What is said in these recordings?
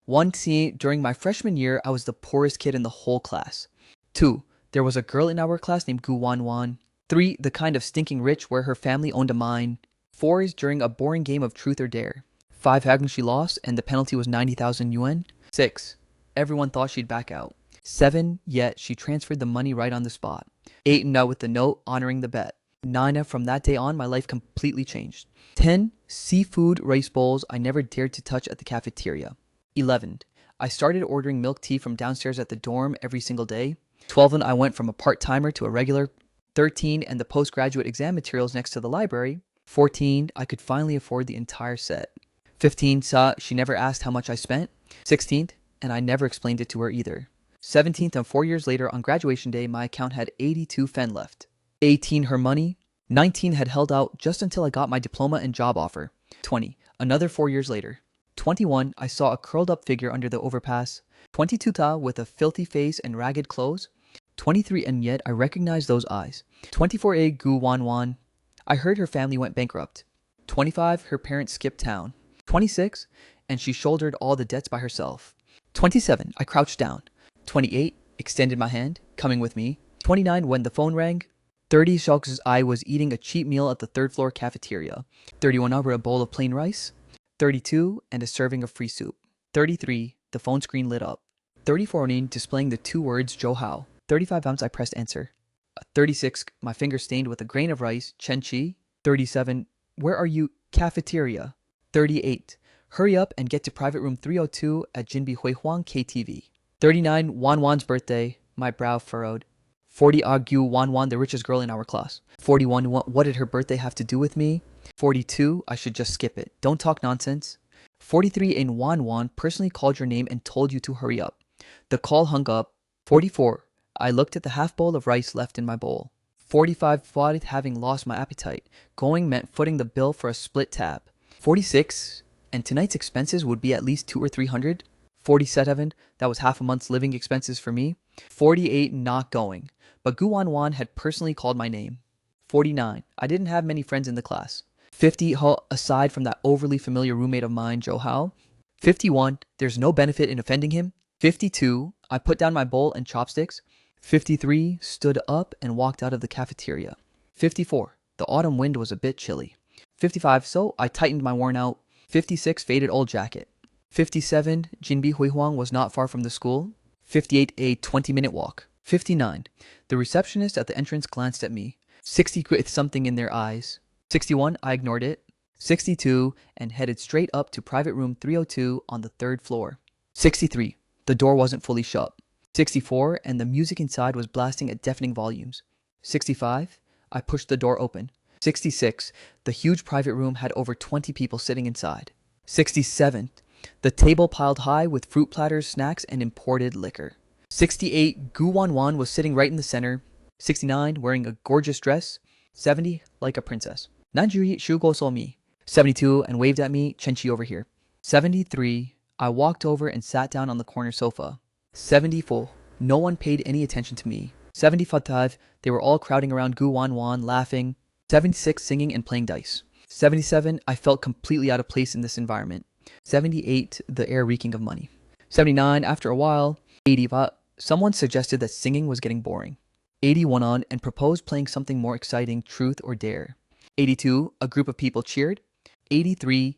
1. See, during my freshman year, I was the poorest kid in the whole class. 2. There was a girl in our class named Gu Wan Wan. 3. The kind of stinking rich where her family owned a mine. 4 is during a boring game of truth or dare. 5. Having she lost and the penalty was 90,000 yuan. 6. Everyone thought she'd back out. 7. Yet she transferred the money right on the spot. 8. No with the note honoring the bet. 9. From that day on, my life completely changed. 10. Seafood rice bowls I never dared to touch at the cafeteria. 11. I started ordering milk tea from downstairs at the dorm every single day. 12. I went from a part-timer to a regular. 13. And the postgraduate exam materials next to the library. 14. I could finally afford the entire set. 15. She never asked how much I spent. 16th, and I never explained it to her either. 17th, and 4 years later on graduation day, my account had 82 fen left. 18. Her money. 19. Had held out just until I got my diploma and job offer. 20. Another 4 years later. 21. I saw a curled up figure under the overpass. 22. With a filthy face and ragged clothes. 23. And yet I recognized those eyes. 24. A Gu Wan Wan. I heard her family went bankrupt. 25. Her parents skipped town. 26. And she shouldered all the debts by herself. 27. I crouched down. 28. Extended my hand, coming with me. 29. When the phone rang. 30. Shok's I was eating a cheap meal at the third floor cafeteria. 31. Over a bowl of plain rice. 32. And a serving of free soup. 33. The phone screen lit up. 34. Displaying the 2 words Zhou Hao. 35. I pressed answer. 36. My finger stained with a grain of rice. Chen Qi. 37. Where are you? Cafeteria. 38. Hurry up and get to private room 302 at Jinbi Huihuang KTV. 39. Wan Wan's birthday. My brow furrowed. 40. Gu Wan Wan, the richest girl in our class. 41. What did her birthday have to do with me? 42. I should just skip it. Don't talk nonsense. 43. In Wan Wan personally called your name and told you to hurry up. The call hung up. 44. I looked at the half bowl of rice left in my bowl. 45. Thought having lost my appetite. Going meant footing the bill for a split tab. 46. And tonight's expenses would be at least 200 or 300. 47. That was half a month's living expenses for me. 48. Not going. But Gu Wan Wan had personally called my name. 49. I didn't have many friends in the class. 50. Aside from that overly familiar roommate of mine, Zhou Hao. 51. There's no benefit in offending him. 52. I put down my bowl and chopsticks. 53. Stood up and walked out of the cafeteria. 54. The autumn wind was a bit chilly. 55. So I tightened my worn out 56. Faded old jacket. 57. Jinbi Huihuang was not far from the school. 58. A 20-minute walk. 59. The receptionist at the entrance glanced at me. 60. With something in their eyes. 61. I ignored it. 62. And headed straight up to private room 302 on the 3rd floor. 63. The door wasn't fully shut. 64. And the music inside was blasting at deafening volumes. 65. I pushed the door open. 66. The huge private room had over 20 people sitting inside. 67. The table piled high with fruit platters, snacks, and imported liquor. 68. Gu Wan Wan was sitting right in the center. 69. Wearing a gorgeous dress. 70. Like a princess. Nanjui Shugo so mi. 72. And waved at me, Chen Qi over here. 73. I walked over and sat down on the corner sofa. 74. No one paid any attention to me. 75. They were all crowding around Gu Wan Wan, laughing. 76. Singing and playing dice. 77. I felt completely out of place in this environment. 78. The air reeking of money. 79. After a while. 80. Someone suggested that singing was getting boring. 80. Went on and proposed playing something more exciting, truth or dare. 82. A group of people cheered. 83.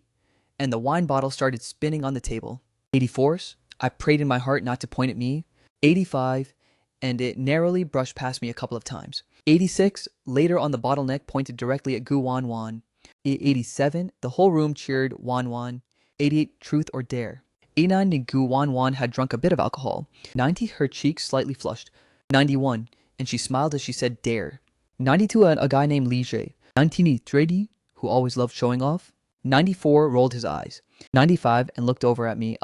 And the wine bottle started spinning on the table. 84. I prayed in my heart not to point at me. 85. And it narrowly brushed past me a couple of times. 86. Later on the bottleneck pointed directly at Gu Wan Wan. 87. The whole room cheered Wan Wan. 88. Truth or dare. 89. Gu Wan Wan had drunk a bit of alcohol. 90. Her cheeks slightly flushed. 91. And she smiled as she said dare. 92. A guy named Li Jie. 93. Who always loved showing off. 94. Rolled his eyes. 95. And looked over at me.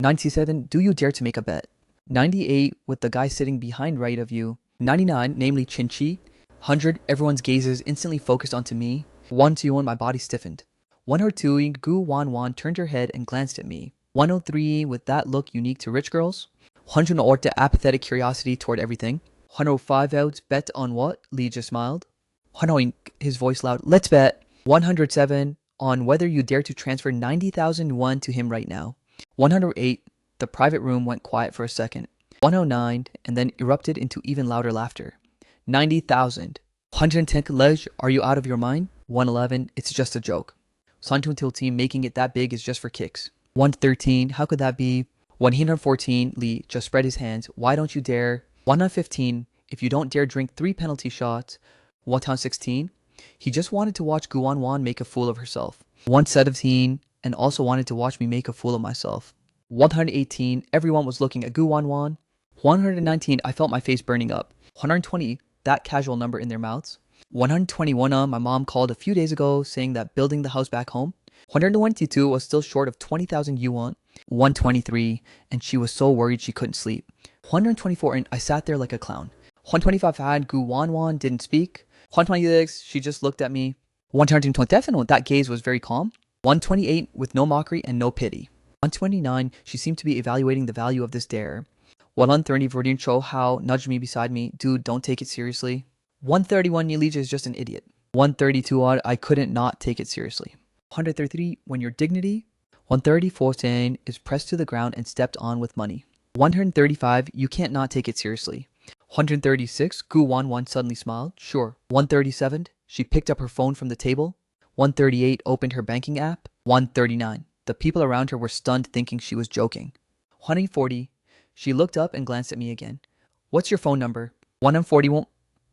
97. Do you dare to make a bet? 98. With the guy sitting behind right of you. 99. Namely Chen Qi. 100. Everyone's gazes instantly focused onto me. 101. My body stiffened. 102. Gu Wan Wan turned her head and glanced at me. 103. With that look unique to rich girls. 104. Apathetic curiosity toward everything. 105. Bet on what? Li just smiled. 108. His voice loud. Let's bet. 107. on whether you dare to transfer 90,000 won to him right now. 108, the private room went quiet for a second. 109, and then erupted into even louder laughter. 90,000. 110 lej, are you out of your mind? 111, it's just a joke. Santuntil team making it that big is just for kicks. 113, how could that be? 114, Lee just spread his hands. Why don't you dare? 115, if you don't dare drink 3 penalty shots. 116, he just wanted to watch Guan Wan make a fool of herself. 117, and also wanted to watch me make a fool of myself. 118, everyone was looking at Guan Wan. 119, I felt my face burning up. 120, that casual number in their mouths. 121, my mom called a few days ago saying that building the house back home. 122 was still short of 20,000 yuan. 123, and she was so worried she couldn't sleep. 124, and I sat there like a clown. 125 had Guan Wan didn't speak. 126, she just looked at me. 127, that gaze was very calm. 128, with no mockery and no pity. 129, she seemed to be evaluating the value of this dare. 130, Verdun Cho How nudged me beside me. Dude, don't take it seriously. 131, Yelija is just an idiot. 132 odd, I couldn't not take it seriously. 133, when your dignity. 134, saying is pressed to the ground and stepped on with money. 135, you can't not take it seriously. 136, Gu Wan suddenly smiled. Sure. 137, she picked up her phone from the table. 138, opened her banking app. 139, the people around her were stunned thinking she was joking. 140, she looked up and glanced at me again. What's your phone number? 141,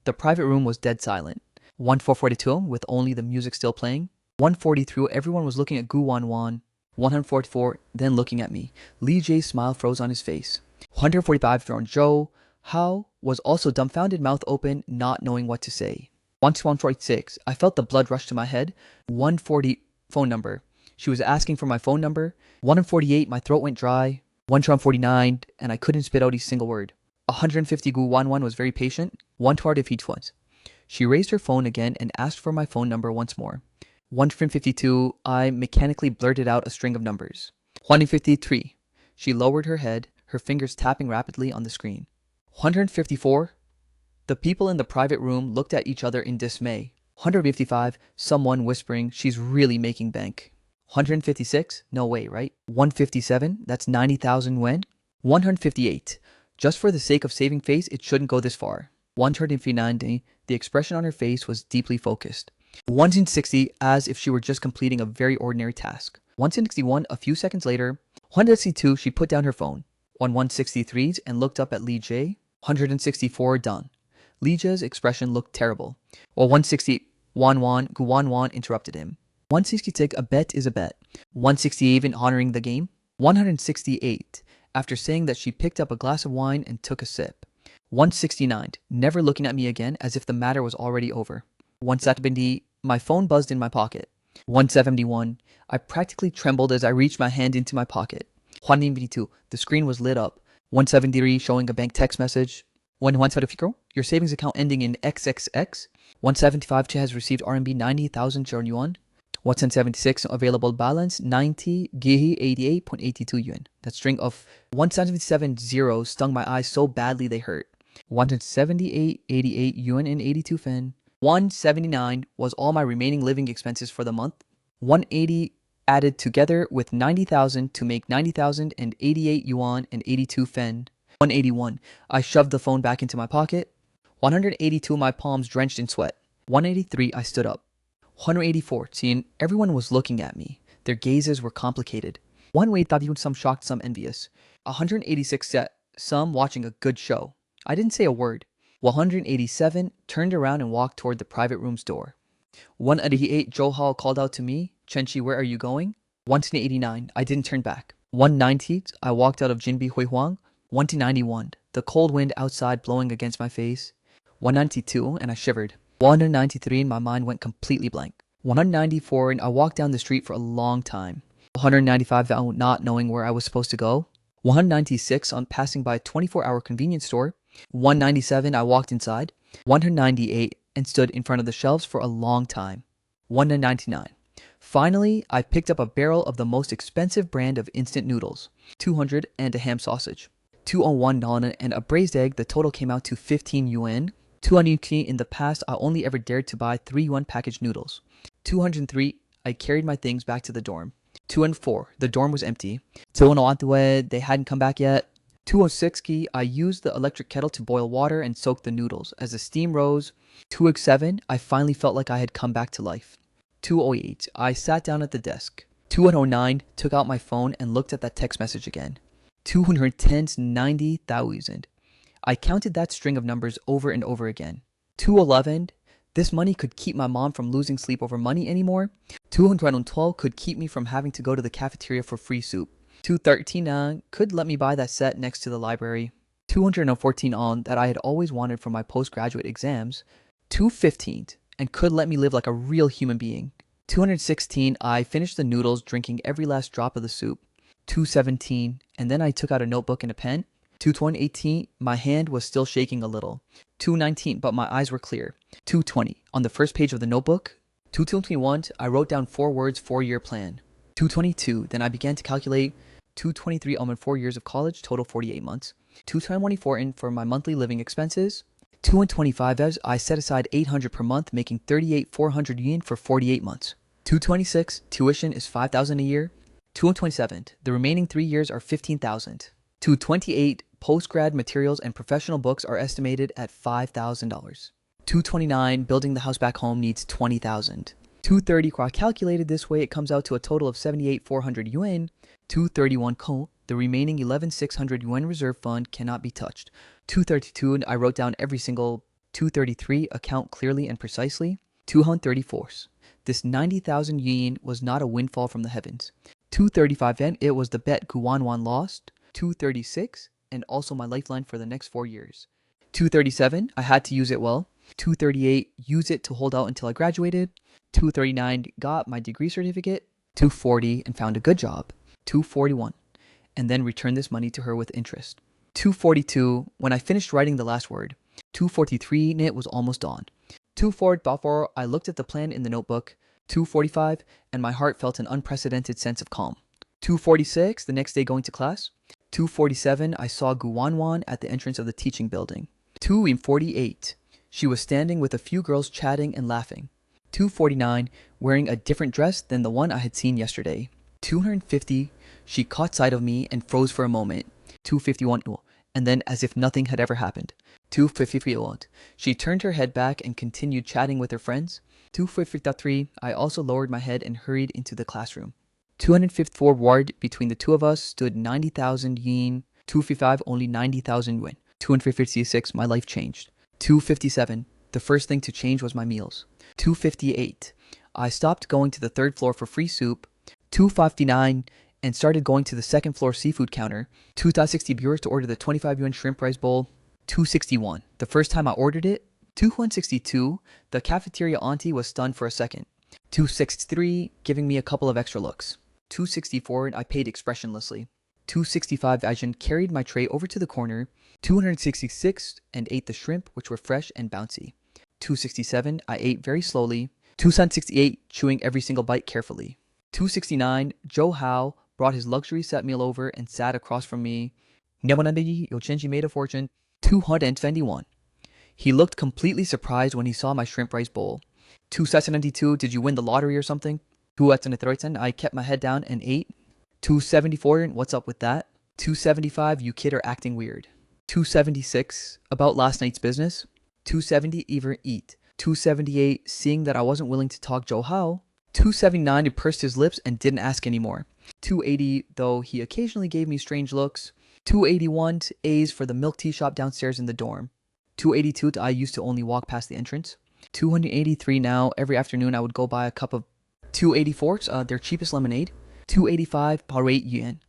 the private room was dead silent. 142, with only the music still playing. 143, everyone was looking at Gu Wan. 144, then looking at me. Li Jie's smile froze on his face. 145, Thorn Zhou Hao was also dumbfounded, mouth open, not knowing what to say. 146, I felt the blood rush to my head. 140, phone number. She was asking for my phone number. 148, my throat went dry. 149, and I couldn't spit out a single word. 150, Gu Wan was very patient. 120, if he was. She raised her phone again and asked for my phone number once more. 152, I mechanically blurted out a string of numbers. 153, she lowered her head, her fingers tapping rapidly on the screen. 154, the people in the private room looked at each other in dismay. 155, someone whispering, she's really making bank. 156, no way, right? 157, that's 90,000 yuan. 158, just for the sake of saving face, it shouldn't go this far. 159, the expression on her face was deeply focused. 160, as if she were just completing a very ordinary task. 161, a few seconds later. 162, she put down her phone. 163, and looked up at Li Jie. 164, done. Li Jie's expression looked terrible. 160, Guan Wan interrupted him. 166, a bet is a bet. 167, honoring the game. 168, after saying that she picked up a glass of wine and took a sip. 169, never looking at me again as if the matter was already over. 170, my phone buzzed in my pocket. 171, I practically trembled as I reached my hand into my pocket. 172, the screen was lit up. 173, showing a bank text message. 175, your savings account ending in XXX. 175, she has received RMB 90,000 yuan. 176, available balance 90 Gihi 88.82 yuan. That string of 177 zeros stung my eyes so badly they hurt. 178.88 yuan and 82 fen. 179 was all my remaining living expenses for the month. 180 added together with 90,000 to make 90,088 yuan and 82 fen. 181, I shoved the phone back into my pocket. 182, my palms drenched in sweat. 183, I stood up. 184, seeing everyone was looking at me. Their gazes were complicated. 188, some shocked, some envious. 186, some watching a good show. I didn't say a word. 187, turned around and walked toward the private room's door. 188, Zhou Hao called out to me, Chenqi, where are you going? 189, I didn't turn back. 190, I walked out of Jinbi Huihuang. 191, the cold wind outside blowing against my face. 192, and I shivered. 193, and my mind went completely blank. 194, and I walked down the street for a long time. 195, not knowing where I was supposed to go. 196, on passing by a 24-hour convenience store. 197, I walked inside. 198, and stood in front of the shelves for a long time. 199. Finally, I picked up a barrel of the most expensive brand of instant noodles. 200 and a ham sausage. 201 nana and a braised egg. The total came out to 15 yuan. 200 in the past, I only ever dared to buy 3 yuan packaged noodles. 203, I carried my things back to the dorm. 204, the dorm was empty. 201, they hadn't come back yet. 206, I used the electric kettle to boil water and soak the noodles. As the steam rose, 207, I finally felt like I had come back to life. 208, I sat down at the desk. 209, took out my phone and looked at that text message again. 210, 90,000. I counted that string of numbers over and over again. 211, this money could keep my mom from losing sleep over money anymore. 212 could keep me from having to go to the cafeteria for free soup. 213 could let me buy that set next to the library. 214 on that I had always wanted for my postgraduate exams. 215 and could let me live like a real human being. 216 I finished the noodles, drinking every last drop of the soup. 217 and then I took out a notebook and a pen. 218 my hand was still shaking a little. 219 but my eyes were clear. 220 on the first page of the notebook. 221 I wrote down 4 words, 4-year plan. 222 then I began to calculate. 223 on my 4 years of college, total 48 months. 224 in for my monthly living expenses. 225 as I set aside 800 per month, making 38,400 yen for 48 months. 226 tuition is 5,000 a year. 227 the remaining 3 years are 15,000. 228 postgrad materials and professional books are estimated at $5,000. 229 building the house back home needs 20,000. 230 calculated this way, it comes out to a total of 78,400 yuan. 231 the remaining 11,600 yuan reserve fund cannot be touched. 232 I wrote down every single. 233 account clearly and precisely. 234 this 90,000 yen was not a windfall from the heavens. 235 then it was the bet Guanwan lost. 236 and also my lifeline for the next 4 years. 237 I had to use it well. 238 use it to hold out until I graduated. 239 got my degree certificate. 240 and found a good job. 241 and then returned this money to her with interest. 242 when I finished writing the last word. 243 it was almost dawn. 244 I looked at the plan in the notebook. 245 and my heart felt an unprecedented sense of calm. 246 the next day going to class. 247 I saw Guanwan at the entrance of the teaching building. 248 she was standing with a few girls chatting and laughing. 249 wearing a different dress than the one I had seen yesterday. 250 she caught sight of me and froze for a moment. 251 and then as if nothing had ever happened. 251 she turned her head back and continued chatting with her friends. 253 I also lowered my head and hurried into the classroom. 254 ward between the two of us stood 90,000 yen. 255 only 90,000 yuan. 256 my life changed. 257 the first thing to change was my meals. 258 I stopped going to the 3rd floor for free soup. 259 and started going to the 2nd floor seafood counter. 260 viewers to order the 25 yuan shrimp rice bowl. 261 the first time I ordered it. 262 the cafeteria auntie was stunned for a second. 263 giving me a couple of extra looks. 264 I paid expressionlessly. 265 Ajin carried my tray over to the corner. 266 and ate the shrimp, which were fresh and bouncy. 267 I ate very slowly. 268 chewing every single bite carefully. 269 Joe Howe brought his luxury set meal over and sat across from me. Yochenji made a fortune. 221 he looked completely surprised when he saw my shrimp rice bowl. 272 did you win the lottery or something? 273 I kept my head down and ate. 274 what's up with that? 275 you kid are acting weird. 276 about last night's business. 270 even eat. 278 seeing that I wasn't willing to talk Joe Howe. 279 he pursed his lips and didn't ask anymore. 280 though he occasionally gave me strange looks. 281 A's for the milk tea shop downstairs in the dorm. 282 I used to only walk past the entrance. 283 now every afternoon I would go buy a cup of. 284 their cheapest lemonade. 285 8 yuan.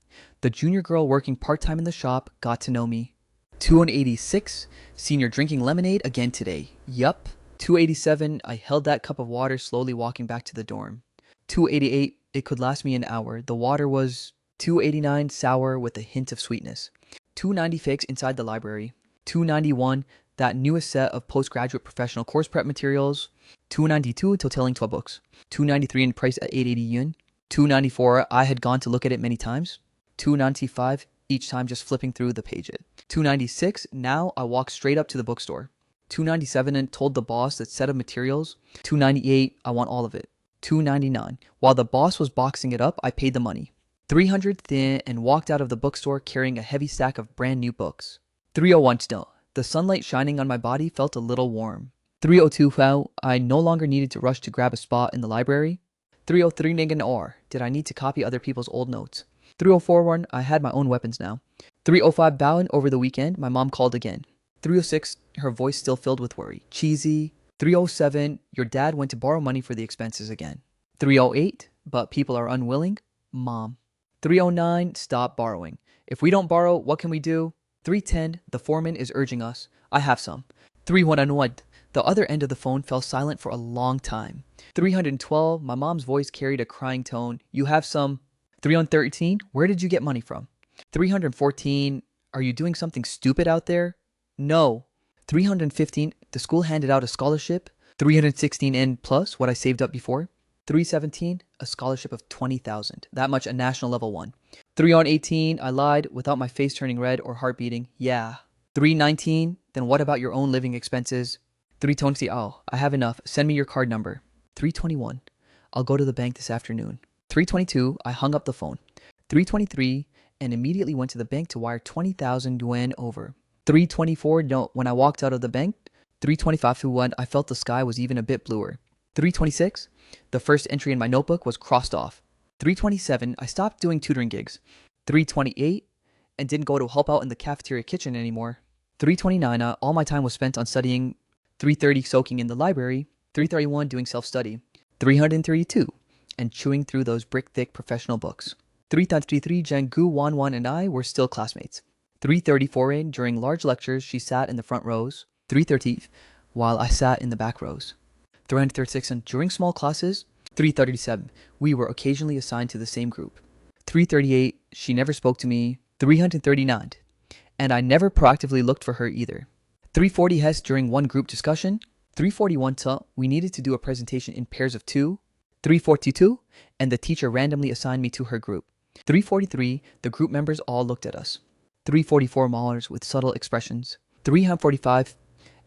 The junior girl working part-time in the shop got to know me. 286 senior drinking lemonade again today. Yup. 287 I held that cup of water slowly walking back to the dorm. 288 it could last me an hour. The water was. 289 sour with a hint of sweetness. 290 fix inside the library. 291 that newest set of postgraduate professional course prep materials. 292 totaling 12 books. 293 in price at 880 yuan. 294 I had gone to look at it many times. 295 each time just flipping through the page. 296 now I walk straight up to the bookstore. 297 and told the boss that set of materials. 298 I want all of it. $2.99. While the boss was boxing it up, I paid the money. 300 thin and walked out of the bookstore carrying a heavy stack of brand new books. 301 snow. The sunlight shining on my body felt a little warm. 302 fell. I no longer needed to rush to grab a spot in the library. 303 ningen or. Did I need to copy other people's old notes? 304 1. I had my own weapons now. 305 bowing over the weekend. My mom called again. 306. Her voice still filled with worry. Cheesy. 307. Your dad went to borrow money for the expenses again. 308. But people are unwilling. Mom. 309. Stop borrowing. If we don't borrow, what can we do? 310. The foreman is urging us. I have some. 311. The other end of the phone fell silent for a long time. 312. My mom's voice carried a crying tone. You have some. 313. Where did you get money from? 314. Are you doing something stupid out there? No. 315. The school handed out a scholarship. 316 and plus what I saved up before. 317. A scholarship of 20,000. That much a national level one. 318. I lied without my face turning red or heart beating. Yeah. 319. Then what about your own living expenses? 320. Oh, I have enough. Send me your card number. 321. I'll go to the bank this afternoon. 322. I hung up the phone. 323. And immediately went to the bank to wire 20,000 yuan over. 324. No, when I walked out of the bank. 325 yuan. I felt the sky was even a bit bluer. 326. The first entry in my notebook was crossed off. 327. I stopped doing tutoring gigs. 328. And didn't go to help out in the cafeteria kitchen anymore. 329. All my time was spent on studying. 330. Soaking in the library. 331. Doing self-study. 332. And chewing through those brick-thick professional books. 333. Gu Wanwan and I were still classmates. 334. During large lectures, she sat in the front rows. 330. While I sat in the back rows. 336. And during small classes. 337. We were occasionally assigned to the same group. 338. She never spoke to me. 339. And I never proactively looked for her either. 340. Hess during one group discussion. 341. We needed to do a presentation in pairs of two. 342. And the teacher randomly assigned me to her group. 343. The group members all looked at us. 344. Maulers with subtle expressions. 345.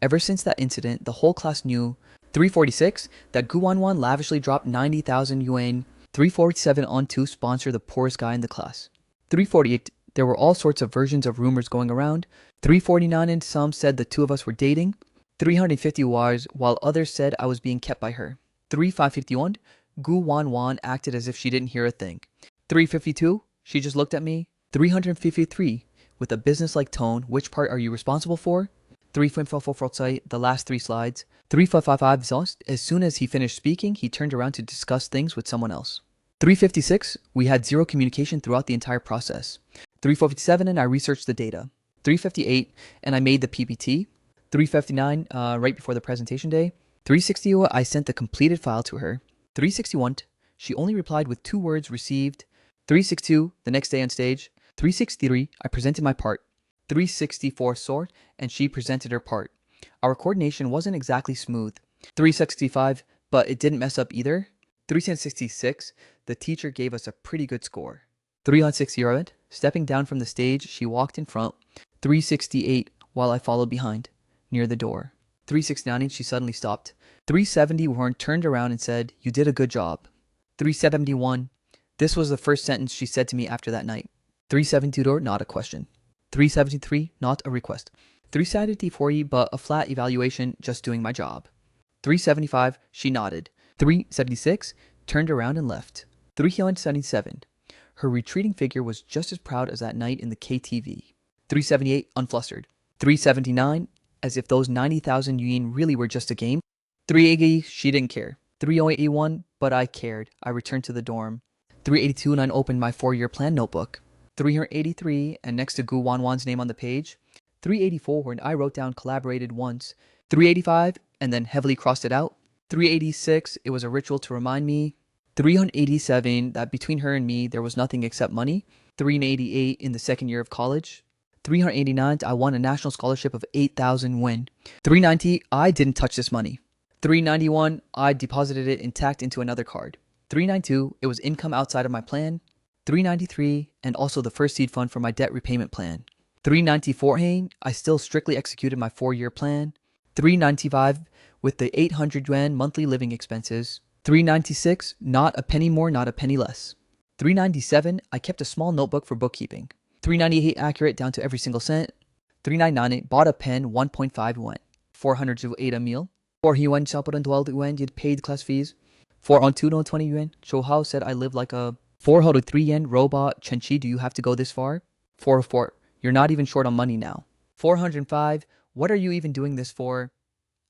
Ever since that incident, the whole class knew. 346. That Gu Wanwan lavishly dropped 90,000 yuan. 347. On to sponsor the poorest guy in the class. 348. There were all sorts of versions of rumors going around. 349. And some said the two of us were dating. 350 was, while others said I was being kept by her. 351. Gu Wanwan acted as if she didn't hear a thing. 352. She just looked at me. 353. With a business-like tone, which part are you responsible for? 354. The last three slides. 355. As soon as he finished speaking, he turned around to discuss things with someone else. 356. We had zero communication throughout the entire process. 357. And I researched the data. 358. And I made the PPT. 359. Right before the presentation day. 360. I sent the completed file to her. 361. She only replied with 2 words received. 362. The next day on stage. 363. I presented my part. 364 sort, and she presented her part. Our coordination wasn't exactly smooth. 365, but it didn't mess up either. 366, the teacher gave us a pretty good score. 360, stepping down from the stage, she walked in front. 368, while I followed behind, near the door. 369, she suddenly stopped. 370, Warren turned around and said, "You did a good job." 371, this was the first sentence she said to me after that night. 372, not a question. 373, not a request. 374, but a flat evaluation, just doing my job. 375, she nodded. 376, turned around and left. 377, her retreating figure was just as proud as that night in the KTV. 378, unflustered. 379, as if those 90,000 yuan really were just a game. 380, she didn't care. 381, but I cared. I returned to the dorm. 382, and I opened my 4-year plan notebook. 383, and next to Gu Wanwan's name on the page. 384, and I wrote down collaborated once. 385, and then heavily crossed it out. 386, it was a ritual to remind me. 387, that between her and me, there was nothing except money. 388, in the second year of college. 389, I won a national scholarship of 8,000 yuan. 390, I didn't touch this money. 391, I deposited it intact into another card. 392, it was income outside of my plan. 393, and also the first seed fund for my debt repayment plan. 394, I still strictly executed my 4-year plan. 395, with the 800 yuan monthly living expenses. 396, not a penny more, not a penny less. 397, I kept a small notebook for bookkeeping. 398, accurate down to every single cent. 399, bought a pen, 1.5 yuan. 408, a meal. 4 yuan, 12 yuan, you paid class fees. 420 yuan, Chou Hao said I live like a 403 yen, robot, Chenchi, do you have to go this far? 404, you're not even short on money now. 405, what are you even doing this for?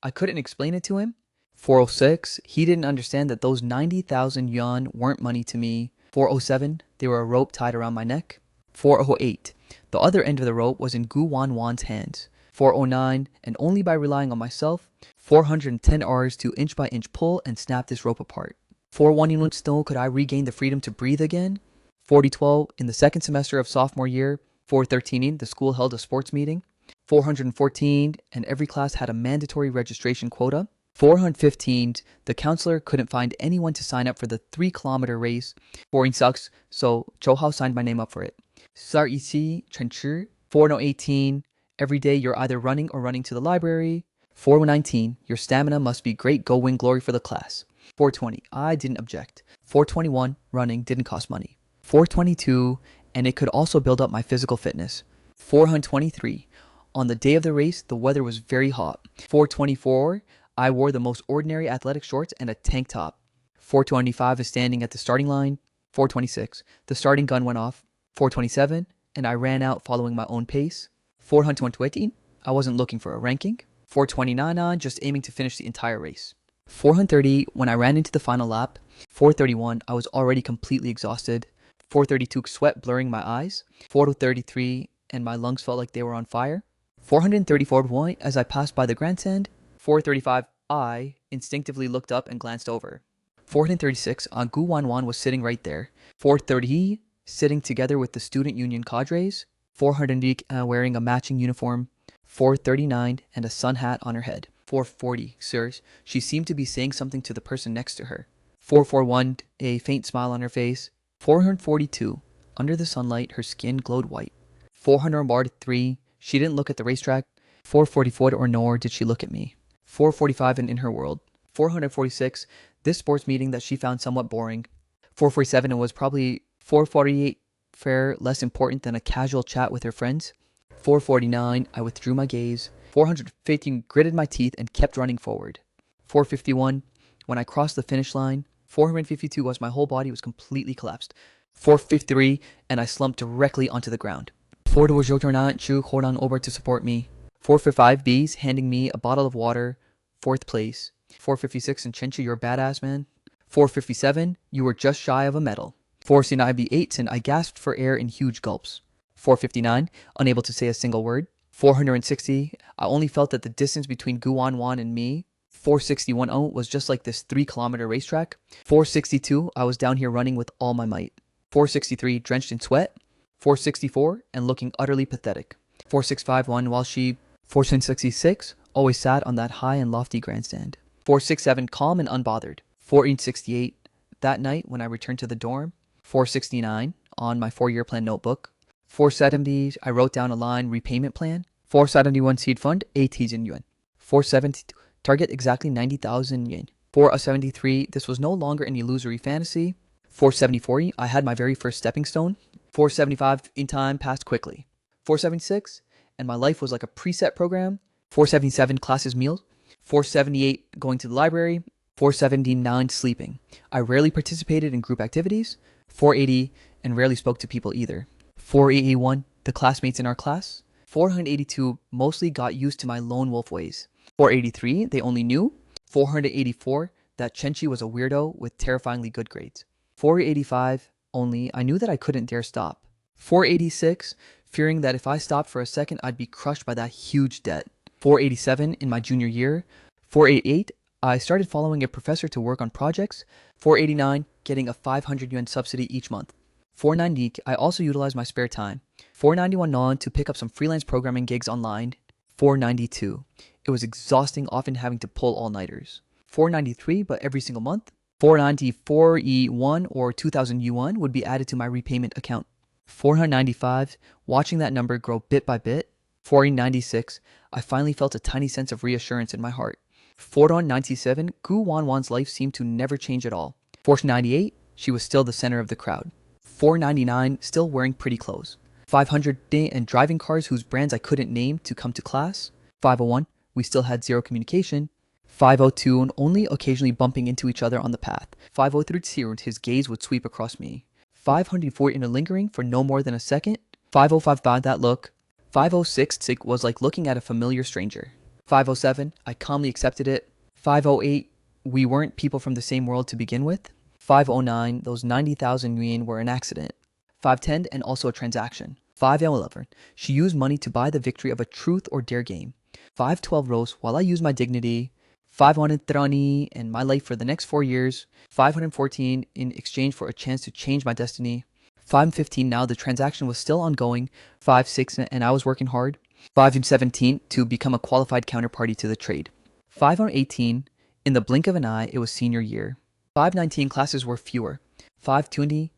I couldn't explain it to him. 406, he didn't understand that those 90,000 yuan weren't money to me. 407, they were a rope tied around my neck. 408, the other end of the rope was in Gu Wan's hands. 409, and only by relying on myself, 410 hours to inch by inch pull and snap this rope apart. 411, still could I regain the freedom to breathe again? 412, in the second semester of sophomore year. 413, the school held a sports meeting. 414, and every class had a mandatory registration quota. 415, the counselor couldn't find anyone to sign up for the 3-kilometer race. Boring sucks, so Chou Hao signed my name up for it. Sar Ici, Chen Chi. 418, every day you're either running or running to the library. 419, your stamina must be great, go win glory for the class. 420, I didn't object. 421, running didn't cost money. 422, and it could also build up my physical fitness. 423, on the day of the race, the weather was very hot. 424, I wore the most ordinary athletic shorts and a tank top. 425 is standing at the starting line. 426, the starting gun went off. 427, and I ran out following my own pace. 420, I wasn't looking for a ranking. 429, just aiming to finish the entire race. 430, when I ran into the final lap. 431, I was already completely exhausted. 432, sweat blurring my eyes. 433, and my lungs felt like they were on fire. 434, as I passed by the grandstand. 435, I instinctively looked up and glanced over. 436, Gu Wanwan was sitting right there. 430, sitting together with the student union cadres. 400, wearing a matching uniform. 439, and a sun hat on her head. 440, sirs, she seemed to be saying something to the person next to her. 441, a faint smile on her face. 442, under the sunlight, her skin glowed white. 443, she didn't look at the racetrack. 444, or nor did she look at me. 445, and in her world. 446, this sports meeting that she found somewhat boring. 447, it was probably 448, fair, less important than a casual chat with her friends. 449, I withdrew my gaze. 450, gritted my teeth and kept running forward. 451, when I crossed the finish line. 452 was my whole body was completely collapsed. 453, and I slumped directly onto the ground. 425, Chu Horang over to support me. 455, B's handing me a bottle of water. 4th place. 456, and Chenchi, you're a badass, man. 457, you were just shy of a medal. 469, B8, and I gasped for air in huge gulps. 459, unable to say a single word. 460, I only felt that the distance between Gu Wanwan and me. 461, was just like this 3-kilometer racetrack. 462, I was down here running with all my might. 463, drenched in sweat. 464, and looking utterly pathetic. 465, while she. 466, always sat on that high and lofty grandstand. 467, calm and unbothered. 468, that night when I returned to the dorm. 469, on my 4-year plan notebook. 470, I wrote down a line, repayment plan. 471, seed fund, 80,000 yuan. 472, target exactly 90,000 yen. 473, this was no longer an illusory fantasy. 474, I had my very first stepping stone. 475, in time passed quickly. 476, and my life was like a preset program. 477, classes meals. 478, going to the library. 479, sleeping. I rarely participated in group activities. 480, and rarely spoke to people either. 481, the classmates in our class. 482, mostly got used to my lone wolf ways. 483, they only knew. 484, that Chenchi was a weirdo with terrifyingly good grades. 485, only I knew that I couldn't dare stop. 486, fearing that if I stopped for a second, I'd be crushed by that huge debt. 487, in my junior year. 488, I started following a professor to work on projects. 489, getting a 500 yuan subsidy each month. 490, I also utilized my spare time. 491 non to pick up some freelance programming gigs online. 492, it was exhausting, often having to pull all-nighters. 493, but every single month. 494 E1 or 2,000 yuan would be added to my repayment account. 495, watching that number grow bit by bit. 496, I finally felt a tiny sense of reassurance in my heart. 497, Gu Wanwan's life seemed to never change at all. 498, she was still the center of the crowd. 499, still wearing pretty clothes. 500, and driving cars whose brands I couldn't name to come to class. 501, we still had zero communication. 502, and only occasionally bumping into each other on the path. 503, his gaze would sweep across me. 504, lingering for no more than a second. 505, that look. 506, was like looking at a familiar stranger. 507, I calmly accepted it. 508, we weren't people from the same world to begin with. 509, those 90,000 yuan were an accident. 510, and also a transaction. 511, she used money to buy the victory of a truth or dare game. 512, rose while I used my dignity. 513, and my life for the next 4 years. 514, in exchange for a chance to change my destiny. 515, now the transaction was still ongoing. 516, and I was working hard. 517, to become a qualified counterparty to the trade. 518, in the blink of an eye, it was senior year. 519, classes were fewer. 520,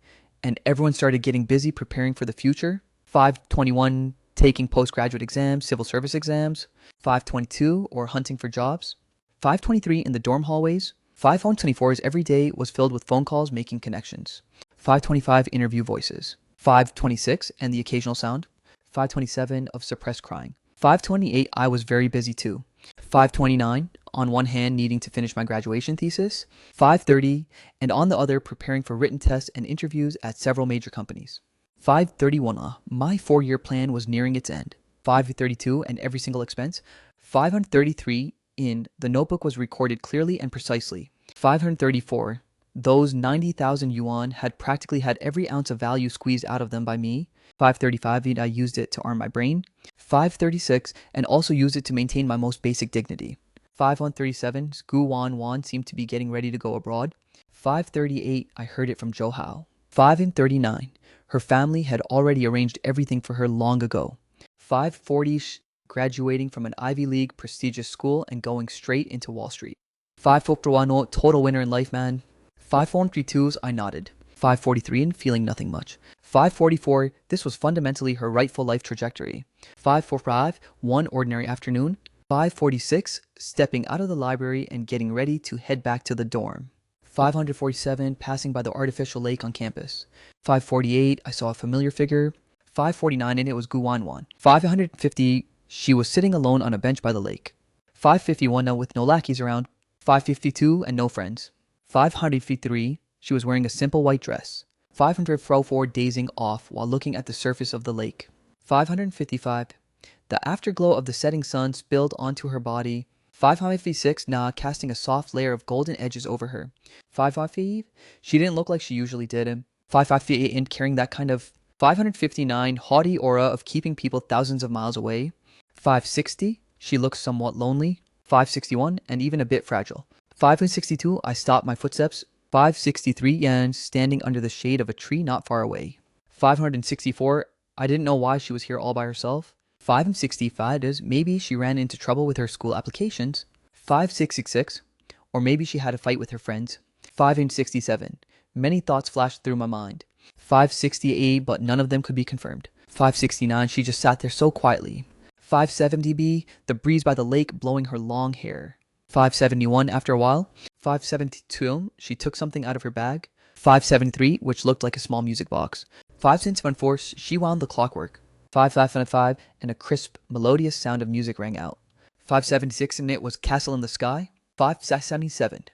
and everyone started getting busy preparing for the future. 521, taking postgraduate exams, civil service exams. 522, or hunting for jobs. 523, in the dorm hallways. 524, every day was filled with phone calls making connections. 525, interview voices. 526, and the occasional sound. 527, of suppressed crying. 528, I was very busy too. 529, on one hand needing to finish my graduation thesis. 530, and on the other preparing for written tests and interviews at several major companies. 531, my 4-year plan was nearing its end. 532, and every single expense. 533, in the notebook was recorded clearly and precisely. 534, those 90,000 yuan had practically had every ounce of value squeezed out of them by me. 535, I used it to arm my brain. 536, and also used it to maintain my most basic dignity. 5137, Gu Wan seemed to be getting ready to go abroad. 538, I heard it from Zhou Hao. 539, her family had already arranged everything for her long ago. 540, graduating from an Ivy League prestigious school and going straight into Wall Street. 541, total winner in life, man. 542, I nodded. 543, and feeling nothing much. 544, this was fundamentally her rightful life trajectory. 545, one ordinary afternoon. 546, stepping out of the library and getting ready to head back to the dorm. 547, passing by the artificial lake on campus. 548, I saw a familiar figure. 549, and it was Gu Wanwan. 550, she was sitting alone on a bench by the lake. 551, now with no lackeys around. 552, and no friends. 553, she was wearing a simple white dress. 504, dazing off while looking at the surface of the lake. 555, the afterglow of the setting sun spilled onto her body. 556, Na casting a soft layer of golden edges over her. 555, she didn't look like she usually did. 558, and carrying that kind of 559, haughty aura of keeping people thousands of miles away. 560, she looked somewhat lonely. 561, and even a bit fragile. 562, I stopped my footsteps. 563, Yan standing under the shade of a tree not far away. 564, I didn't know why she was here all by herself. 565 is maybe she ran into trouble with her school applications. 566, or maybe she had a fight with her friends. 567, many thoughts flashed through my mind. 568, but none of them could be confirmed. 569, she just sat there so quietly. 570b, the breeze by the lake blowing her long hair. 571, after a while. 572, she took something out of her bag. 573, which looked like a small music box. 574, she wound the clockwork. 555, and a crisp, melodious sound of music rang out. 576, and it was Castle in the Sky. 577,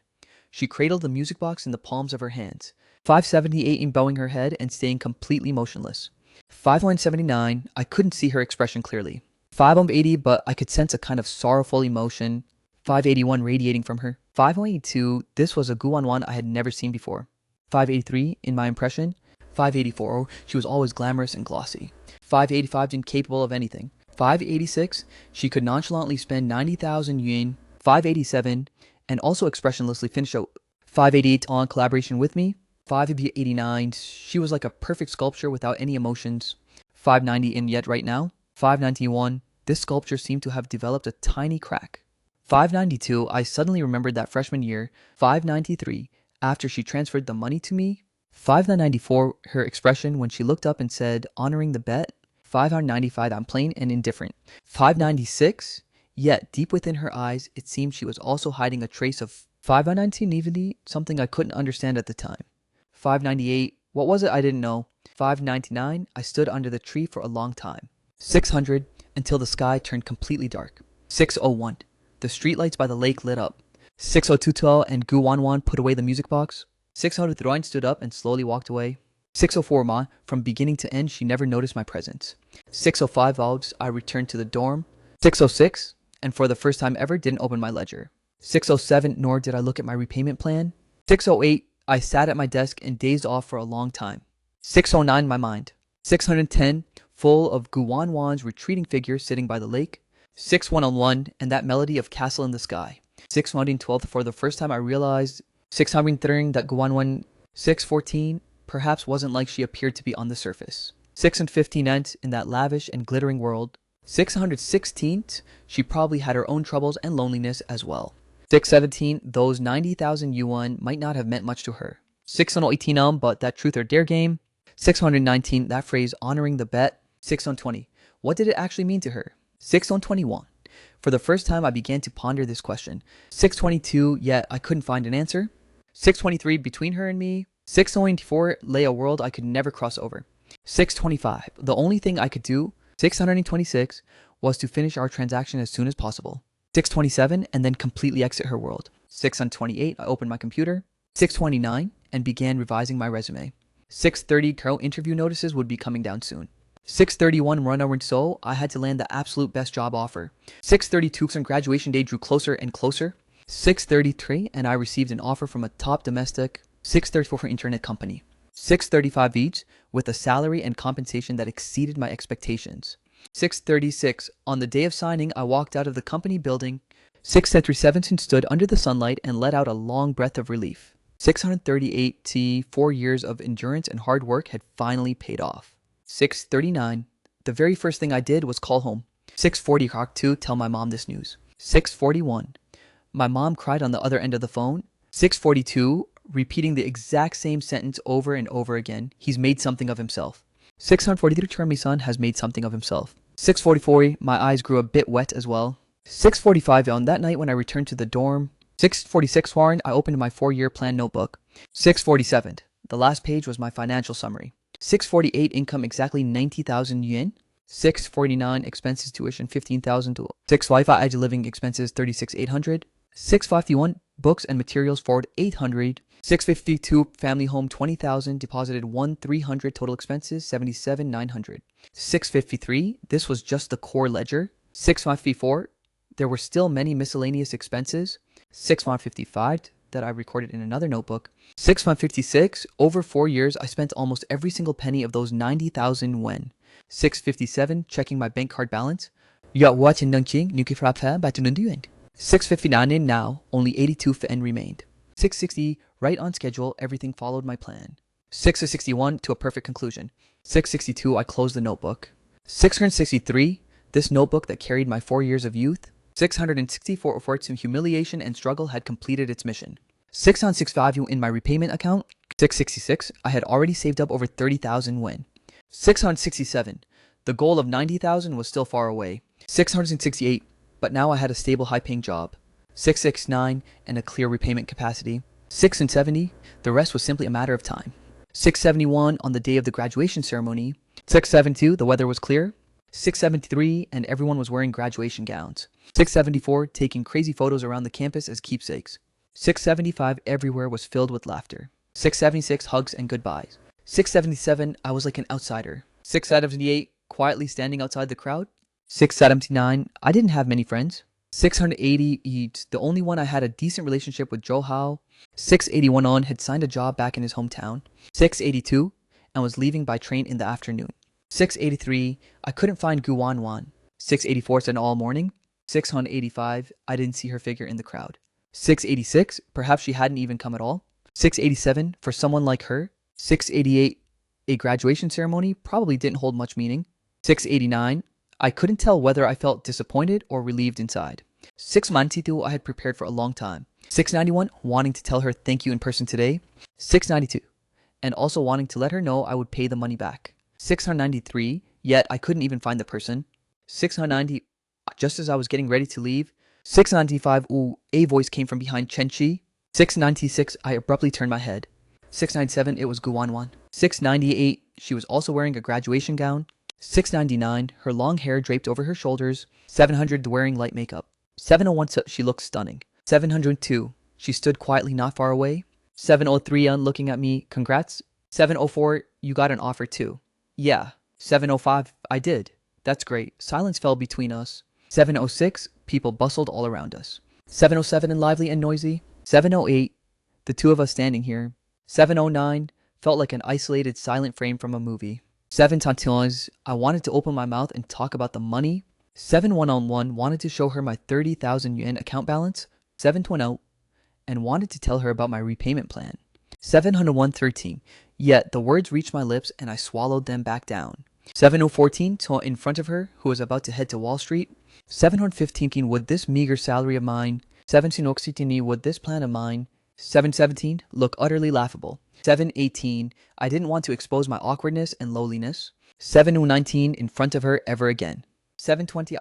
she cradled the music box in the palms of her hands. 578, in bowing her head and staying completely motionless. 579, I couldn't see her expression clearly. 580, but I could sense a kind of sorrowful emotion. 581, radiating from her. 582, this was a Gu Wanwan I had never seen before. 583, in my impression. 584, she was always glamorous and glossy. 585, incapable of anything. 586, she could nonchalantly spend 90,000 yuan. 587, and also expressionlessly finish out. 588, on collaboration with me. 589, she was like a perfect sculpture without any emotions. 590, and yet right now. 591, this sculpture seemed to have developed a tiny crack. 592, I suddenly remembered that freshman year. 593, after she transferred the money to me. 594, her expression when she looked up and said, honoring the bet. 595, I'm plain and indifferent. 596, Yet, deep within her eyes, it seemed she was also hiding a trace of 590, something I couldn't understand at the time. 598, what was it I didn't know? 599, I stood under the tree for a long time. 600, until the sky turned completely dark. 601, the streetlights by the lake lit up. 602 and Gu Wanwan put away the music box. 600 Throin stood up and slowly walked away. 604 Ma, from beginning to end, she never noticed my presence. 605 August, I returned to the dorm. 606, and for the first time ever, didn't open my ledger. 607, nor did I look at my repayment plan. 608, I sat at my desk and dazed off for a long time. 609, my mind. 610, full of Gu Wanwan's retreating figure sitting by the lake. 6101, and that melody of Castle in the Sky. 612, for the first time I realized 613 that Gu Wanwan. 614, perhaps wasn't like she appeared to be on the surface. 615 in that lavish and glittering world. 616, she probably had her own troubles and loneliness as well. 617, those 90,000 yuan might not have meant much to her. 618, but that truth or dare game. 619, that phrase honoring the bet. 620, what did it actually mean to her? 621, for the first time I began to ponder this question. 622, yet I couldn't find an answer. 623, between her and me. 624, lay a world I could never cross over. 625, the only thing I could do. 626 was to finish our transaction as soon as possible. 627, and then completely exit her world. 628, I opened my computer. 629, and began revising my resume. 630, Carol interview notices would be coming down soon. 631, run over so I had to land the absolute best job offer. 632, and graduation day drew closer and closer. 633, and I received an offer from a top domestic. 634 for internet company. 635 each, with a salary and compensation that exceeded my expectations. 636, on the day of signing, I walked out of the company building. 637 stood under the sunlight and let out a long breath of relief. 638 4 years of endurance and hard work had finally paid off. 639, the very first thing I did was call home. 640 to tell my mom this news. 641, my mom cried on the other end of the phone. 642, repeating the exact same sentence over and over again. He's made something of himself. 643, Chermi-san has made something of himself. 644, my eyes grew a bit wet as well. 645, on that night when I returned to the dorm. 646, Warren, I opened my 4-year plan notebook. 647, the last page was my financial summary. 648, income exactly 90,000 yuan. 649, expenses tuition 15,000. 6 Wi-Fi living expenses 36,800. 651, books and materials forward 800. 652, family home 20,000, deposited 1,300, total expenses 77,900. 653, this was just the core ledger. 654, there were still many miscellaneous expenses. 655, that I recorded in another notebook. 656, over 4 years I spent almost every single penny of those 90,000 yuan. 657, checking my bank card balance. 659, now only 82 fen remained. 660, right on schedule, everything followed my plan. 661, to a perfect conclusion. 662, I closed the notebook. 663, this notebook that carried my 4 years of youth. 664, for its humiliation and struggle had completed its mission. 665, in my repayment account. 666, I had already saved up over 30,000 yuan. 667, the goal of 90,000 was still far away. 668, but now I had a stable high-paying job. 669, and a clear repayment capacity. 670, the rest was simply a matter of time. 671, on the day of the graduation ceremony. 672, the weather was clear. 673, and everyone was wearing graduation gowns. 674, taking crazy photos around the campus as keepsakes. 675, everywhere was filled with laughter. 676, hugs and goodbyes. 677, I was like an outsider. 678, quietly standing outside the crowd. 679, I didn't have many friends. 680, the only one I had a decent relationship with Joe Hao. 681 on had signed a job back in his hometown. 682, and was leaving by train in the afternoon. 683, I couldn't find Gu Wanwan. 684 said all morning. 685, I didn't see her figure in the crowd. 686, perhaps she hadn't even come at all. 687, for someone like her. 688, a graduation ceremony probably didn't hold much meaning. 689, I couldn't tell whether I felt disappointed or relieved inside. 692, I had prepared for a long time. 691, wanting to tell her thank you in person today. 692, and also wanting to let her know I would pay the money back. 693, yet I couldn't even find the person. 690, Just as I was getting ready to leave, 695, ooh, a voice came from behind Chenchi. 696, I abruptly turned my head. 697, it was Guanwan. 698, she was also wearing a graduation gown. 699, her long hair draped over her shoulders. 700, wearing light makeup. 701, she looked stunning. 702, she stood quietly not far away. 703, looking at me, congrats. 704, you got an offer too. Yeah. 705, I did. That's great. Silence fell between us. 706, people bustled all around us. 707, lively and noisy. 708, the two of us standing here. 709, felt like an isolated silent frame from a movie. 721, I wanted to open my mouth and talk about the money. 711, wanted to show her my 30,000 yuan account balance. 720, and wanted to tell her about my repayment plan. 701.13, yet the words reached my lips and I swallowed them back down. 714, in front of her, who was about to head to Wall Street. 715, would this meager salary of mine. 716, would this plan of mine. 717, look utterly laughable. 718, I didn't want to expose my awkwardness and lowliness. 719, in front of her ever again. 720,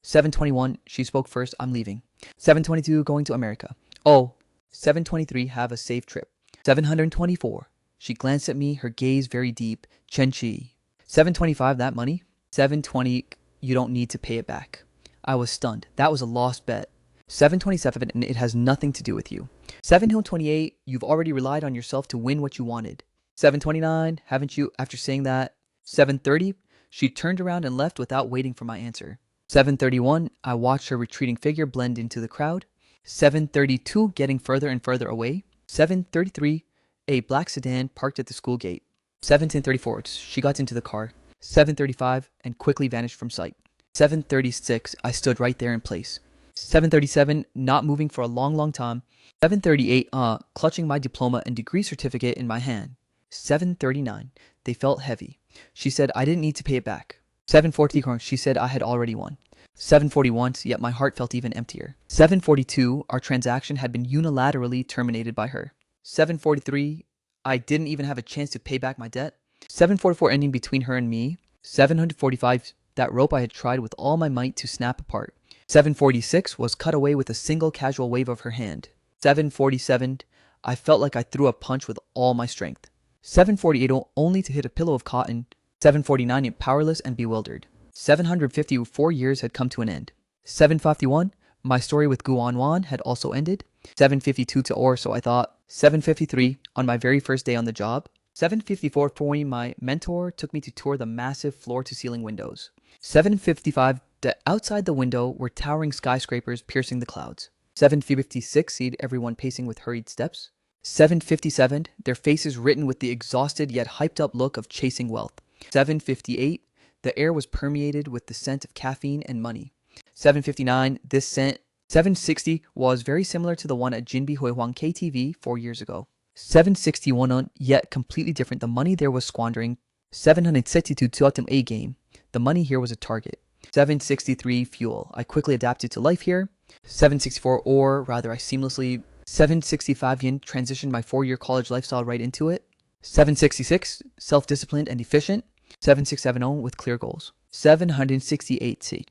721, she spoke first, I'm leaving. 722, going to America. Oh. 723, have a safe trip. 724, she glanced at me, her gaze very deep. Chenchi. 725, that money. 720, you don't need to pay it back. I was stunned. That was a lost bet. 727, and it has nothing to do with you. 728, you've already relied on yourself to win what you wanted. 729, haven't you, after saying that? 730, she turned around and left without waiting for my answer. 731, I watched her retreating figure blend into the crowd. 732, getting further and further away. 733, a black sedan parked at the school gate. 734, she got into the car. 735, and quickly vanished from sight. 736, I stood right there in place. 737, not moving for a long time. 738, clutching my diploma and degree certificate in my hand. 739, they felt heavy. She said I didn't need to pay it back. 740, she said I had already won. 741, yet my heart felt even emptier. 742, our transaction had been unilaterally terminated by her. 743, I didn't even have a chance to pay back my debt. 744, ending between her and me. 745, that rope I had tried with all my might to snap apart. 746 was cut away with a single casual wave of her hand. 747, I felt like I threw a punch with all my strength. 748, only to hit a pillow of cotton. 749, powerless and bewildered. 754 years had come to an end. 751, my story with Guanwan had also ended. 752 or so I thought. 753, on my very first day on the job. 754, my mentor took me to tour the massive floor-to-ceiling windows. 755, outside the window were towering skyscrapers piercing the clouds. 756, seeing everyone pacing with hurried steps. 757, their faces written with the exhausted yet hyped-up look of chasing wealth. 758, the air was permeated with the scent of caffeine and money. 759, this scent. 760 was very similar to the one at Jinbi Huihuang KTV 4 years ago. 761, yet completely different. The money there was squandering. 762, A game. The money here was a target. 763, fuel. I quickly adapted to life here. 764, or rather I seamlessly. 765 yen, transitioned my 4-year college lifestyle right into it. 766, self-disciplined and efficient. 7670, with clear goals. 768C.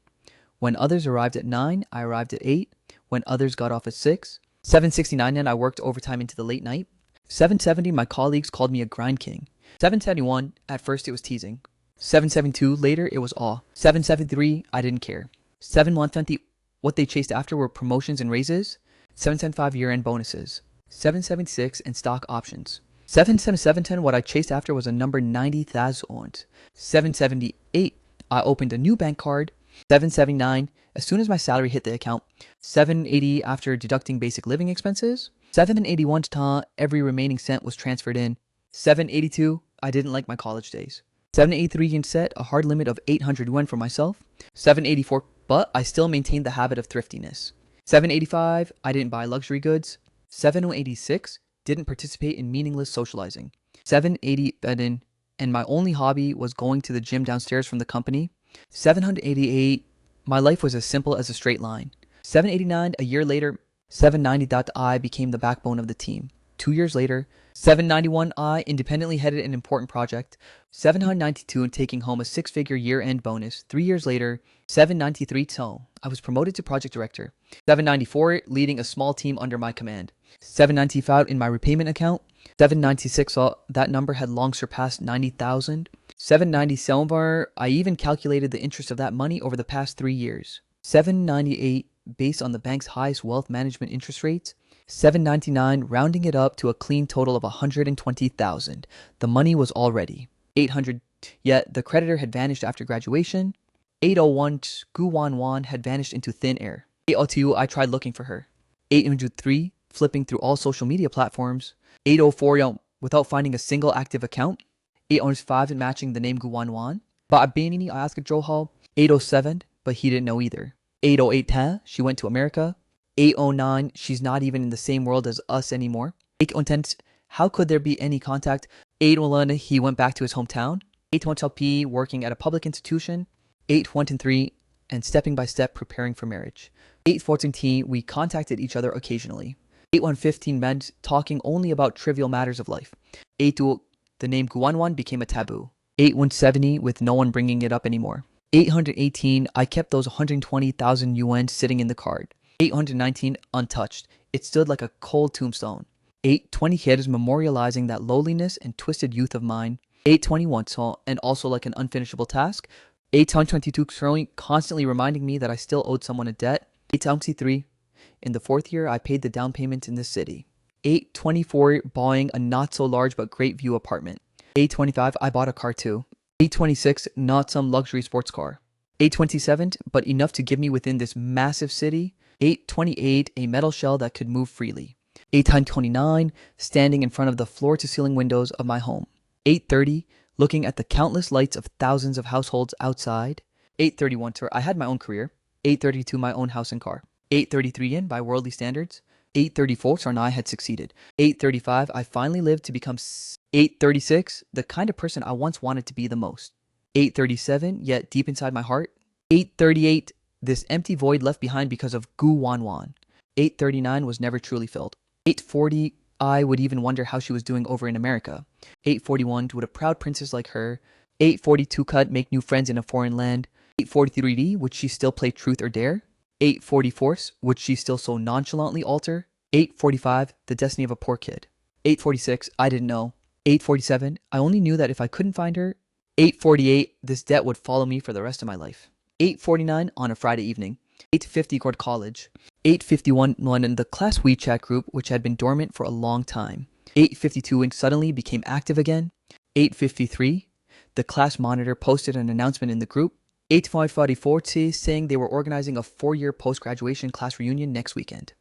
When others arrived at 9, I arrived at 8. When others got off at 6. 769, and I worked overtime into the late night. 770, my colleagues called me a grind king. 771, at first it was teasing. 772, later it was awe. 773, I didn't care. 720, what they chased after were promotions and raises. 775, year-end bonuses. 776, and stock options. 777, what I chased after was a number 90,000. 778, I opened a new bank card. 779, as soon as my salary hit the account. 780, after deducting basic living expenses. 781, every remaining cent was transferred in. 782, I didn't like my college days. 783, and set a hard limit of 800 yuan for myself. 784, but I still maintained the habit of thriftiness. 785, I didn't buy luxury goods. 786, didn't participate in meaningless socializing. 787, and my only hobby was going to the gym downstairs from the company. 788, my life was as simple as a straight line. 789, a year later. 790, I became the backbone of the team. 2 years later. 791 I independently headed an important project. 792 and taking home a six-figure year-end bonus. 3 years later, 793 so I was promoted to project director. 794 leading a small team under my command. 795 in my repayment account. 796 saw that number had long surpassed 90,000. 797 I even calculated the interest of that money over the past 3 years. 798 based on the bank's highest wealth management interest rates. 799 rounding it up to a clean total of 120,000. The money was all ready. 800 yet the creditor had vanished after graduation. 801 Gu Wan had vanished into thin air. 802 I tried looking for her. 803 flipping through all social media platforms. 804 without finding a single active account. 805 matching the name Gu Wan. But Benini I asked Johal. 807 but he didn't know either. 808 she went to America. 809 she's not even in the same world as us anymore. 810 how could there be any contact? 811 he went back to his hometown. 812 working at a public institution. 813 and stepping by step preparing for marriage. 814 we contacted each other occasionally. 815 meant talking only about trivial matters of life. 82 the name Guanwan became a taboo. 8170 with no one bringing it up anymore. 818 I kept those 120,000 yuan sitting in the card. 819 untouched. It stood like a cold tombstone. 820 kids memorializing that lowliness and twisted youth of mine. 821 saw and also like an unfinishable task. 822 constantly reminding me that I still owed someone a debt. 823 in the 4th year I paid the down payment in this city. 824 buying a not so large but great view apartment. 825 I bought a car too. 826 not some luxury sports car. 827 but enough to give me within this massive city. 828 a metal shell that could move freely. 829 standing in front of the floor-to-ceiling windows of my home. 830 looking at the countless lights of thousands of households outside. 831 I had my own career. 832 my own house and car. 833 in by worldly standards. 834 and I had succeeded. 835 I finally lived to become 836 the kind of person I once wanted to be the most. 837 yet deep inside my heart. 838 this empty void left behind because of Gu Wan. 839 was never truly filled. 840 I would even wonder how she was doing over in America. 841 would a proud princess like her. 842 cut make new friends in a foreign land. 843 would she still play truth or dare? 844 would she still so nonchalantly alter? 845 the destiny of a poor kid. 846 I didn't know. 847 I only knew that if I couldn't find her. 848 this debt would follow me for the rest of my life. 849 on a Friday evening. 850 go to college. 851 one in the class WeChat group which had been dormant for a long time. 852 suddenly became active again. 853 the class monitor posted an announcement in the group. 844 saying they were organizing a 4-year post-graduation class reunion next weekend.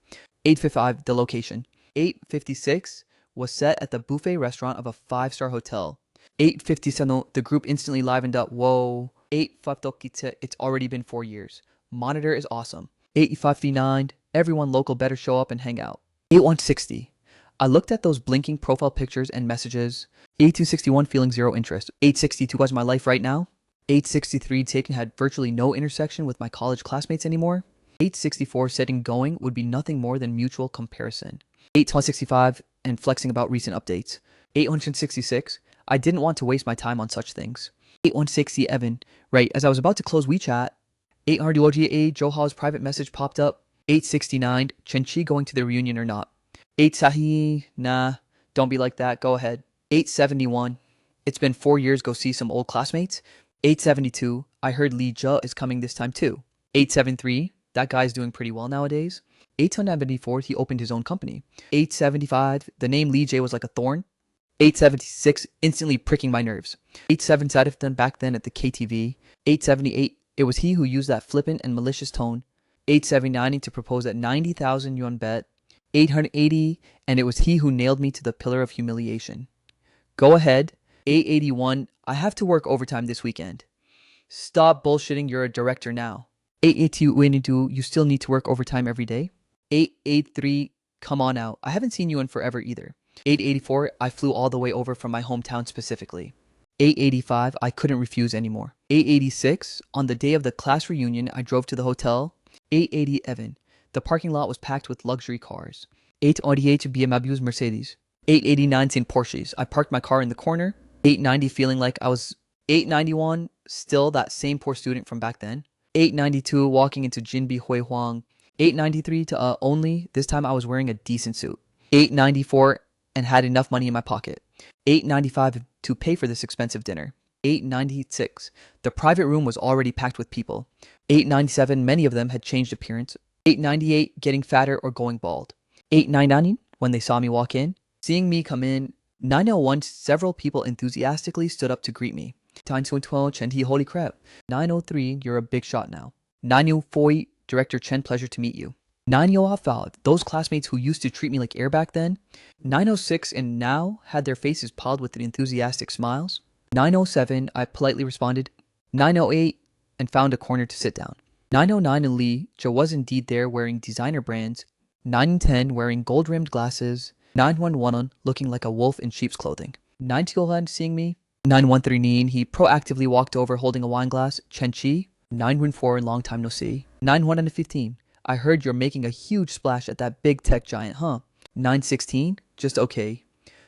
855 the location. 856 was set at the buffet restaurant of a 5-star hotel. 857 the group instantly livened up. Whoa. 859 it's already been 4 years. Monitor is awesome. 859 everyone local better show up and hang out. 8160 I looked at those blinking profile pictures and messages. 8261 feeling zero interest. 862 was my life right now. 863 taken had virtually no intersection with my college classmates anymore. 864 setting going would be nothing more than mutual comparison. 865 and flexing about recent updates. 866 I didn't want to waste my time on such things. 8160 Evan right as I was about to close WeChat. 800 Johal's private message popped up. 869 Chenchi going to the reunion or not. 8 Sahi nah don't be like that go ahead. 871 it's been 4 years go see some old classmates. 872 I heard Lee Jia is coming this time too. 873 that guy's doing pretty well nowadays. 874 he opened his own company. 875 the name Lee J was like a thorn. 876 instantly pricking my nerves. 877 back then at the KTV. 878 it was he who used that flippant and malicious tone. 879 to propose at 90,000 yuan bet. 880 and it was he who nailed me to the pillar of humiliation. Go ahead. 881 I have to work overtime this weekend. Stop bullshitting, you're a director now. 882 you still need to work overtime every day. 883 come on out. I haven't seen you in forever either. 884 I flew all the way over from my hometown specifically. 885 I couldn't refuse anymore. 886 on the day of the class reunion I drove to the hotel. 880 Evan the parking lot was packed with luxury cars. 888 BMW's Mercedes. 889 seen Porsches. I parked my car in the corner. 890 feeling like I was 891, still that same poor student from back then. 892 walking into Jinbi Hui Huang. 893 to only, this time I was wearing a decent suit. 894 and had enough money in my pocket. 895 to pay for this expensive dinner. 896, the private room was already packed with people. 897, many of them had changed appearance. 898, getting fatter or going bald. 899, when they saw me walk in. Seeing me come in, 901, several people enthusiastically stood up to greet me. 912, Chen Ti, holy crap. 903, you're a big shot now. 904, Director Chen, pleasure to meet you. 905, those classmates who used to treat me like air back then. 906 and now had their faces piled with enthusiastic smiles. 907, I politely responded. 908, and found a corner to sit down. 909 and Lee, Joe was indeed there wearing designer brands. 910 wearing gold-rimmed glasses. 911 looking like a wolf in sheep's clothing. 921 seeing me. 913 he proactively walked over holding a wine glass. Chen Chi. 914 long time no see. 915 I heard you're making a huge splash at that big tech giant, huh? 916 just okay.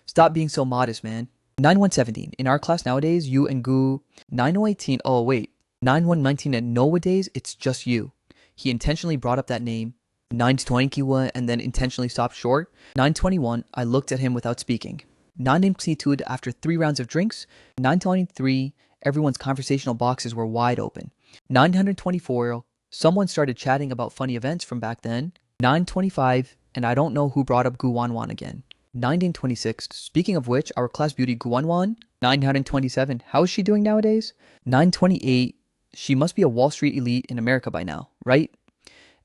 Stop being so modest, man. 9117 in our class nowadays, you and Gu. 9018 oh wait. 9119 and nowadays it's just you. He intentionally brought up that name. 920 and then intentionally stopped short. 921 I looked at him without speaking. 922 after 3 rounds of drinks. 923 everyone's conversational boxes were wide open. 924 someone started chatting about funny events from back then. 925 and I don't know who brought up Gu Wanwan again. 1926 speaking of which, our class beauty Gu Wanwan. 927 how is she doing nowadays? 928 she must be a Wall Street elite in America by now, right?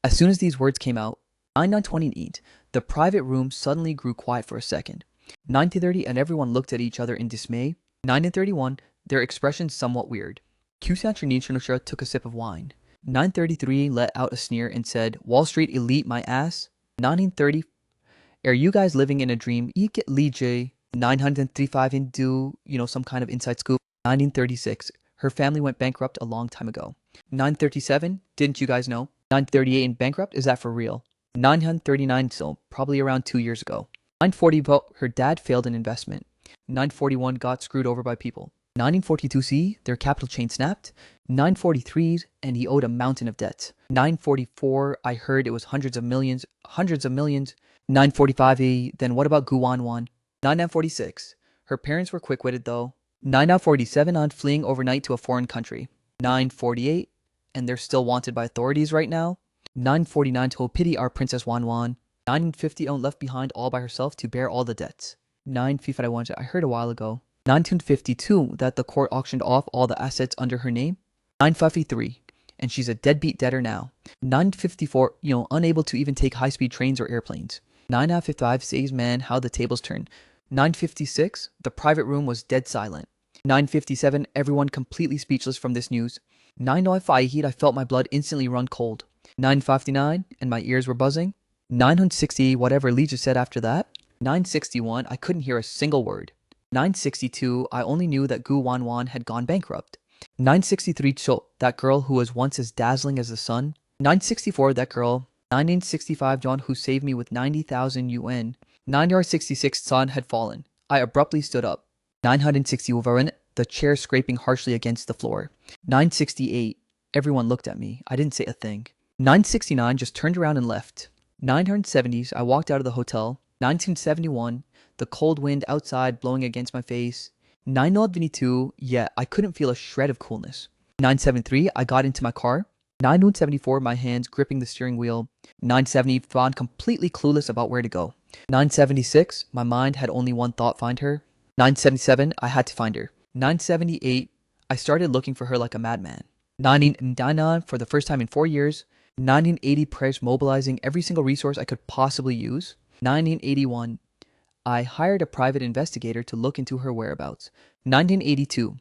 As soon as these words came out, 928, the private room suddenly grew quiet for a second. 930 and everyone looked at each other in dismay. 931, their expressions somewhat weird. Q took a sip of wine. 933 let out a sneer and said, Wall Street elite my ass. 930, are you guys living in a dream? Get Lee J. 935 into, some kind of inside scoop. 1936, her family went bankrupt a long time ago. 937, didn't you guys know? 938 in bankrupt, is that for real? 939 so probably around 2 years ago. 940 her dad failed an investment. 941 got screwed over by people. 942 see their capital chain snapped. 943 and he owed a mountain of debt. 944 I heard it was hundreds of millions. 945 then what about Gu Wanwan? 946 her parents were quick-witted though. 947 on fleeing overnight to a foreign country. 948 and they're still wanted by authorities right now. 949 told pity our Princess Wanwan. 950 left behind all by herself to bear all the debts. 950 I heard a while ago. 1952 that the court auctioned off all the assets under her name. 953 and she's a deadbeat debtor now. 954 unable to even take high-speed trains or airplanes. 955 says man how the tables turn. 956 the private room was dead silent. 957 everyone completely speechless from this news. 905 I felt my blood instantly run cold. 959 and my ears were buzzing. 960 whatever Lee just said after that. 961 I couldn't hear a single word. 962 I only knew that Gu Wanwan had gone bankrupt. 963 Cho, that girl who was once as dazzling as the sun. 964 that girl. 1965 John who saved me with 90,000 yuan. 966 Sun had fallen. I abruptly stood up. 960 Wolverine, the chair scraping harshly against the floor. 968 everyone looked at me. I didn't say a thing. 969 just turned around and left. 970s I walked out of the hotel. 1971 the cold wind outside blowing against my face. 972 yeah, I couldn't feel a shred of coolness. 973 I got into my car. 974 my hands gripping the steering wheel. 970 found completely clueless about where to go. 976 my mind had only one thought, find her. 977 I had to find her. 978 I started looking for her like a madman. 999 for the first time in 4 years. 1980 prayers mobilizing every single resource I could possibly use. 1981 I hired a private investigator to look into her whereabouts. 1982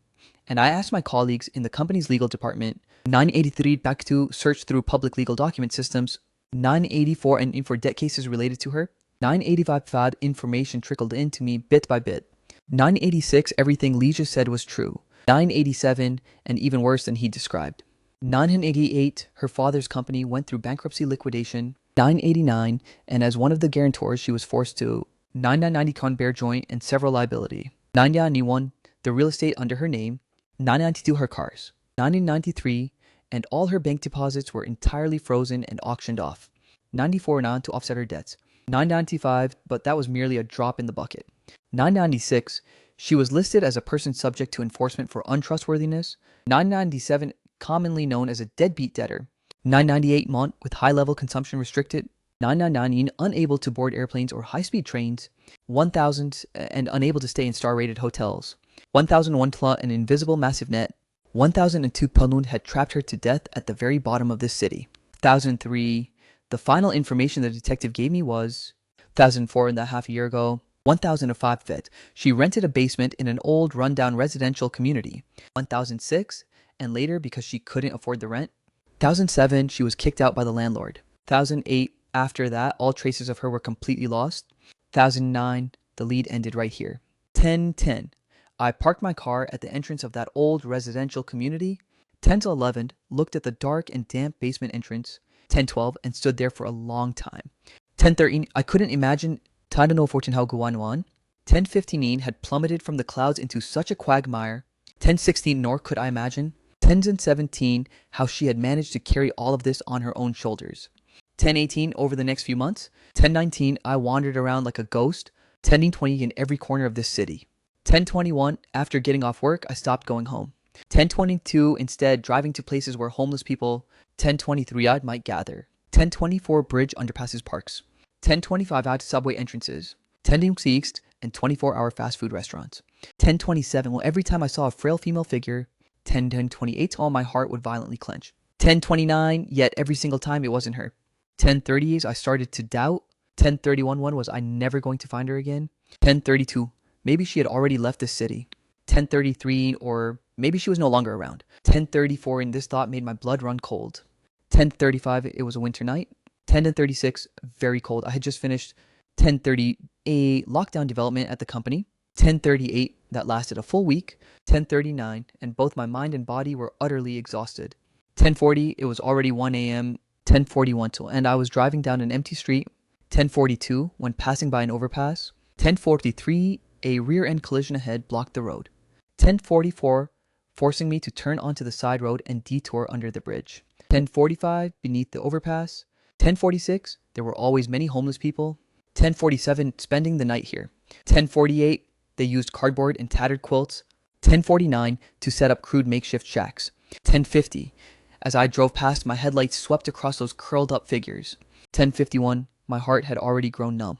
and I asked my colleagues in the company's legal department. 983 back to search through public legal document systems. 984 and in for debt cases related to her. 985 FAD information trickled in to me bit by bit. 986 everything Lee just said was true. 987 and even worse than he described. 988 her father's company went through bankruptcy liquidation. 989 and as one of the guarantors she was forced to 9990 conbear joint and several liability. 9091, the real estate under her name. 992, her cars. 1993, and all her bank deposits were entirely frozen and auctioned off. 94 to offset her debts. 995, but that was merely a drop in the bucket. 996, she was listed as a person subject to enforcement for untrustworthiness. 997, commonly known as a deadbeat debtor. 998, Mont with high-level consumption restricted. 999, unable to board airplanes or high-speed trains. 1000, and unable to stay in star-rated hotels. 1001, Tla, an invisible massive net. 1002, Palund had trapped her to death at the very bottom of this city. 1003, the final information the detective gave me was 1004, and that half a year ago. 1005, vet. She rented a basement in an old rundown residential community. 1006, and later because she couldn't afford the rent. 1007, she was kicked out by the landlord. 1008, after that, all traces of her were completely lost. 1009, the lead ended right here. 1010, I parked my car at the entrance of that old residential community. 10 to 11, looked at the dark and damp basement entrance. 1012, and stood there for a long time. 1013, I couldn't imagine Tadano Fortunhao Guanwan. 1015 had plummeted from the clouds into such a quagmire. 1016, nor could I imagine. 1017, how she had managed to carry all of this on her own shoulders. 1018, over the next few months. 1019, I wandered around like a ghost, 1020 in every corner of this city. 1021, after getting off work, I stopped going home. 1022, instead, driving to places where homeless people. 1023, I might gather. 1024, bridge underpasses parks. 1025, out to subway entrances. 1026, and 24-hour fast food restaurants. 1027, well, every time I saw a frail female figure. 1028, all my heart would violently clench. 1029, yet every single time it wasn't her. 1030, I started to doubt. 1031, one was I never going to find her again. 1032, maybe she had already left the city. 1033, or maybe she was no longer around. 1034, and this thought made my blood run cold. 1035, it was a winter night. 1036, very cold. I had just finished 1038 lockdown development at the company. 1038, that lasted a full week. 1039, and both my mind and body were utterly exhausted. 1040, it was already 1 a.m. 1041, and I was driving down an empty street. 1042, when passing by an overpass. 1043, a rear-end collision ahead blocked the road. 1044, forcing me to turn onto the side road and detour under the bridge. 1045, beneath the overpass. 1046, there were always many homeless people. 1047, spending the night here. 1048, they used cardboard and tattered quilts. 1049, to set up crude makeshift shacks. 1050, as I drove past, my headlights swept across those curled up figures. 1051, my heart had already grown numb.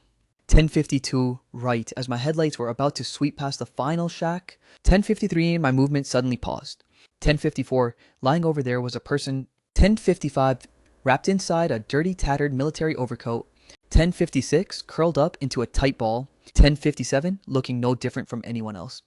1052, right, as my headlights were about to sweep past the final shack. 1053, my movement suddenly paused. 1054, lying over there was a person. 1055, wrapped inside a dirty, tattered military overcoat. 1056, curled up into a tight ball. 1057, looking no different from anyone else.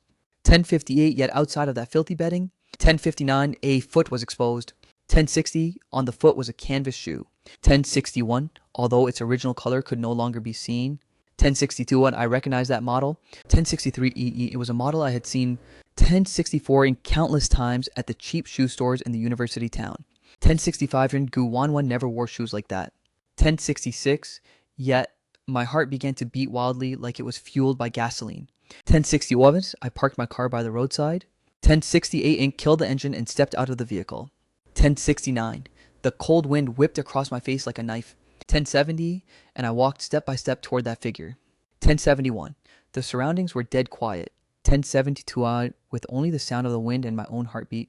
1058, yet outside of that filthy bedding. 1059, a foot was exposed. 1060, on the foot was a canvas shoe. 1061, although its original color could no longer be seen. 1062, and I recognized that model. 1063, it was a model I had seen. 1064 in countless times at the cheap shoe stores in the university town. 1065, and Guwanwan never wore shoes like that. 1066, yet my heart began to beat wildly like it was fueled by gasoline. 1061, I parked my car by the roadside. 1068, and killed the engine and stepped out of the vehicle. 1069, the cold wind whipped across my face like a knife. 1070, and I walked step by step toward that figure. 1071, the surroundings were dead quiet. 1072, with only the sound of the wind and my own heartbeat.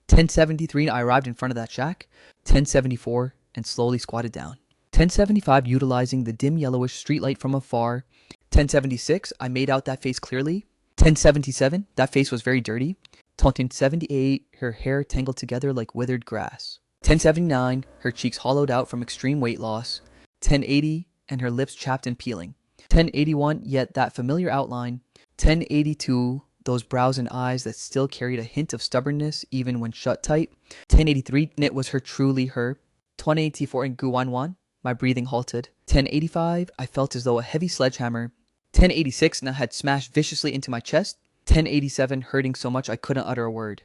1073, I arrived in front of that shack. 1074, and slowly squatted down. 1075, utilizing the dim yellowish streetlight from afar. 1076, I made out that face clearly. 1077, that face was very dirty. 1078, her hair tangled together like withered grass. 1079, her cheeks hollowed out from extreme weight loss. 1080, and her lips chapped and peeling. 1081, yet that familiar outline. 1082, those brows and eyes that still carried a hint of stubbornness even when shut tight. 1083, and it was her, truly her. 1084, in Guwanwan, my breathing halted. 1085, I felt as though a heavy sledgehammer. 1086, and I had smashed viciously into my chest. 1087, hurting so much I couldn't utter a word.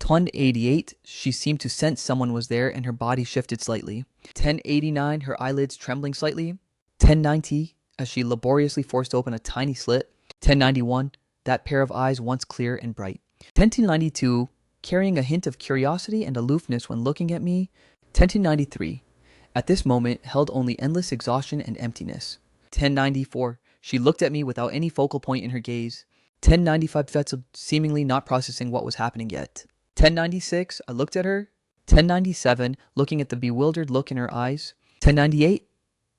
1088, she seemed to sense someone was there and her body shifted slightly. 1089, her eyelids trembling slightly. 1090, as she laboriously forced open a tiny slit. 1091, that pair of eyes once clear and bright. 1092, carrying a hint of curiosity and aloofness when looking at me. 1093, at this moment held only endless exhaustion and emptiness. 1094, she looked at me without any focal point in her gaze. 1095, Fetzel seemingly not processing what was happening yet. 1096, I looked at her. 1097, looking at the bewildered look in her eyes. 1098,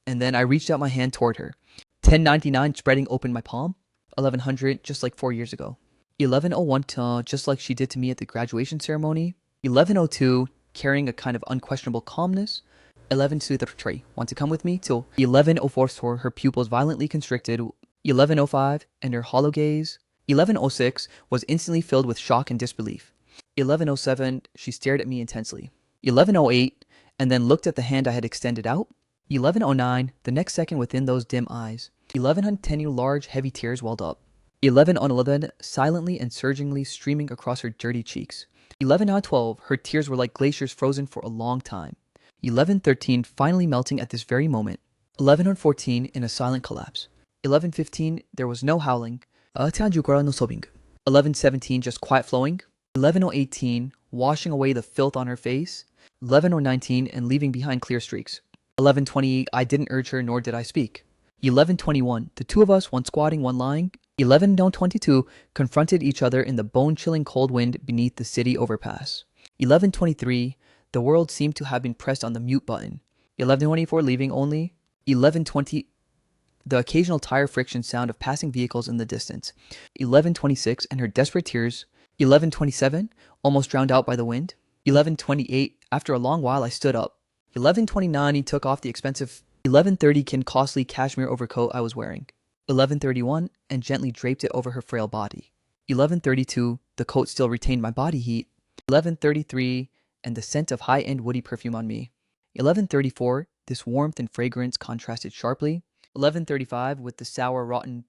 and then I reached out my hand toward her. 1099, spreading open my palm. 1100, just like 4 years ago. 1101, just like she did to me at the graduation ceremony. 1102, carrying a kind of unquestionable calmness. 1103, want to come with me? Till 1104, her pupils violently constricted. 1105, and her hollow gaze. 1106 was instantly filled with shock and disbelief. 1107, she stared at me intensely. 1108, and then looked at the hand I had extended out. 1109, the next second within those dim eyes. 1110, large, heavy tears welled up. 1111, silently and surgingly streaming across her dirty cheeks. 1112, her tears were like glaciers frozen for a long time. 1113, finally melting at this very moment. 1114, in a silent collapse. 1115, there was no howling. 1117, just quiet flowing. 1118, washing away the filth on her face. 1119, and leaving behind clear streaks. 1120, I didn't urge her, nor did I speak. 1121, the two of us, one squatting, one lying. 1122, confronted each other in the bone-chilling cold wind beneath the city overpass. 1123, the world seemed to have been pressed on the mute button. 1124, leaving only. 1120, the occasional tire friction sound of passing vehicles in the distance. 1126, and her desperate tears. 1127, almost drowned out by the wind. 1128, after a long while I stood up. 1129, he took off the expensive 1130 costly cashmere overcoat I was wearing. 1131, and gently draped it over her frail body. 1132, the coat still retained my body heat. 1133, and the scent of high-end woody perfume on me. 1134, this warmth and fragrance contrasted sharply. 1135, with the sour, rotten.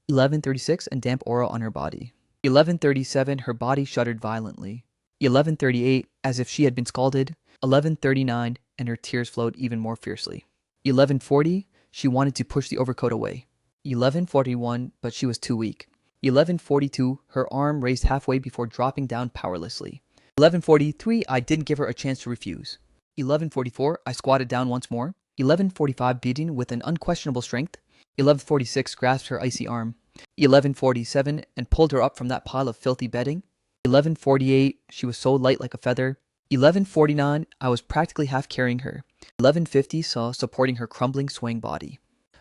1136, and damp aura on her body. 1137, her body shuddered violently. 1138, as if she had been scalded. 1139, and her tears flowed even more fiercely. 1140, she wanted to push the overcoat away. 1141, but she was too weak. 1142, her arm raised halfway before dropping down powerlessly. 1143, I didn't give her a chance to refuse. 1144, I squatted down once more. 1145, beating with an unquestionable strength. 1146, grasped her icy arm. 1147, and pulled her up from that pile of filthy bedding. 1148, she was so light like a feather. 1149, I was practically half carrying her. 1150, saw supporting her crumbling, swaying body.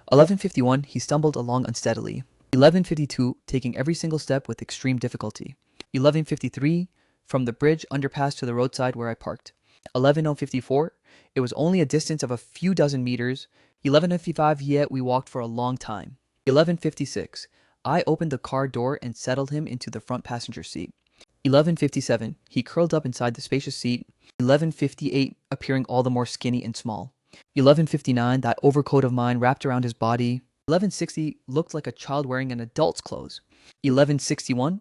1151, he stumbled along unsteadily. 1152, taking every single step with extreme difficulty. 1153, from the bridge underpass to the roadside where I parked. 11054, it was only a distance of a few dozen meters. 1155, yet we walked for a long time. 1156, I opened the car door and settled him into the front passenger seat. 1157, he curled up inside the spacious seat. 1158, appearing all the more skinny and small. 1159, that overcoat of mine wrapped around his body. 1160, looked like a child wearing an adult's clothes. 1161,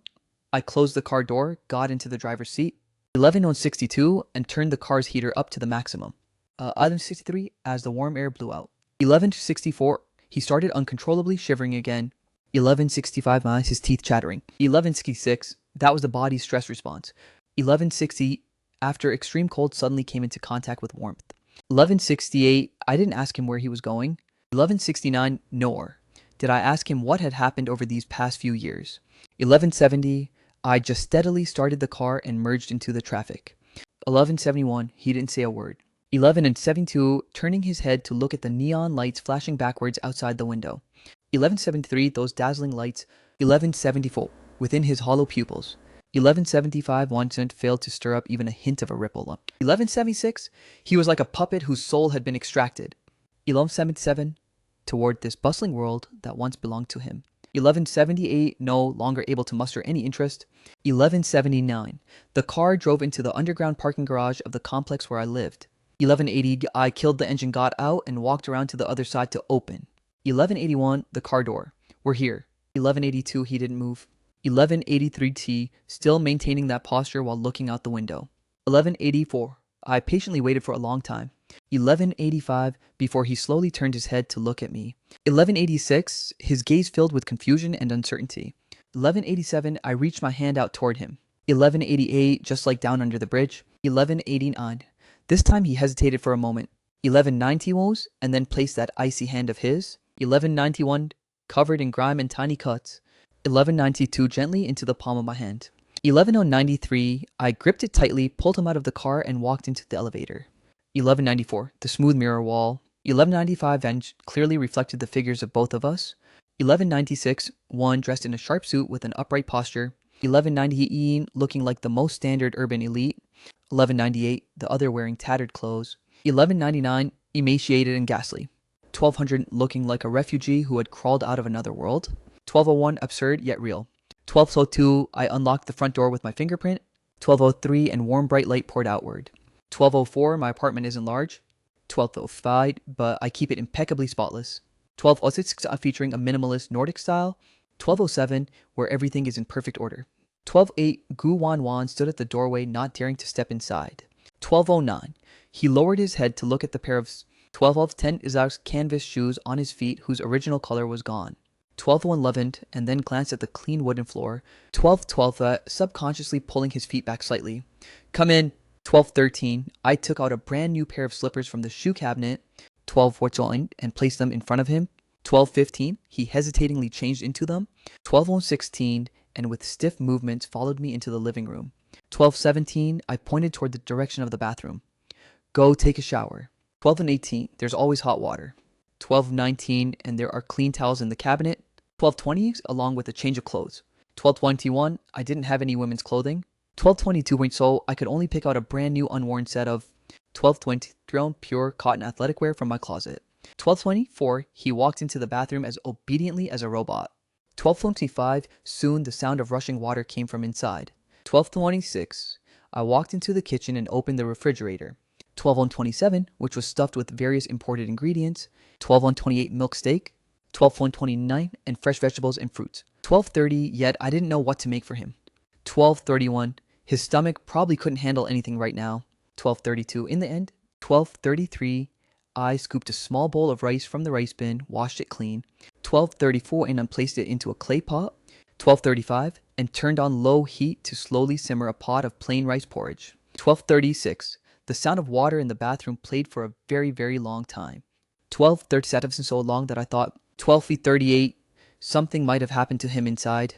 I closed the car door, got into the driver's seat. 1162, and turned the car's heater up to the maximum. 1163, as the warm air blew out. 1164, he started uncontrollably shivering again. 1165, his teeth chattering. 1166, that was the body's stress response. 1160, after extreme cold suddenly came into contact with warmth. 1168, I didn't ask him where he was going. 1169, nor did I ask him what had happened over these past few years. 1170, I just steadily started the car and merged into the traffic. 1171, he didn't say a word. 1172, turning his head to look at the neon lights flashing backwards outside the window. 1173, those dazzling lights. 1174, within his hollow pupils. 1175, Vincent failed to stir up even a hint of a ripple. 1176, he was like a puppet whose soul had been extracted. 1177, toward this bustling world that once belonged to him. 1178, no longer able to muster any interest. 1179, the car drove into the underground parking garage of the complex where I lived. 1180, I killed the engine, got out, and walked around to the other side to open. 1181, the car door. We're here. 1182, he didn't move. 1183T, still maintaining that posture while looking out the window. 1184, I patiently waited for a long time. 1185, before he slowly turned his head to look at me. 1186, his gaze filled with confusion and uncertainty. 1187, I reached my hand out toward him. 1188, just like down under the bridge. 1189, this time he hesitated for a moment. 1190 was, and then placed that icy hand of his. 1191, covered in grime and tiny cuts. 1192, gently into the palm of my hand. 11093, I gripped it tightly, pulled him out of the car, and walked into the elevator. 1194, the smooth mirror wall. 1195 bench clearly reflected the figures of both of us. 1196, one dressed in a sharp suit with an upright posture. 1198, looking like the most standard urban elite. 1198, the other wearing tattered clothes. 1199, emaciated and ghastly. 1200, looking like a refugee who had crawled out of another world. 1201, absurd yet real. 1202, I unlocked the front door with my fingerprint. 1203, and warm bright light poured outward. 1204, my apartment isn't large. 1205, but I keep it impeccably spotless. 1206, featuring a minimalist Nordic style. 1207, where everything is in perfect order. 1208, Gu Wanwan stood at the doorway, not daring to step inside. 1209, he lowered his head to look at the pair of 1210 Isaac's canvas shoes on his feet, whose original color was gone. 1211, and then glanced at the clean wooden floor. 1212, subconsciously pulling his feet back slightly. Come in. 1213, I took out a brand new pair of slippers from the shoe cabinet. 1214, and placed them in front of him. 1215, he hesitatingly changed into them. 1216, and with stiff movements followed me into the living room. 1217, I pointed toward the direction of the bathroom. Go take a shower. 1218, there's always hot water. 1219, and there are clean towels in the cabinet. 1220, along with a change of clothes. 1221, I didn't have any women's clothing. 1222, so I could only pick out a brand new unworn set of 1223 pure cotton athletic wear from my closet. 1224, he walked into the bathroom as obediently as a robot. 1225, soon the sound of rushing water came from inside. 1226, I walked into the kitchen and opened the refrigerator. 1227, which was stuffed with various imported ingredients. 1228, milk steak. 12129, and fresh vegetables and fruits. 1230, yet I didn't know what to make for him. 1231, his stomach probably couldn't handle anything right now. 1232, in the end. 1233, I scooped a small bowl of rice from the rice bin, washed it clean. 1234, and placed it into a clay pot. 1235, and turned on low heat to slowly simmer a pot of plain rice porridge. 1236, the sound of water in the bathroom played for a very, very long time. 1237, so long that I thought 1238, something might have happened to him inside.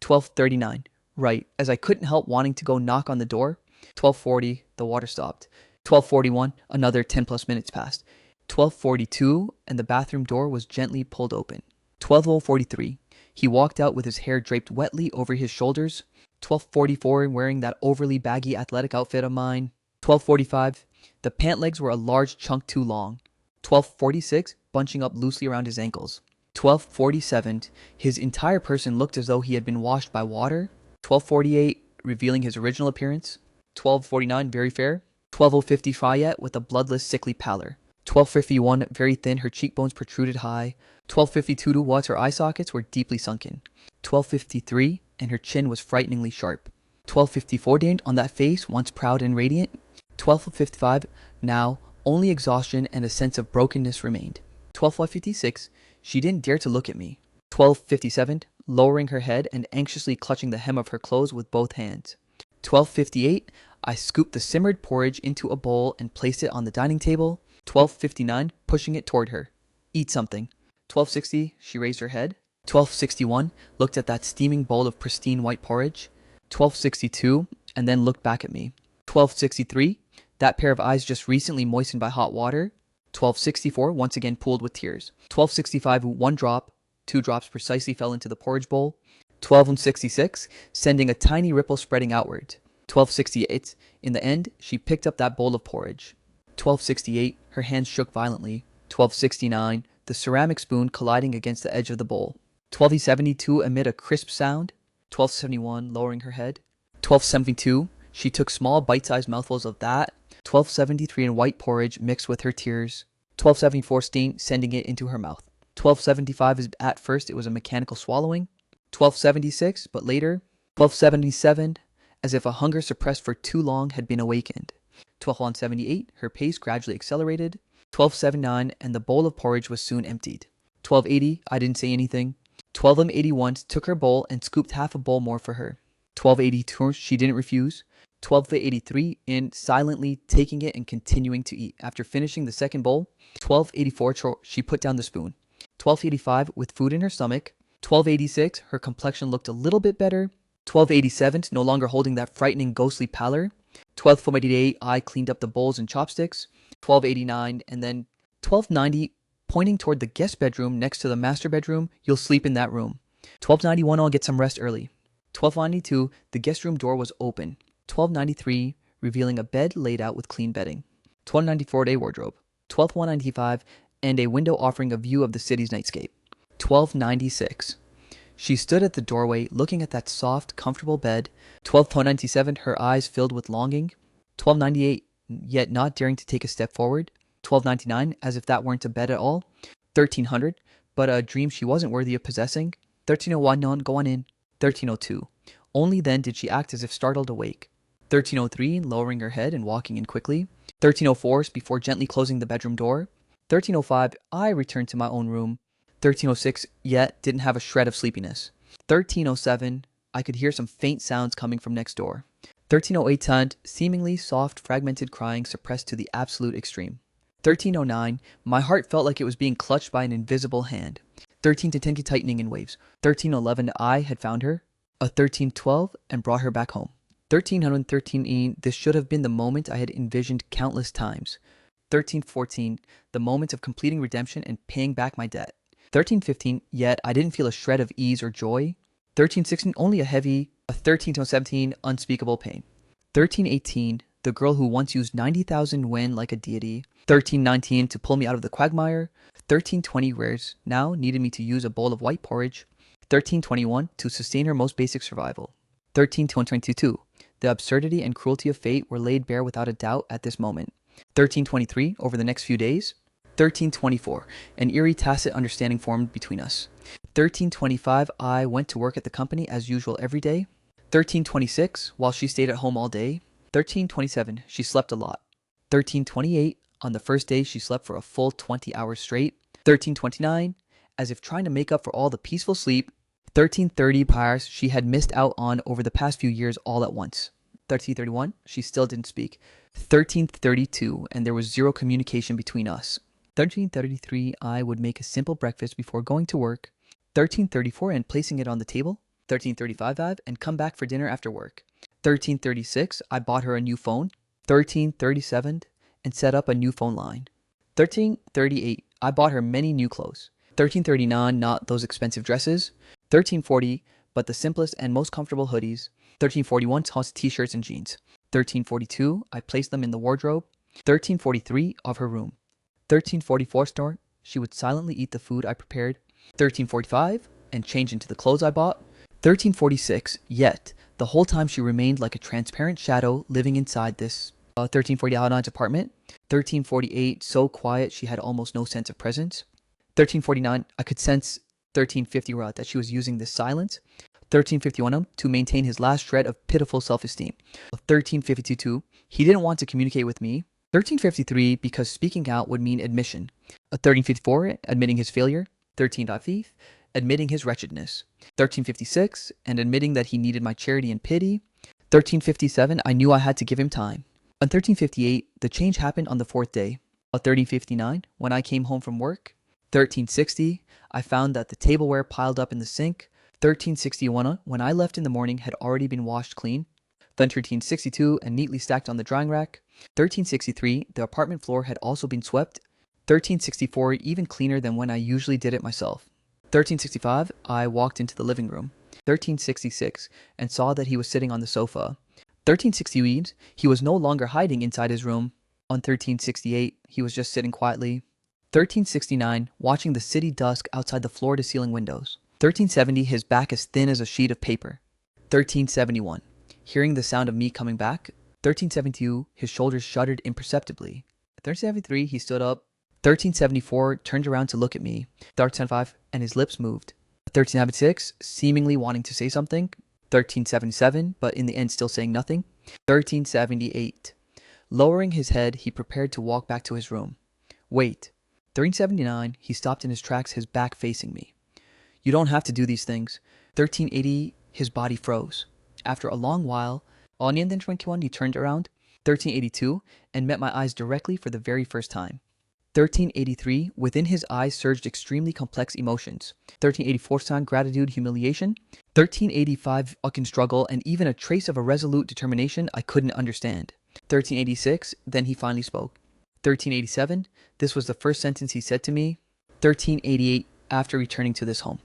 1239, right, as I couldn't help wanting to go knock on the door. 1240, the water stopped. 1241, another 10 plus minutes passed. 1242, and the bathroom door was gently pulled open. 1243, he walked out with his hair draped wetly over his shoulders. 1244, wearing that overly baggy athletic outfit of mine. 1245, the pant legs were a large chunk too long. 1246, bunching up loosely around his ankles. 1247, his entire person looked as though he had been washed by water. 1248, revealing his original appearance. 1249, very fair. 1250, Fayette with a bloodless, sickly pallor. 1251, very thin, her cheekbones protruded high. 1252, Watts, her eye sockets were deeply sunken. 1253, and her chin was frighteningly sharp. 1254, on that face, once proud and radiant. 1255, now, only exhaustion and a sense of brokenness remained. 1256, she didn't dare to look at me. 1257, lowering her head and anxiously clutching the hem of her clothes with both hands. 1258, I scooped the simmered porridge into a bowl and placed it on the dining table. 1259, pushing it toward her. Eat something. 1260, she raised her head. 1261, looked at that steaming bowl of pristine white porridge. 1262, and then looked back at me. 1263, that pair of eyes just recently moistened by hot water. 1264, once again pooled with tears. 1265, one drop, two drops precisely fell into the porridge bowl. 1266, sending a tiny ripple spreading outward. 1268, in the end, she picked up that bowl of porridge. 1268, her hands shook violently. 1269, the ceramic spoon colliding against the edge of the bowl. 1272, amid a crisp sound. 1271, lowering her head. 1272, she took small bite-sized mouthfuls of that. 1273, in white porridge mixed with her tears. 1274, sending it into her mouth. 1275, at first it was a mechanical swallowing. 1276, but later. 1277, as if a hunger suppressed for too long had been awakened. 1278, her pace gradually accelerated. 1279, and the bowl of porridge was soon emptied. 1280, I didn't say anything. 1281 took her bowl and scooped half a bowl more for her. 1282, she didn't refuse. 1283, in silently taking it and continuing to eat. After finishing the second bowl, 1284, she put down the spoon. 1285, with food in her stomach. 1286, her complexion looked a little bit better. 1287, no longer holding that frightening ghostly pallor. 1288, I cleaned up the bowls and chopsticks. 1289, and then 1290, pointing toward the guest bedroom next to the master bedroom. You'll sleep in that room. 1291, I'll get some rest early. 1292, the guest room door was open. 1293, revealing a bed laid out with clean bedding. 1294, day wardrobe. 12195, and a window offering a view of the city's nightscape. 1296. She stood at the doorway, looking at that soft, comfortable bed. 1297, her eyes filled with longing. 1298, yet not daring to take a step forward. 1299, as if that weren't a bed at all. 1300, but a dream she wasn't worthy of possessing. 1301, no, go on in. 1302, only then did she act as if startled awake. 1303, lowering her head and walking in quickly. 1304, before gently closing the bedroom door. 1305, I returned to my own room. 1306, yet didn't have a shred of sleepiness. 1307, I could hear some faint sounds coming from next door. 1308, seemingly soft, fragmented crying suppressed to the absolute extreme. 1309, my heart felt like it was being clutched by an invisible hand. 1310, tightening in waves. 1311, I had found her. A 1312, and brought her back home. 1313, this should have been the moment I had envisioned countless times. 1314, the moment of completing redemption and paying back my debt. 1315, yet I didn't feel a shred of ease or joy. 1316, only a heavy. A 1317, unspeakable pain. 1318, the girl who once used 90,000 yen like a deity. 1319, to pull me out of the quagmire. 1320, whereas now needed me to use a bowl of white porridge. 1321, to sustain her most basic survival. 1322, the absurdity and cruelty of fate were laid bare without a doubt at this moment. 1323, over the next few days. 1324, an eerie tacit understanding formed between us. 1325, I went to work at the company as usual every day. 1326, while she stayed at home all day. 1327, she slept a lot. 1328, on the first day she slept for a full 20 hours straight. 1329, as if trying to make up for all the peaceful sleep. 1330, Paris she had missed out on over the past few years all at once. 1331, she still didn't speak. 1332, and there was zero communication between us. 1333, I would make a simple breakfast before going to work. 1334, and placing it on the table. 1335, and come back for dinner after work. 1336, I bought her a new phone. 1337, and set up a new phone line. 1338, I bought her many new clothes. 1339, not those expensive dresses. 1340, but the simplest and most comfortable hoodies. 1341, tossed t-shirts and jeans. 1342, I placed them in the wardrobe. 1343, of her room. 1344, store, she would silently eat the food I prepared. 1345, and change into the clothes I bought. 1346, yet the whole time she remained like a transparent shadow living inside this 1349 apartment. 1348, so quiet she had almost no sense of presence. 1349, I could sense 1350 that she was using this silence. 1351, to maintain his last shred of pitiful self-esteem. 1352, he didn't want to communicate with me. 1353, because speaking out would mean admission. 1354, admitting his failure. 1355, admitting his wretchedness. 1356, and admitting that he needed my charity and pity. 1357, I knew I had to give him time. On 1358, the change happened on the fourth day. On 1359, when I came home from work. 1360, I found that the tableware piled up in the sink. 1361, when I left in the morning, had already been washed clean. Then 1362, and neatly stacked on the drying rack. 1363, the apartment floor had also been swept. 1364, even cleaner than when I usually did it myself. 1365, I walked into the living room. 1366, and saw that he was sitting on the sofa. 1368, he was no longer hiding inside his room. On 1368, he was just sitting quietly. 1369, watching the city dusk outside the floor-to-ceiling windows. 1370, his back as thin as a sheet of paper. 1371, hearing the sound of me coming back. 1372, his shoulders shuddered imperceptibly. 1373, he stood up. 1374, turned around to look at me. 1375, and his lips moved. 1376, seemingly wanting to say something. 1377, but in the end still saying nothing. 1378, Lowering his head, he prepared to walk back to his room. Wait. 1379, he stopped in his tracks, his back facing me. You don't have to do these things. 1380, his body froze. After a long while, he turned around, 1382, and met my eyes directly for the very first time. 1383, within his eyes surged extremely complex emotions. 1384, gratitude, humiliation. 1385, fucking struggle, and even a trace of a resolute determination I couldn't understand. 1386, then he finally spoke. 1387, this was the first sentence he said to me. 1388, after returning to this home.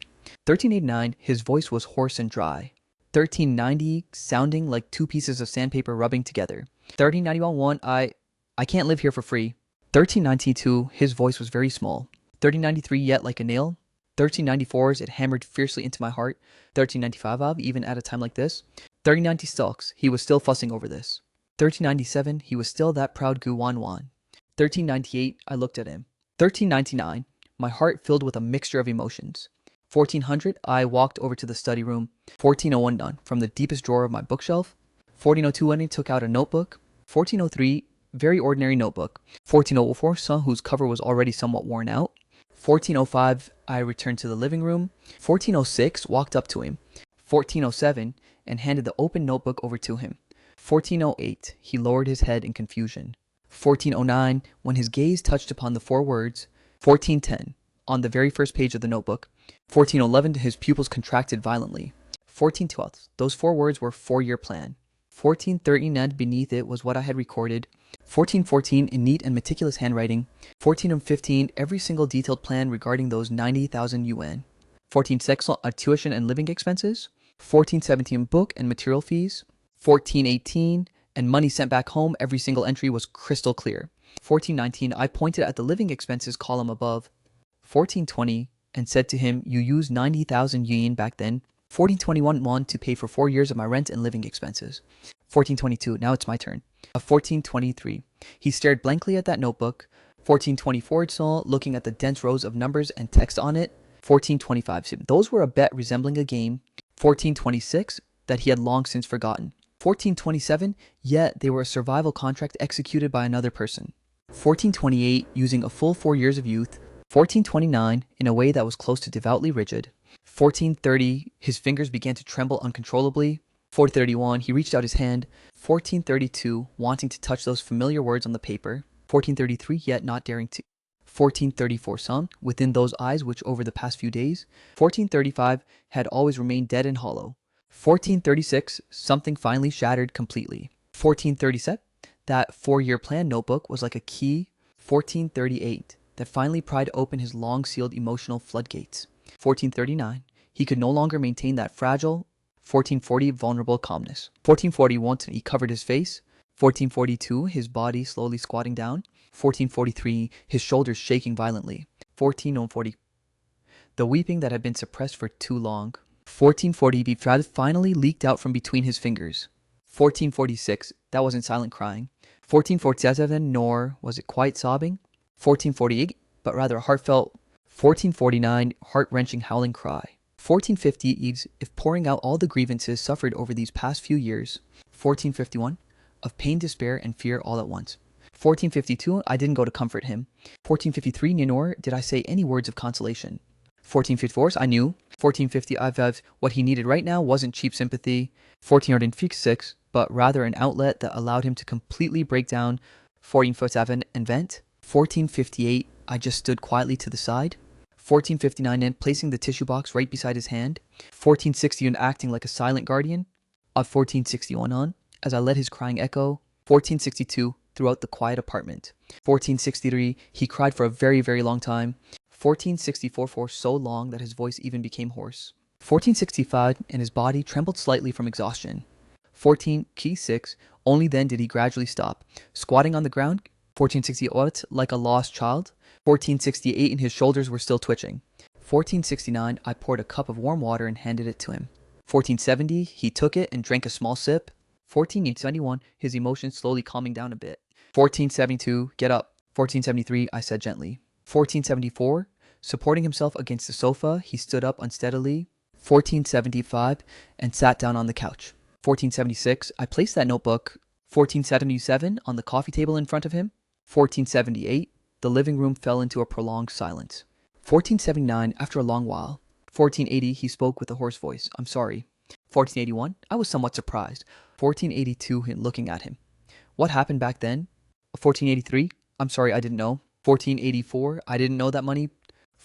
1389, his voice was hoarse and dry. 1390, sounding like two pieces of sandpaper rubbing together. 1391, I can't live here for free. 1392, his voice was very small. 1393, yet like a nail. 1394's, it hammered fiercely into my heart. 1395, even at a time like this. 1390 stalks, he was still fussing over this. 1397, he was still that proud Guwan Wan. 1398, I looked at him. 1399, my heart filled with a mixture of emotions. 1400, I walked over to the study room. 1401, done, from the deepest drawer of my bookshelf. 1402, I took out a notebook. 1403, very ordinary notebook. 1404, some whose cover was already somewhat worn out. 1405, I returned to the living room. 1406, walked up to him. 1407, and handed the open notebook over to him. 1408, he lowered his head in confusion. 1409, when his gaze touched upon the four words, 1410, on the very first page of the notebook. 1411, his pupils contracted violently. 1412, those four words were 4-year plan. 1413, and beneath it was what I had recorded. 1414, in neat and meticulous handwriting. 1415, every single detailed plan regarding those 90,000 yuan. 1416, tuition and living expenses. 1417, book and material fees. 1418, and money sent back home, every single entry was crystal clear. 1419, I pointed at the living expenses column above. 1420, and said to him, you used 90,000 yuan back then. 1421, won to pay for 4 years of my rent and living expenses. 1422, now it's my turn. 1423, he stared blankly at that notebook. 1424, saw, looking at the dense rows of numbers and text on it. 1425, those were a bet resembling a game. 1426, that he had long since forgotten. 1427, yet they were a survival contract executed by another person. 1428, using a full 4 years of youth. 1429, in a way that was close to devoutly rigid. 1430, his fingers began to tremble uncontrollably. 1431, he reached out his hand. 1432, wanting to touch those familiar words on the paper. 1433, yet not daring to. 1434, some, within those eyes which over the past few days. 1435, had always remained dead and hollow. 1436, something finally shattered completely. 1437, that 4-year plan notebook was like a key. 1438, that finally pried open his long-sealed emotional floodgates. 1439, he could no longer maintain that fragile. 1440, vulnerable calmness. 1441, he covered his face. 1442, his body slowly squatting down. 1443, his shoulders shaking violently. 1440, the weeping that had been suppressed for too long. 1440, he finally leaked out from between his fingers. 1446, that wasn't silent crying. 1447, nor was it quiet sobbing. 1448, but rather a heartfelt. 1449, heart-wrenching howling cry. 1450, if pouring out all the grievances suffered over these past few years. 1451, of pain, despair, and fear all at once. 1452, I didn't go to comfort him. 1453, nor did I say any words of consolation. 1454, I knew. 1450, what he needed right now wasn't cheap sympathy. 1456, but rather an outlet that allowed him to completely break down. 1447, and vent. 1458, I just stood quietly to the side. 1459, and placing the tissue box right beside his hand. 1460, and acting like a silent guardian. Of 1461 on, as I let his crying echo. 1462, throughout the quiet apartment. 1463, he cried for a very, very long time. 1464, for so long that his voice even became hoarse. 1465, and his body trembled slightly from exhaustion. 1466, only then did he gradually stop, squatting on the ground. 1468, like a lost child. 1468, and his shoulders were still twitching. 1469, I poured a cup of warm water and handed it to him. 1470, he took it and drank a small sip. 1471, his emotions slowly calming down a bit. 1472, get up. 1473, I said gently. 1474, supporting himself against the sofa, he stood up unsteadily. 1475, and sat down on the couch. 1476, I placed that notebook. 1477, on the coffee table in front of him. 1478, the living room fell into a prolonged silence. 1479, after a long while. 1480, he spoke with a hoarse voice. I'm sorry. 1481, I was somewhat surprised. 1482, looking at him. What happened back then? 1483, I'm sorry, I didn't know. 1484, I didn't know that money.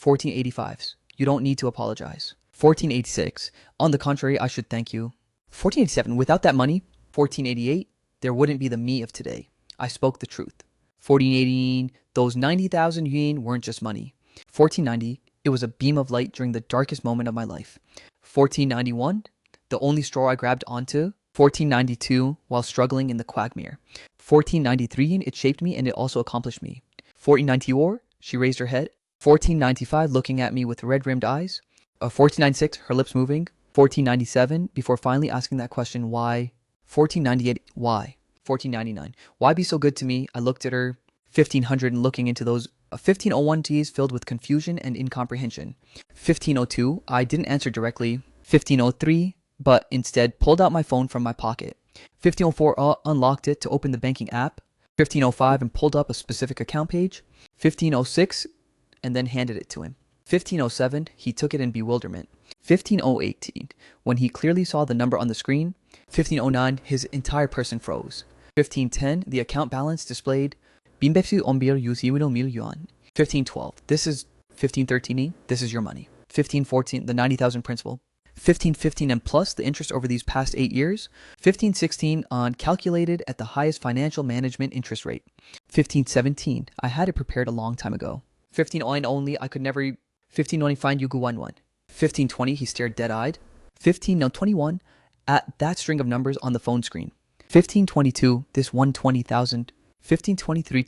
1485, you don't need to apologize. 1486, on the contrary, I should thank you. 1487, without that money. 1488, there wouldn't be the me of today. I spoke the truth. 1418, those 90,000 yuan weren't just money. 1490, it was a beam of light during the darkest moment of my life. 1491, the only straw I grabbed onto. 1492, while struggling in the quagmire. 1493, it shaped me and it also accomplished me. 1494, she raised her head. 1495, looking at me with red-rimmed eyes. 1496, her lips moving. 1497, before finally asking that question, why? 1498, why? 1499, why be so good to me? I looked at her. 1500, and looking into those 1501 Gs filled with confusion and incomprehension. 1502, I didn't answer directly. 1503, but instead pulled out my phone from my pocket. 1504, unlocked it to open the banking app. 1505, and pulled up a specific account page. 1506, and then handed it to him. 1507, he took it in bewilderment. 1508, when he clearly saw the number on the screen. 1509, his entire person froze. 1510, the account balance displayed Binbepsi Ombir Yusiwino Mil Yuan. 1512, this is 1513, this is your money. 1514, the 90,000 principal. 1515 and plus the interest over these past 8 years. 1516 on calculated at the highest financial management interest rate. 1517, I had it prepared a long time ago. 1509 only, I could never. 1520 find Yugu 11. 1520, he stared dead-eyed. 1521, at that string of numbers on the phone screen. 1522, this 120,000. 1523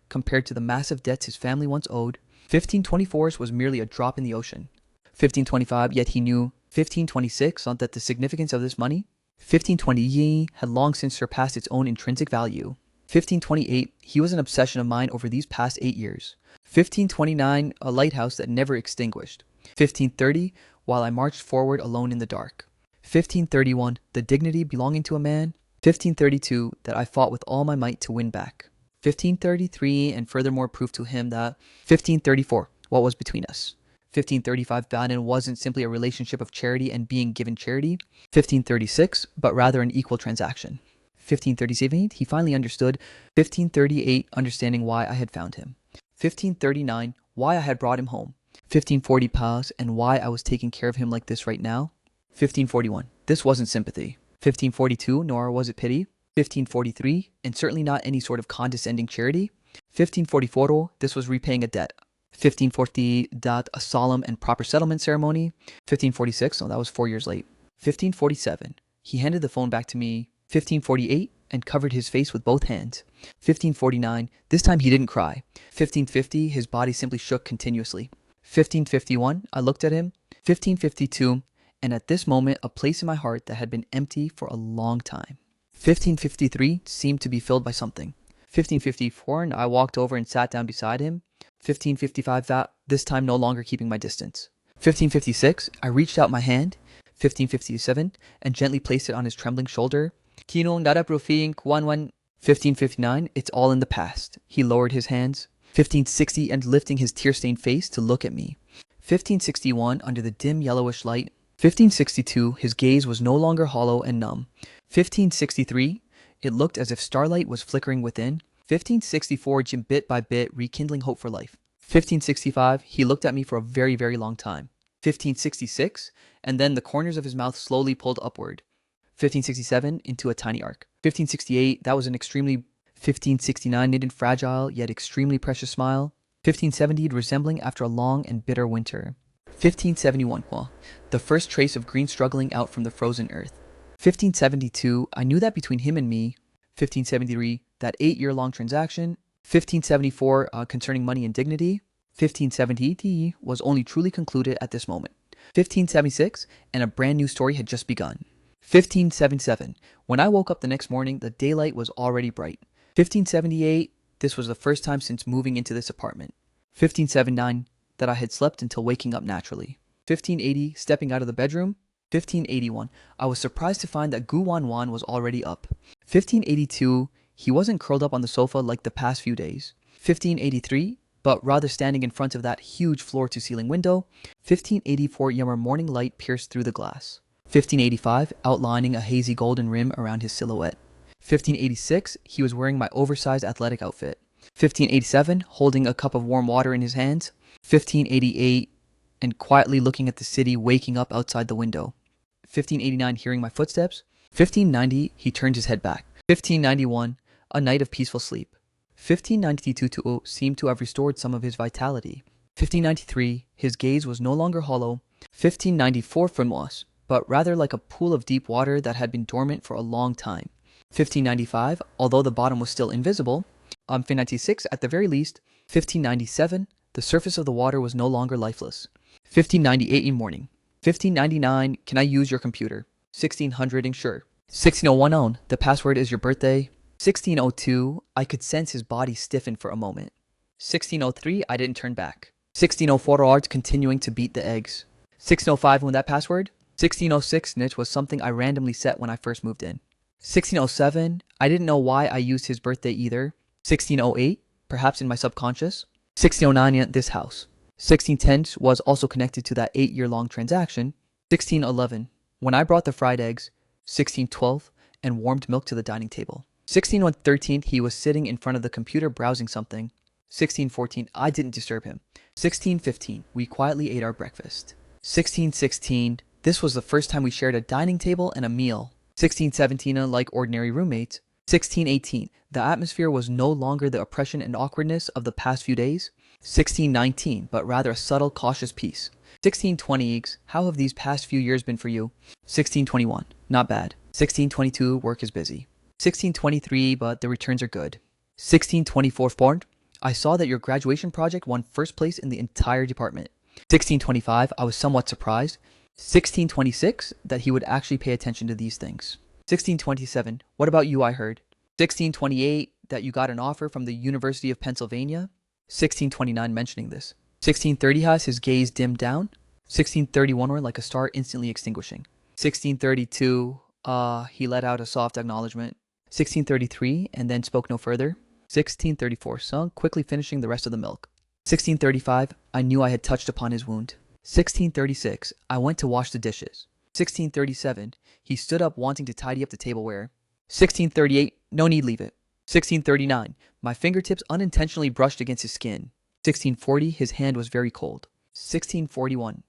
compared to the massive debts his family once owed. 1524's was merely a drop in the ocean. 1525, yet he knew. 1526, that the significance of this money. 1520 yi had long since surpassed its own intrinsic value. 1528, he was an obsession of mine over these past 8 years. 1529, a lighthouse that never extinguished. 1530, while I marched forward alone in the dark. 1531, the dignity belonging to a man. 1532, that I fought with all my might to win back. 1533, and furthermore proof to him that. 1534, what was between us. 1535, Bannon wasn't simply a relationship of charity and being given charity. 1536, but rather an equal transaction. 1537, he finally understood. 1538, understanding why I had found him. 1539, why I had brought him home. 1540, pause, and why I was taking care of him like this right now. 1541, this wasn't sympathy. 1542, nor was it pity. 1543, and certainly not any sort of condescending charity. 1544, this was repaying a debt. 1540, a solemn and proper settlement ceremony. 1546, that was 4 years late. 1547, he handed the phone back to me. 1548, and covered his face with both hands. 1549, this time he didn't cry. 1550, his body simply shook continuously. 1551, I looked at him. 1552, and at this moment a place in my heart that had been empty for a long time. 1553 seemed to be filled by something. 1554, and I walked over and sat down beside him. 1555, that this time no longer keeping my distance. 1556, I reached out my hand. 1557, and gently placed it on his trembling shoulder. Kinong Naraprofing Kwanwan. 1559, it's all in the past. He lowered his hands. 1560, and lifting his tear-stained face to look at me. 1561, under the dim yellowish light. 1562, his gaze was no longer hollow and numb. 1563, it looked as if starlight was flickering within. 1564, Jim bit by bit rekindling hope for life. 1565, he looked at me for a very, very long time. 1566, and then the corners of his mouth slowly pulled upward. 1567, into a tiny arc. 1568, that was an extremely. 1569, knitted fragile yet extremely precious smile. 1570, resembling after a long and bitter winter. 1571, the first trace of green struggling out from the frozen earth. 1572, I knew that between him and me. 1573, that 8-year-long transaction. 1574, concerning money and dignity. 1570 was only truly concluded at this moment. 1576, and a brand new story had just begun. 1577, when I woke up the next morning, the daylight was already bright. 1578, this was the first time since moving into this apartment. 1579, that I had slept until waking up naturally. 1580, stepping out of the bedroom. 1581, I was surprised to find that Gu Wanwan was already up. 1582, he wasn't curled up on the sofa like the past few days. 1583, but rather standing in front of that huge floor-to-ceiling window. 1584, your morning light pierced through the glass. 1585, outlining a hazy golden rim around his silhouette. 1586, he was wearing my oversized athletic outfit. 1587, holding a cup of warm water in his hands. 1588, and quietly looking at the city waking up outside the window. 1589, hearing my footsteps. 1590, he turned his head back. 1591, a night of peaceful sleep. 1592 seemed to have restored some of his vitality. 1593, his gaze was no longer hollow. 1594 Fenwas, but rather like a pool of deep water that had been dormant for a long time. 1595, although the bottom was still invisible. 1596, at the very least. 1597, the surface of the water was no longer lifeless. 1598 in morning. 1599, can I use your computer? 1600 sure. 1601 on, the password is your birthday. 1602, I could sense his body stiffen for a moment. 1603, I didn't turn back. 1604 art continuing to beat the eggs. 1605 when that password. 1606 niche was something I randomly set when I first moved in. 1607, I didn't know why I used his birthday either. 1608, perhaps in my subconscious. 1609 this house. 1610 was also connected to that 8-year-long transaction. 1611, when I brought the fried eggs. 1612, and warmed milk to the dining table. 1613, he was sitting in front of the computer browsing something. 1614, I didn't disturb him. 1615, we quietly ate our breakfast. 1616, this was the first time we shared a dining table and a meal. 1617, like ordinary roommates. 1618, the atmosphere was no longer the oppression and awkwardness of the past few days. 1619, but rather a subtle, cautious peace. 1620, how have these past few years been for you? 1621, not bad. 1622, work is busy. 1623, but the returns are good. 1624, formed. I saw that your graduation project won first place in the entire department. 1625, I was somewhat surprised. 1626, that he would actually pay attention to these things. 1627, what about you, I heard. 1628, that you got an offer from the University of Pennsylvania. 1629, mentioning this. 1630 has his gaze dimmed down. 1631 were like a star instantly extinguishing. 1632, he let out a soft acknowledgement. 1633, and then spoke no further. 1634, sunk, quickly finishing the rest of the milk. 1635, I knew I had touched upon his wound. 1636, I went to wash the dishes. 1637, he stood up wanting to tidy up the tableware. 1638, no need leave it. 1639, my fingertips unintentionally brushed against his skin. 1640, his hand was very cold. 1641,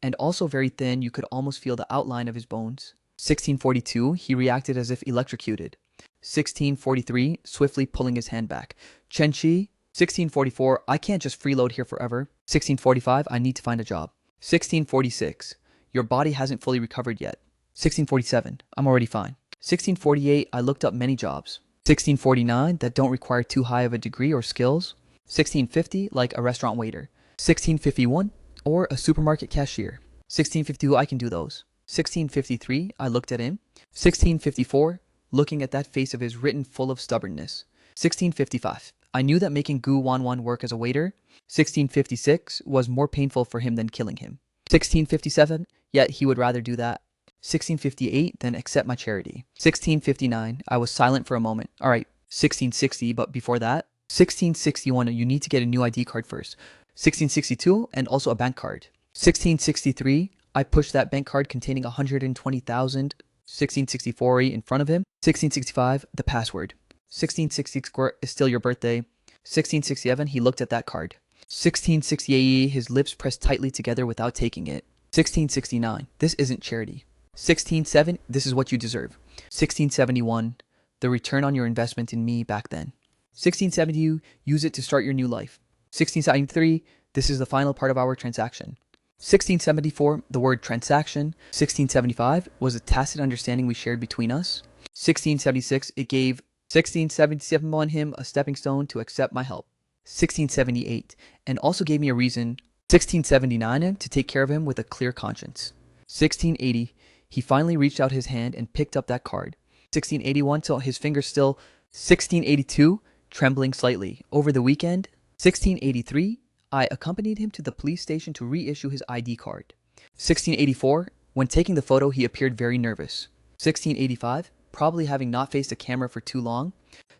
and also very thin, you could almost feel the outline of his bones. 1642, he reacted as if electrocuted. 1643, swiftly pulling his hand back. Chenchi. 1644, I can't just freeload here forever. 1645, I need to find a job. 1646, your body hasn't fully recovered yet. 1647, I'm already fine. 1648, I looked up many jobs. 1649, that don't require too high of a degree or skills. 1650, like a restaurant waiter. 1651, or a supermarket cashier. 1652, I can do those. 1653, I looked at him. 1654, looking at that face of his written full of stubbornness. 1655, I knew that making Gu Wanwan work as a waiter. 1656 was more painful for him than killing him. 1657, yet he would rather do that. 1658, then accept my charity. 1659, I was silent for a moment. Alright, 1660, but before that. 1661, you need to get a new ID card first. 1662, and also a bank card. 1663, I pushed that bank card containing 120,000. 1664 in front of him. 1665, the password. 1666 is still your birthday. 1667, he looked at that card. 1668, his lips pressed tightly together without taking it. 1669, this isn't charity. 1670, this is what you deserve. 1671, the return on your investment in me back then. 1672, use it to start your new life. 1673, this is the final part of our transaction. 1674, the word transaction. 1675 was a tacit understanding we shared between us. 1676, it gave 1677 on him a stepping stone to accept my help. 1678, and also gave me a reason. 1679, to take care of him with a clear conscience. 1680, he finally reached out his hand and picked up that card. 1681, till his fingers still. 1682, trembling slightly. Over the weekend. 1683, I accompanied him to the police station to reissue his ID card. 1684, When taking the photo, he appeared very nervous. 1685, probably having not faced a camera for too long.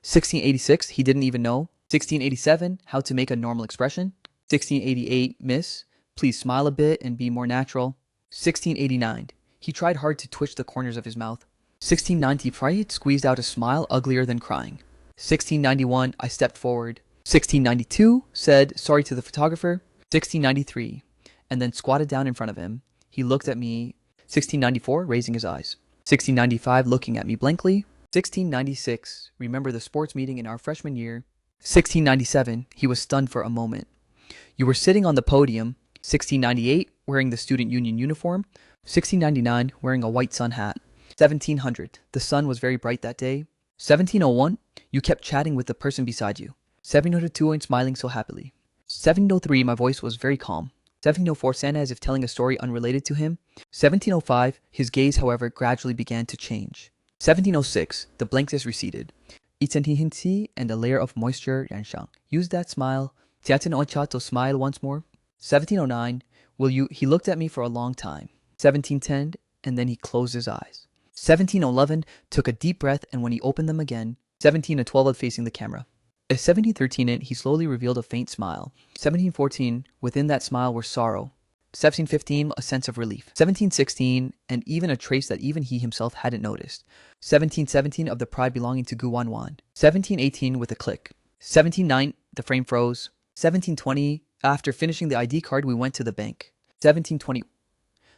1686, he didn't even know. 1687, how to make a normal expression. 1688, miss, please smile a bit and be more natural. 1689, he tried hard to twitch the corners of his mouth. 1690, Fright squeezed out a smile uglier than crying. 1691, I stepped forward. 1692, said sorry to the photographer. 1693, and then squatted down in front of him. He looked at me. 1694, raising his eyes. 1695, looking at me blankly. 1696, remember the sports meeting in our freshman year. 1697, he was stunned for a moment. You were sitting on the podium. 1698, wearing the student union uniform. 1699, wearing a white sun hat. 1700, the sun was very bright that day. 1701, you kept chatting with the person beside you. 1702, and smiling so happily. 1703, my voice was very calm. 1704, Santa as if telling a story unrelated to him. 1705, his gaze, however, gradually began to change. 1706, the blankness receded. Itzenhinti and a layer of moisture yanshang. Use that smile. Tiaten ocha to smile once more. 1709, will you? He looked at me for a long time. 1710, and then he closed his eyes. 1711, took a deep breath, and when he opened them again, 1712 facing the camera. At 1713, he slowly revealed a faint smile. 1714, within that smile were sorrow. 1715, a sense of relief. 1716, and even a trace that even he himself hadn't noticed. 1717, of the pride belonging to Gu Wanwan. 1718, with a click. 1719, the frame froze. 1720, after finishing the ID card, we went to the bank. 1720,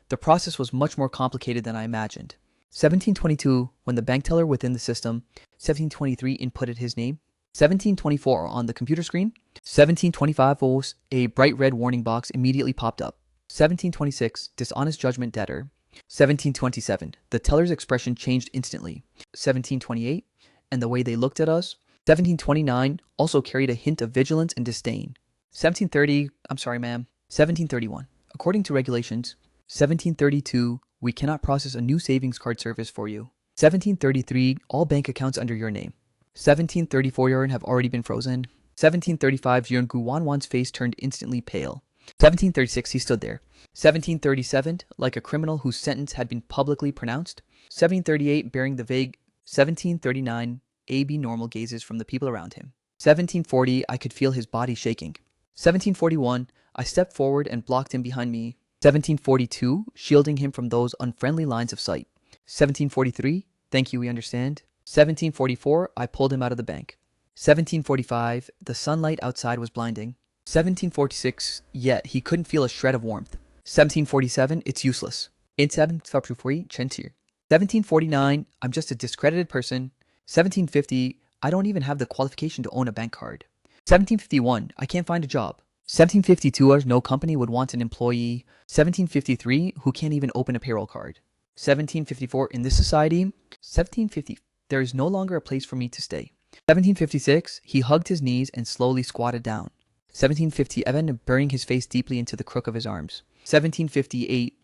the process was much more complicated than I imagined. 1722, when the bank teller within the system. 1723, inputted his name. 1724, on the computer screen. 1725, a bright red warning box immediately popped up. 1726, dishonest judgment debtor. 1727, the teller's expression changed instantly. 1728, and the way they looked at us. 1729, also carried a hint of vigilance and disdain. 1730, I'm sorry ma'am. 1731, according to regulations. 1732, we cannot process a new savings card service for you. 1733, all bank accounts under your name. 1734, Yuren have already been frozen. 1735, Yuren Gu Wanwan's face turned instantly pale. 1736, he stood there. 1737, like a criminal whose sentence had been publicly pronounced. 1738, bearing the vague. 1739, AB normal gazes from the people around him. 1740, I could feel his body shaking. 1741, I stepped forward and blocked him behind me. 1742, shielding him from those unfriendly lines of sight. 1743, thank you, we understand. 1744, I pulled him out of the bank. 1745, the sunlight outside was blinding. 1746, yet he couldn't feel a shred of warmth. 1747, it's useless. 1749, I'm just a discredited person. 1750, I don't even have the qualification to own a bank card. 1751, I can't find a job. 1752, no company would want an employee. 1753, who can't even open a payroll card. 1754, in this society. 1750, there is no longer a place for me to stay. 1756, he hugged his knees and slowly squatted down. 1750, Evan burying his face deeply into the crook of his arms. 1758,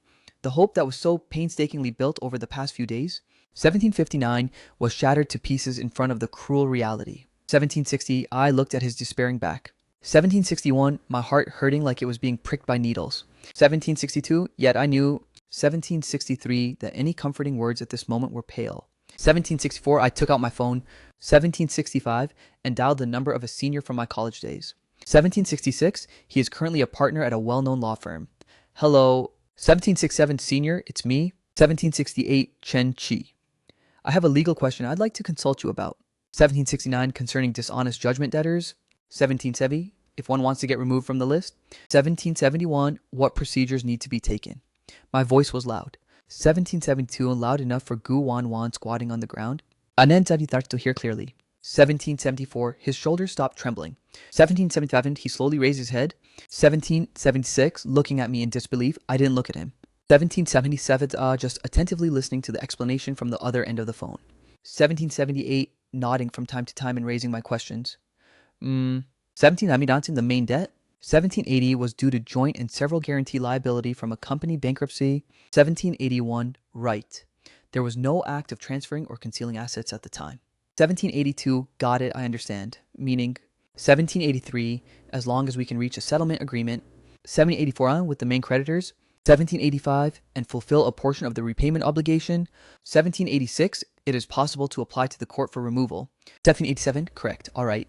the hope that was so painstakingly built over the past few days. 1759, was shattered to pieces in front of the cruel reality. 1760, I looked at his despairing back. 1761, my heart hurting like it was being pricked by needles. 1762, yet I knew. 1763, that any comforting words at this moment were pale. 1764, I took out my phone. 1765, and dialed the number of a senior from my college days. 1766, he is currently a partner at a well-known law firm. Hello. 1767, senior, it's me. 1768, Chen Chi. I have a legal question I'd like to consult you about. 1769, concerning dishonest judgment debtors. 1770, if one wants to get removed from the list. 1771, what procedures need to be taken. My voice was loud. 1772, loud enough for Gu Wanwan squatting on the ground. Anen to hear clearly. 1774, his shoulders stopped trembling. 1777, he slowly raised his head. 1776, looking at me in disbelief, I didn't look at him. 1777, just attentively listening to the explanation from the other end of the phone. 1778, nodding from time to time and raising my questions. 1779, the main debt. 1780 was due to joint and several guarantee liability from a company bankruptcy. 1781, right. There was no act of transferring or concealing assets at the time. 1782, got it, I understand. Meaning, 1783, as long as we can reach a settlement agreement. 1784 on with the main creditors. 1785, and fulfill a portion of the repayment obligation. 1786, it is possible to apply to the court for removal. 1787, correct, alright.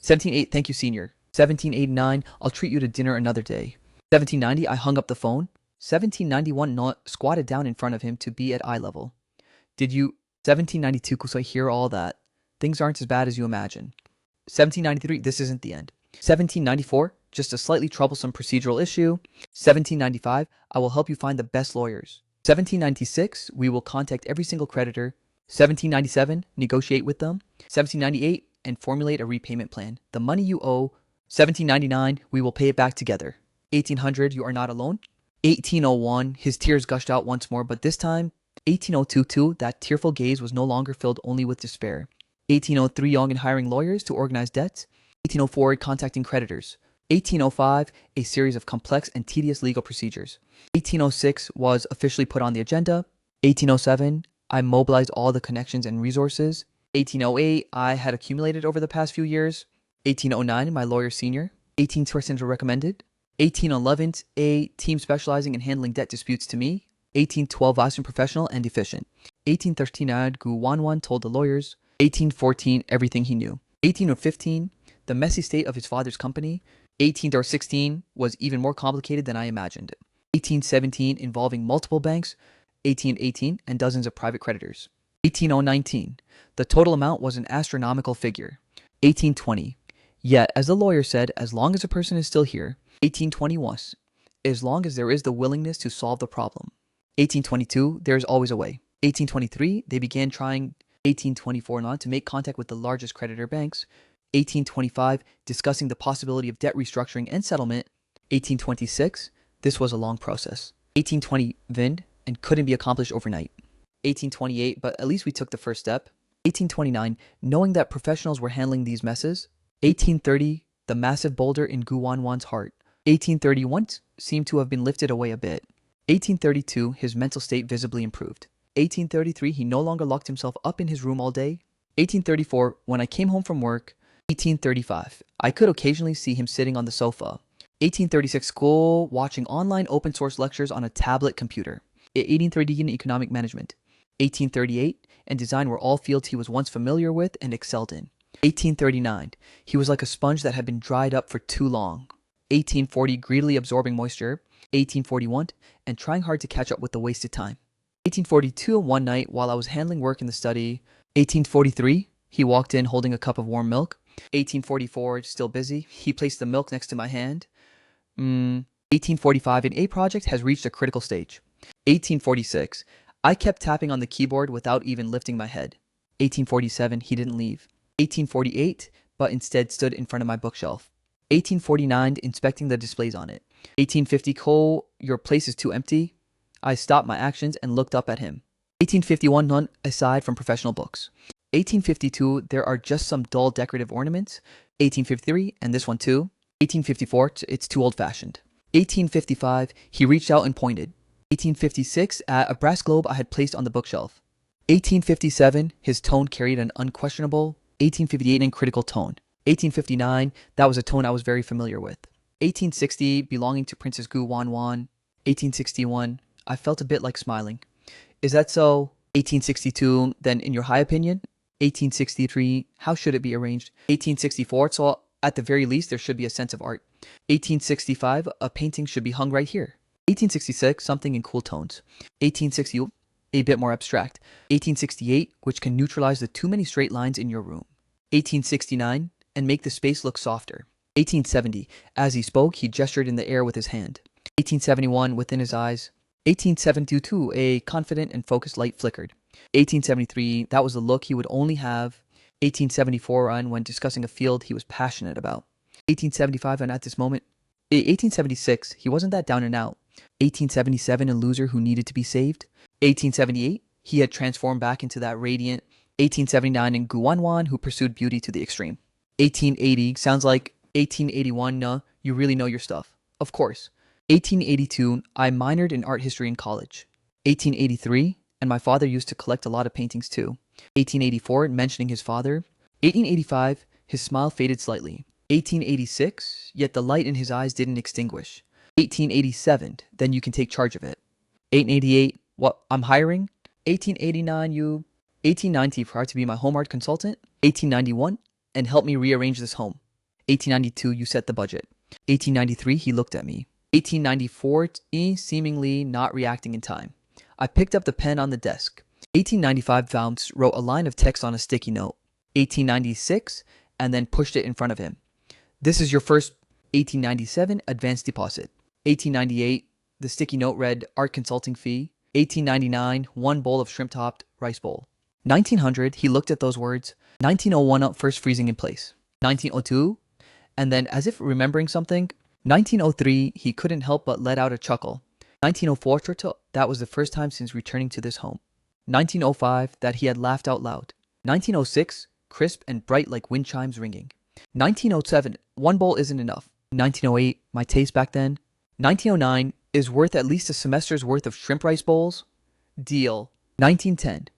1708, thank you, senior. 1789, I'll treat you to dinner another day. 1790, I hung up the phone. 1791, not squatted down in front of him to be at eye level. Did you... 1792, because I hear all that. Things aren't as bad as you imagine. 1793, this isn't the end. 1794, just a slightly troublesome procedural issue. 1795, I will help you find the best lawyers. 1796, we will contact every single creditor. 1797, negotiate with them. 1798, and formulate a repayment plan. The money you owe. 1799, we will pay it back together. 1800, you are not alone. 1801, his tears gushed out once more, but this time, 1802, that tearful gaze was no longer filled only with despair. 1803, Young and hiring lawyers to organize debts. 1804, contacting creditors. 1805, a series of complex and tedious legal procedures. 1806 was officially put on the agenda. 1807, I mobilized all the connections and resources. 1808, I had accumulated over the past few years. 1809, my lawyer senior. 18% were recommended. 1811, a team specializing in handling debt disputes to me. 1812, vast and professional and efficient. 1813, Gu Wanwan told the lawyers. 1814, everything he knew. 1815, the messy state of his father's company. 1816 was even more complicated than I imagined. 1817, involving multiple banks. 1818, and dozens of private creditors. 1819, the total amount was an astronomical figure. 1820, yet, as the lawyer said, as long as a person is still here. 1821, as long as there is the willingness to solve the problem. 1822, there is always a way. 1823, they began trying. 1824 and on to make contact with the largest creditor banks. 1825, discussing the possibility of debt restructuring and settlement. 1826, this was a long process. 1820, Vind, and couldn't be accomplished overnight. 1828, but at least we took the first step. 1829, knowing that professionals were handling these messes. 1830, the massive boulder in Gu Wanwan's heart. 1831 seemed to have been lifted away a bit. 1832, his mental state visibly improved. 1833, he no longer locked himself up in his room all day. 1834, when I came home from work. 1835, I could occasionally see him sitting on the sofa. 1836, school, watching online open source lectures on a tablet computer. 1830, in economic management. 1838, and design were all fields he was once familiar with and excelled in. 1839, he was like a sponge that had been dried up for too long. 1840, greedily absorbing moisture. 1841, and trying hard to catch up with the wasted time. 1842, one night while I was handling work in the study. 1843, he walked in holding a cup of warm milk. 1844, still busy. He placed the milk next to my hand. 1845, an A project has reached a critical stage. 1846, I kept tapping on the keyboard without even lifting my head. 1847, he didn't leave. 1848, but instead stood in front of my bookshelf. 1849, inspecting the displays on it. 1850, Cole, your place is too empty. I stopped my actions and looked up at him. 1851, none aside from professional books. 1852, there are just some dull decorative ornaments. 1853, and this one too. 1854, it's too old-fashioned. 1855, he reached out and pointed. 1856, at a brass globe I had placed on the bookshelf. 1857, his tone carried an unquestionable 1858 and critical tone. 1859, that was a tone I was very familiar with. 1860, belonging to Princess Gu Wanwan. 1861, I felt a bit like smiling. Is that so? 1862, then in your high opinion? 1863, how should it be arranged? 1864, so at the very least there should be a sense of art. 1865, a painting should be hung right here. 1866, something in cool tones. 1860, a bit more abstract. 1868, which can neutralize the too many straight lines in your room. 1869, and make the space look softer. 1870, as he spoke, he gestured in the air with his hand. 1871, within his eyes. 1872, a confident and focused light flickered. 1873, that was the look he would only have. 1874, on when discussing a field he was passionate about. 1875, and at this moment. 1876, he wasn't that down and out. 1877, a loser who needed to be saved. 1878, he had transformed back into that radiant. 1879, in Guanwan, who pursued beauty to the extreme. 1880, sounds like 1881, no, you really know your stuff. Of course. 1882, I minored in art history in college. 1883, and my father used to collect a lot of paintings too. 1884, mentioning his father. 1885, his smile faded slightly. 1886, yet the light in his eyes didn't extinguish. 1887, then you can take charge of it. 1888, what, I'm hiring? 1889, you. 1890, proud to be my home art consultant. 1891, and help me rearrange this home. 1892, you set the budget. 1893, he looked at me. 1894, seemingly not reacting in time. I picked up the pen on the desk. 1895, Vance wrote a line of text on a sticky note. 1896, and then pushed it in front of him. This is your first 1897 advance deposit. 1898, the sticky note read art consulting fee. 1899, one bowl of shrimp-topped rice bowl. 1900, he looked at those words. 1901, first freezing in place. 1902, and then as if remembering something, 1903, he couldn't help but let out a chuckle. 1904, that was the first time since returning to this home. 1905, that he had laughed out loud. 1906, crisp and bright like wind chimes ringing. 1907, one bowl isn't enough. 1908, my taste back then. 1909, is worth at least a semester's worth of shrimp rice bowls. Deal. 1910,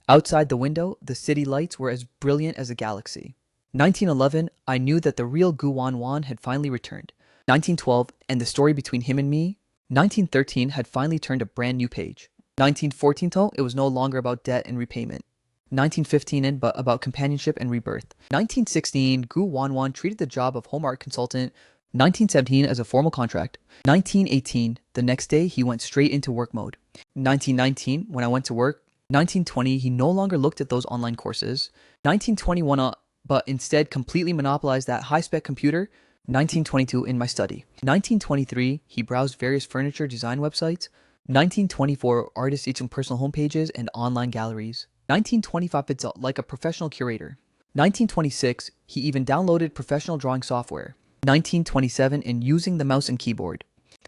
outside the window, the city lights were as brilliant as a galaxy. 1911, I knew that the real Gu Wan had finally returned. 1912, and the story between him and me. 1913 had finally turned a brand new page. 1914, though, it was no longer about debt and repayment. 1915, but about companionship and rebirth. 1916, Gu Wan treated the job of home art consultant. 1917, as a formal contract. 1918, the next day, he went straight into work mode. 1919, when I went to work. 1920, he no longer looked at those online courses. 1921, but instead completely monopolized that high-spec computer. 1922, in my study. 1923, he browsed various furniture design websites. 1924, artists each on personal homepages and online galleries. 1925, it's like a professional curator. 1926, he even downloaded professional drawing software. 1927, in using the mouse and keyboard.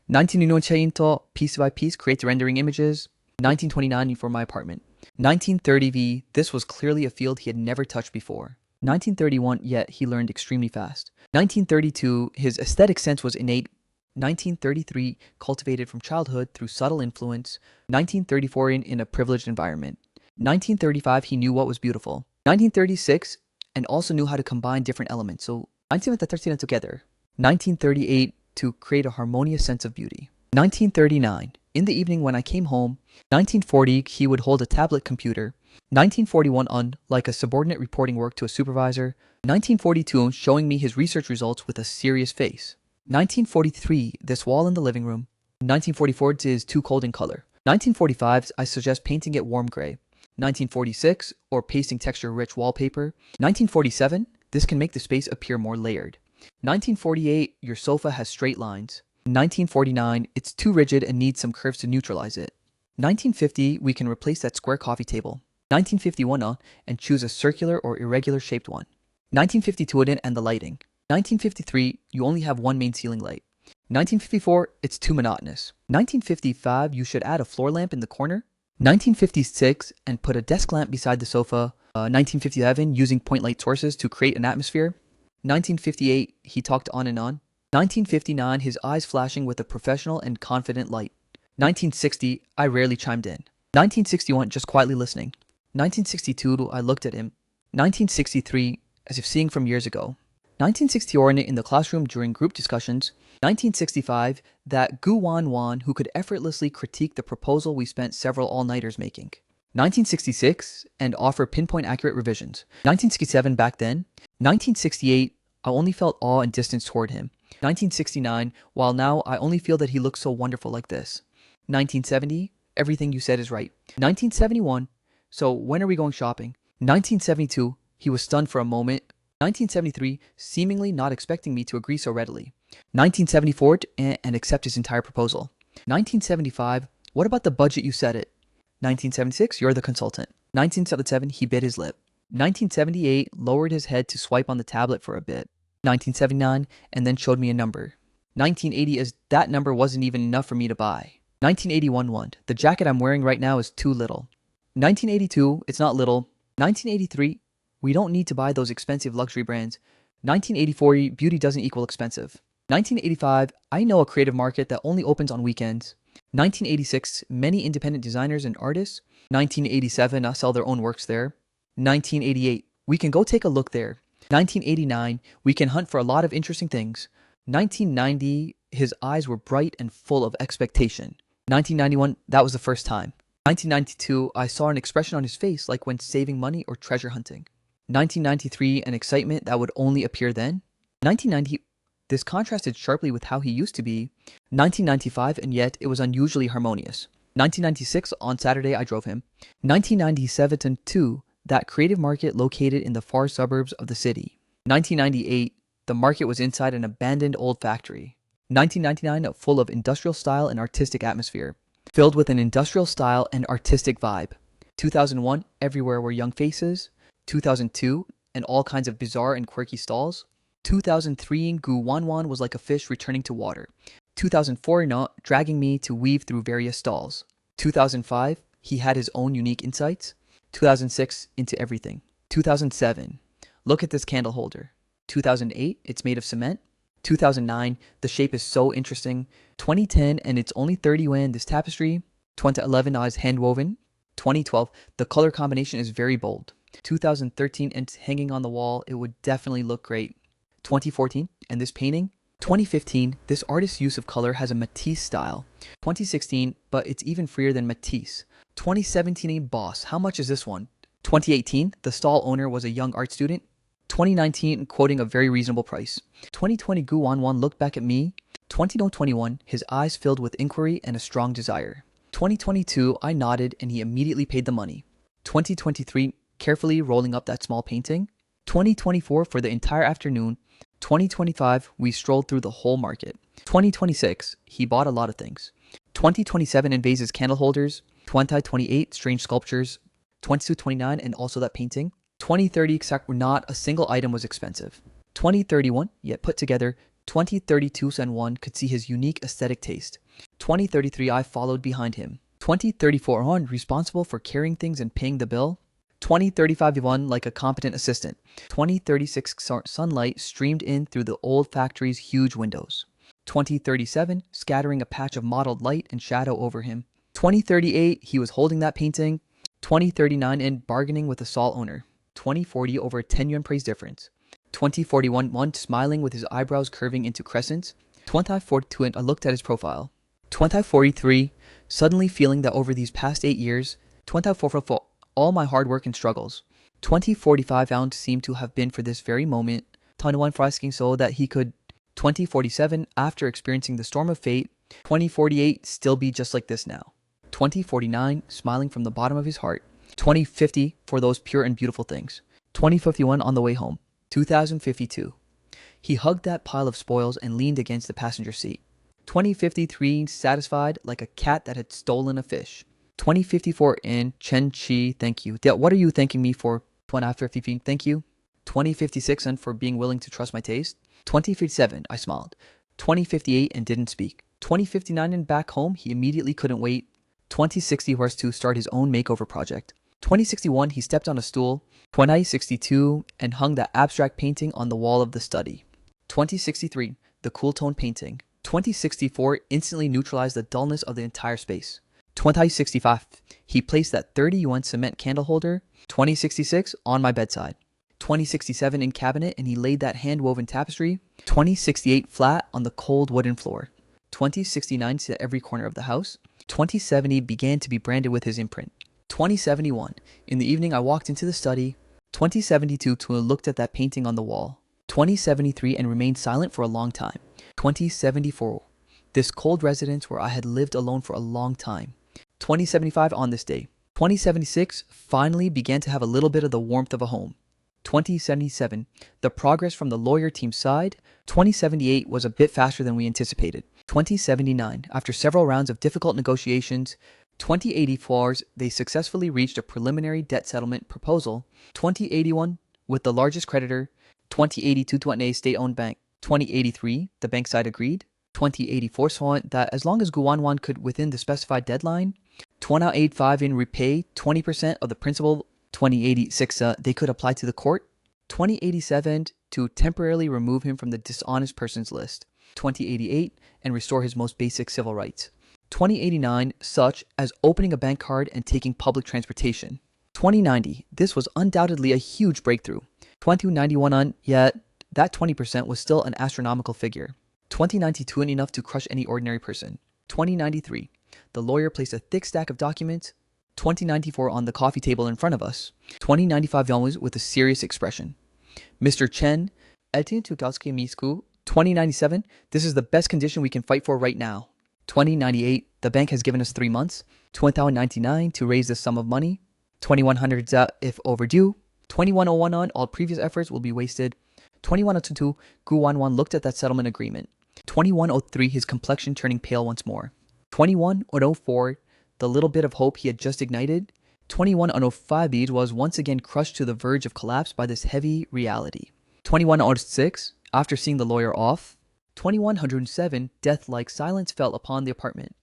1929, piece by piece, create the rendering images. 1929, for my apartment. 1930, this was clearly a field he had never touched before. 1931, yet he learned extremely fast. 1932, his aesthetic sense was innate. 1933, cultivated from childhood through subtle influence. 1934, in a privileged environment. 1935, he knew what was beautiful. 1936, and also knew how to combine different elements. So 1939 together. 1938, to create a harmonious sense of beauty. 1939, in the evening when I came home. 1940, he would hold a tablet computer. 1941, like a subordinate reporting work to a supervisor. 1942, showing me his research results with a serious face. 1943, this wall in the living room. 1944, it is too cold in color. 1945, I suggest painting it warm gray. 1946, or pasting texture-rich wallpaper. 1947, this can make the space appear more layered. 1948, your sofa has straight lines. 1949, it's too rigid and needs some curves to neutralize it. 1950, we can replace that square coffee table. 1951, and choose a circular or irregular shaped one. 1952, and the lighting. 1953, you only have one main ceiling light. 1954, it's too monotonous. 1955, you should add a floor lamp in the corner. 1956, and put a desk lamp beside the sofa. 1957, using point light sources to create an atmosphere. 1958, he talked on and on. 1959, his eyes flashing with a professional and confident light. 1960, I rarely chimed in. 1961, just quietly listening. 1962, I looked at him. 1963, as if seeing from years ago. 1964, in the classroom during group discussions. 1965, that Gu Wan who could effortlessly critique the proposal we spent several all-nighters making. 1966, and offer pinpoint accurate revisions. 1967, back then. 1968, I only felt awe and distance toward him. 1969, while now I only feel that he looks so wonderful like this. 1970, everything you said is right. 1971, so when are we going shopping? 1972, he was stunned for a moment. 1973, seemingly not expecting me to agree so readily. 1974, and accept his entire proposal. 1975, what about the budget you set it? 1976, you're the consultant. 1977, he bit his lip. 1978, lowered his head to swipe on the tablet for a bit. 1979, and then showed me a number. 1980, as that number wasn't even enough for me to buy. 1981, the jacket I'm wearing right now is too little. 1982, it's not little. 1983, we don't need to buy those expensive luxury brands. 1984, beauty doesn't equal expensive. 1985, I know a creative market that only opens on weekends. 1986, many independent designers and artists. 1987, sell their own works there. 1988, we can go take a look there. 1989, we can hunt for a lot of interesting things. 1990, His eyes were bright and full of expectation. 1991, that was the first time. 1992, I saw an expression on his face like when saving money or treasure hunting. 1993, an excitement that would only appear then. 1990, this contrasted sharply with how he used to be. 1995, and yet it was unusually harmonious. 1996, on Saturday, I drove him. 1997 2, that creative market located in the far suburbs of the city. 1998, the market was inside an abandoned old factory. 1999, full of industrial style and artistic atmosphere, filled with an industrial style and artistic vibe. 2001, everywhere were young faces. 2002, and all kinds of bizarre and quirky stalls. 2003, Guwanwan was like a fish returning to water. 2004, dragging me to weave through various stalls. 2005, he had his own unique insights. 2006, into everything. 2007, look at this candle holder. 2008, it's made of cement. 2009, the shape is so interesting. 2010, and it's only 30 yuan, this tapestry. 2011, is hand-woven. 2012, the color combination is very bold. 2013, and it's hanging on the wall, it would definitely look great. 2014, and this painting. 2015, this artist's use of color has a Matisse style. 2016, but it's even freer than Matisse. 2017, boss, how much is this one? 2018, the stall owner was a young art student. 2019, quoting a very reasonable price. 2020, Gu Wanwan looked back at me. 2021, his eyes filled with inquiry and a strong desire. 2022, I nodded and he immediately paid the money. 2023, carefully rolling up that small painting. 2024, for the entire afternoon. 2025, we strolled through the whole market. 2026, he bought a lot of things. 2027, in vases, candle holders. 2028, strange sculptures. 2229, and also that painting. 2030, not a single item was expensive. 2031, yet put together. 2032, Sen 1 could see his unique aesthetic taste. 2033, I followed behind him. 2034 on, responsible for carrying things and paying the bill. 2035 Yuan, like a competent assistant. 2036, sunlight streamed in through the old factory's huge windows. 2037, scattering a patch of mottled light and shadow over him. 2038, he was holding that painting. 2039, and bargaining with the stall owner. 2040, over a 10 yuan price difference. 2041, one smiling with his eyebrows curving into crescents. 2042, and I looked at his profile. 2043, suddenly feeling that over these past 8 years. 2044, all my hard work and struggles. 2045 found seemed to have been for this very moment. 21 for asking so that he could. 2047, after experiencing the storm of fate. 2048, still be just like this now. 2049, smiling from the bottom of his heart. 2050, for those pure and beautiful things. 2051, on the way home. 2052, he hugged that pile of spoils and leaned against the passenger seat. 2053, satisfied like a cat that had stolen a fish. 2054, in Chen Chi, thank you. What are you thanking me for? 2055, thank you. 2056, and for being willing to trust my taste. 2057, I smiled. 2058, and didn't speak. 2059, and back home, he immediately couldn't wait. 2060 was to start his own makeover project. 2061, he stepped on a stool. 2062, and hung that abstract painting on the wall of the study. 2063, the cool tone painting. 2064, instantly neutralized the dullness of the entire space. 2065, he placed that 30 yuan cement candle holder. 2066, on my bedside. 2067, in cabinet, and he laid that hand-woven tapestry. 2068, flat on the cold wooden floor. 2069, to every corner of the house. 2070, began to be branded with his imprint. 2071, in the evening I walked into the study. 2072, to looked at that painting on the wall. 2073, and remained silent for a long time. 2074, this cold residence where I had lived alone for a long time. 2075, on this day. 2076, finally began to have a little bit of the warmth of a home. 2077, the progress from the lawyer team's side. 2078 was a bit faster than we anticipated. 2079, after several rounds of difficult negotiations. 2084, they successfully reached a preliminary debt settlement proposal. 2081, with the largest creditor. 2082, to a state-owned bank. 2083, the bank side agreed. 2084, saw that as long as Guwanwan could within the specified deadline. 2085, in repay 20% of the principal. 2086, they could apply to the court. 2087, to temporarily remove him from the dishonest persons list. 2088, and restore his most basic civil rights. 2089, such as opening a bank card and taking public transportation. 2090, this was undoubtedly a huge breakthrough. 2091 on, yet that 20% was still an astronomical figure. 2092 and enough to crush any ordinary person. 2093. The lawyer placed a thick stack of documents. 2094 on the coffee table in front of us. 2095 Yalmus with a serious expression. Mr. Chen, Etin Tukalski Misku. 2097. This is the best condition we can fight for right now. 2098. The bank has given us 3 months. 2099 to raise this sum of money. 2100 if overdue. 2101 on all previous efforts will be wasted. 2102 Gu Wanwan looked at that settlement agreement. 2103 his complexion turning pale once more. 2104 the little bit of hope he had just ignited. 2105 was once again crushed to the verge of collapse by this heavy reality. 2106 after seeing the lawyer off. 2107 death-like silence fell upon the apartment.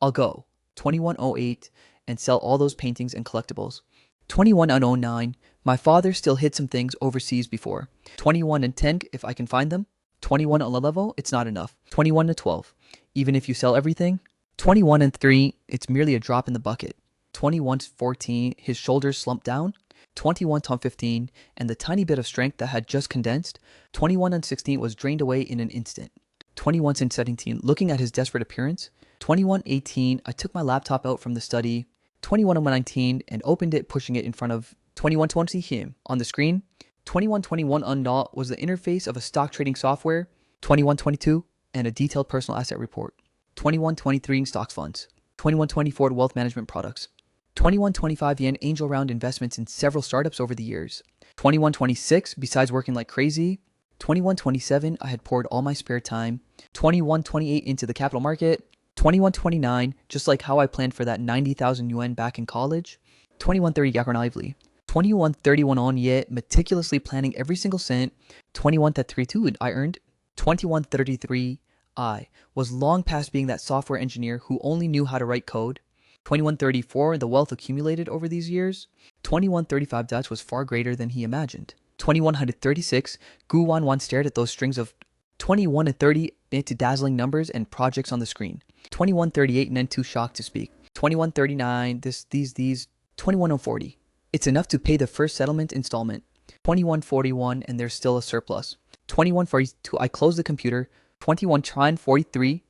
I'll go. 2108 and sell all those paintings and collectibles. 2109 my father still hid some things overseas before. 2110 if I can find them. 2111 it's not enough. 2112 even if you sell everything. 2103 it's merely a drop in the bucket. 2114 his shoulders slumped down. 2115 and the tiny bit of strength that had just condensed. 2116 was drained away in an instant. 2117 looking at his desperate appearance. 2118 I took my laptop out from the study. 2119 and opened it, pushing it in front of 2120 him on the screen. 2121 unknot was the interface of a stock trading software. 2122 and a detailed personal asset report. 2123 in stocks funds. 2124 wealth management products. 2125 yen angel round investments in several startups over the years. 2126 besides working like crazy. 2127 I had poured all my spare time. 2128 into the capital market. 2129 just like how I planned for that 90,000 yuan back in college. 2130 Yakarnaively. 2131 on yet meticulously planning every single cent. 2132 I earned. 2133 I was long past being that software engineer who only knew how to write code. 2134 the wealth accumulated over these years. 2135 Dutch was far greater than he imagined. 2136 Gu Wanwan stared at those strings of 21 and 30 into dazzling numbers and projects on the screen. 2138 and then too shocked to speak. 2139 these 2140 it's enough to pay the first settlement installment. 2141 and there's still a surplus. 2142 I closed the computer. 2143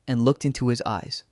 and looked into his eyes.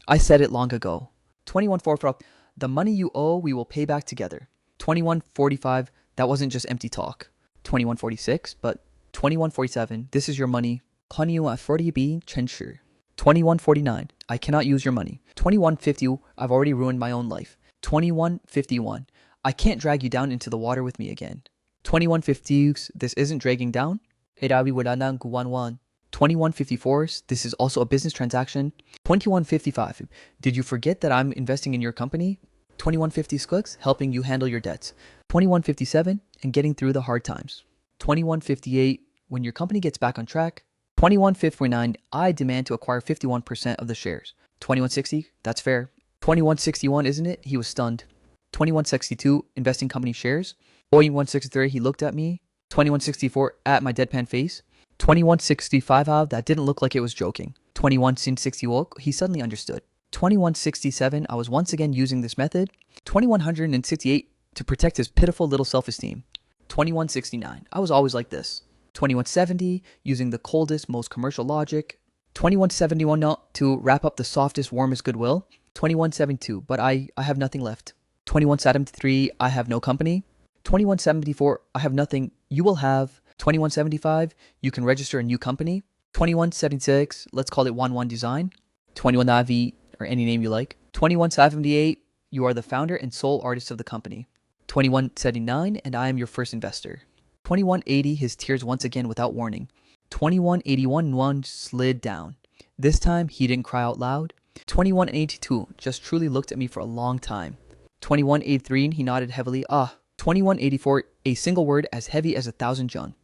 I said it long ago. 2144 the money you owe we will pay back together. 2145 that wasn't just empty talk. 2146 but 2147 this is your money. 2149 I cannot use your money. 2150 I've already ruined my own life. 2151 I can't drag you down into the water with me again. 2150 this isn't dragging down. 2154 this is also a business transaction. 2155 did you forget that I'm investing in your company? 2150 clicks helping you handle your debts. 2157 and getting through the hard times. 2158 when your company gets back on track. 2159 I demand to acquire 51% of the shares. 2160 that's fair. 2161 isn't it? He was stunned. 2162 investing company shares. 2163 he looked at me. 2164 at my deadpan face. 2165 that didn't look like it was joking. 2160 he suddenly understood. 2167 I was once again using this method. 2168 to protect his pitiful little self-esteem. 2169 I was always like this. 2170 using the coldest, most commercial logic. 2171 to wrap up the softest, warmest goodwill. 2172 but I have nothing left. 2173 I have no company. 2174 I have nothing. You will have. 2175 you can register a new company. 2176 let's call it Wanwan Design. 21 Navi or any name you like. 2178 you are the founder and sole artist of the company. 2179 and I am your first investor. 2180 his tears once again without warning. 2181 one slid down. This time he didn't cry out loud. 2182 just truly looked at me for a long time. 2183 he nodded heavily. 2184 a single word as heavy as 1,000 jun.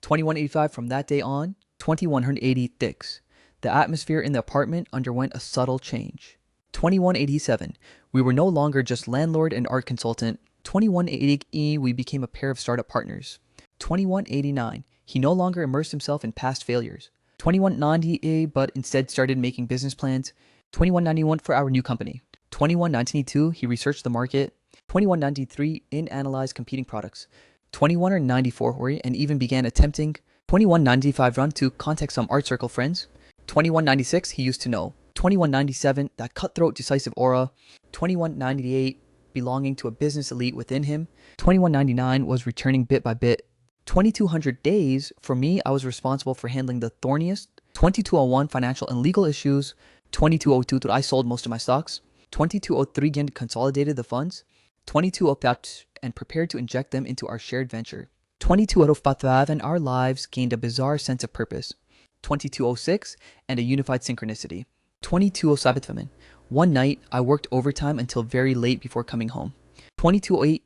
2185 from that day on. 2180 thicks. The atmosphere in the apartment underwent a subtle change. 2187 we were no longer just landlord and art consultant. 2180 we became a pair of startup partners. 2189 he no longer immersed himself in past failures. 2190 but instead started making business plans. 2191 for our new company. 2192 he researched the market. 2193 analyzed competing products. 2194 and even began attempting 2195 run to contact some art circle friends. 2196 he used to know. 2197 that cutthroat decisive aura. 2198 belonging to a business elite within him. 2199 was returning bit by bit. 2200 days, for me, I was responsible for handling the thorniest. 2201 financial and legal issues. 2202 that I sold most of my stocks. 2203 again consolidated the funds. 2205 and prepared to inject them into our shared venture. 2205 and our lives gained a bizarre sense of purpose. 2206 and a unified synchronicity. 2207 one night I worked overtime until very late before coming home. 2208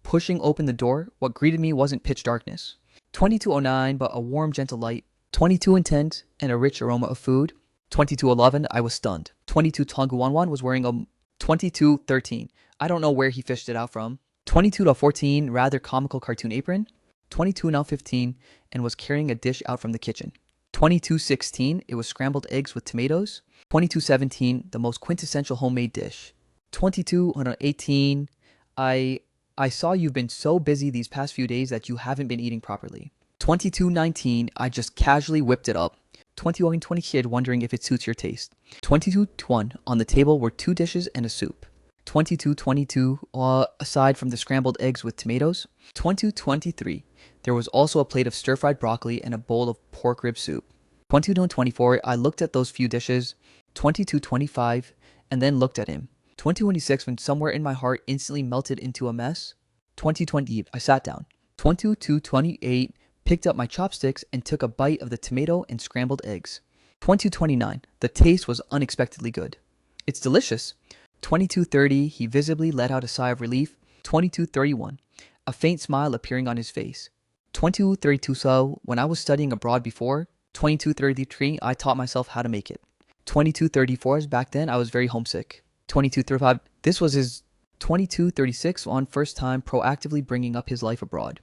pushing open the door, what greeted me wasn't pitch darkness. 2209 but a warm gentle light. 2210 and a rich aroma of food. 2211 I was stunned. 22 Tongguanwan was wearing a 2213. I don't know where he fished it out from. 22-14 rather comical cartoon apron. 22-15 and was carrying a dish out from the kitchen. 22-16 it was scrambled eggs with tomatoes. 22-17 the most quintessential homemade dish. 22-18 I saw you've been so busy these past few days that you haven't been eating properly. 22-19 I just casually whipped it up. 21-20 kid wondering if it suits your taste. 22-1 on the table were 2 dishes and a soup. 22-22 aside from the scrambled eggs with tomatoes. 22-23 there was also a plate of stir-fried broccoli and a bowl of pork rib soup. 22-24 I looked at those few dishes. 22-25 and then looked at him. 2026 when somewhere in my heart instantly melted into a mess. 2020 I sat down. 22-28 picked up my chopsticks and took a bite of the tomato and scrambled eggs. 22-29 the taste was unexpectedly good. It's delicious. 22-30 he visibly let out a sigh of relief. 22-31 a faint smile appearing on his face. 22-32 so when I was studying abroad before. 22-33 I taught myself how to make it. 22-34 back then I was very homesick. 22-35 this was his. 22-36 on first time proactively bringing up his life abroad.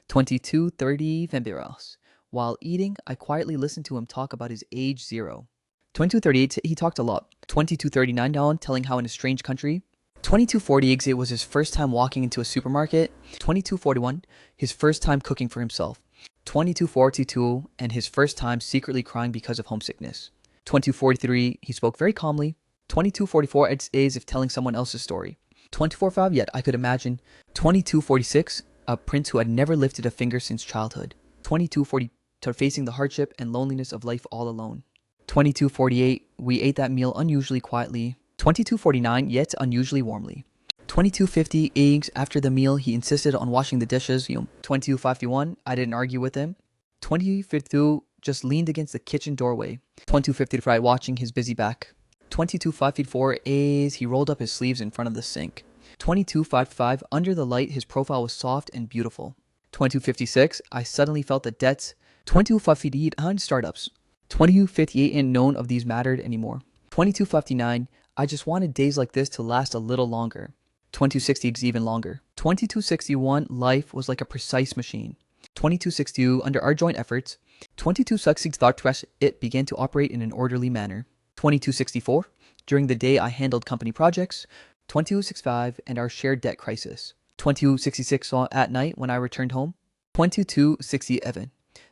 22-30 Vampiros. While eating, I quietly listened to him talk about his age 0. 22-38 he talked a lot. 22-39 down telling how in a strange country. 22-40 it was his first time walking into a supermarket. 22-41 his first time cooking for himself. 22-42 and his first time secretly crying because of homesickness. 22-43 he spoke very calmly. 22-44 it's as if telling someone else's story. 24-5 yet I could imagine. 22-46 a prince who had never lifted a finger since childhood. 22-40 facing the hardship and loneliness of life all alone. 22-48 we ate that meal unusually quietly. 22-49 yet unusually warmly. 22-50 eggs after the meal he insisted on washing the dishes. 22-51 I didn't argue with him. 22-52 just leaned against the kitchen doorway. 22-55 watching his busy back. 22-54 as he rolled up his sleeves in front of the sink. 22-55 under the light his profile was soft and beautiful. 22-56 I suddenly felt the debts. 22-58 on startups. 22-58 and none of these mattered anymore. 22-59 I just wanted days like this to last a little longer. 22-60 is even longer. 22-61 life was like a precise machine. 22-62 under our joint efforts. 22-60 thought it began to operate in an orderly manner. 22-64 during the day I handled company projects. 22-65 and our shared debt crisis. 22-66 at night when I returned home. 22-67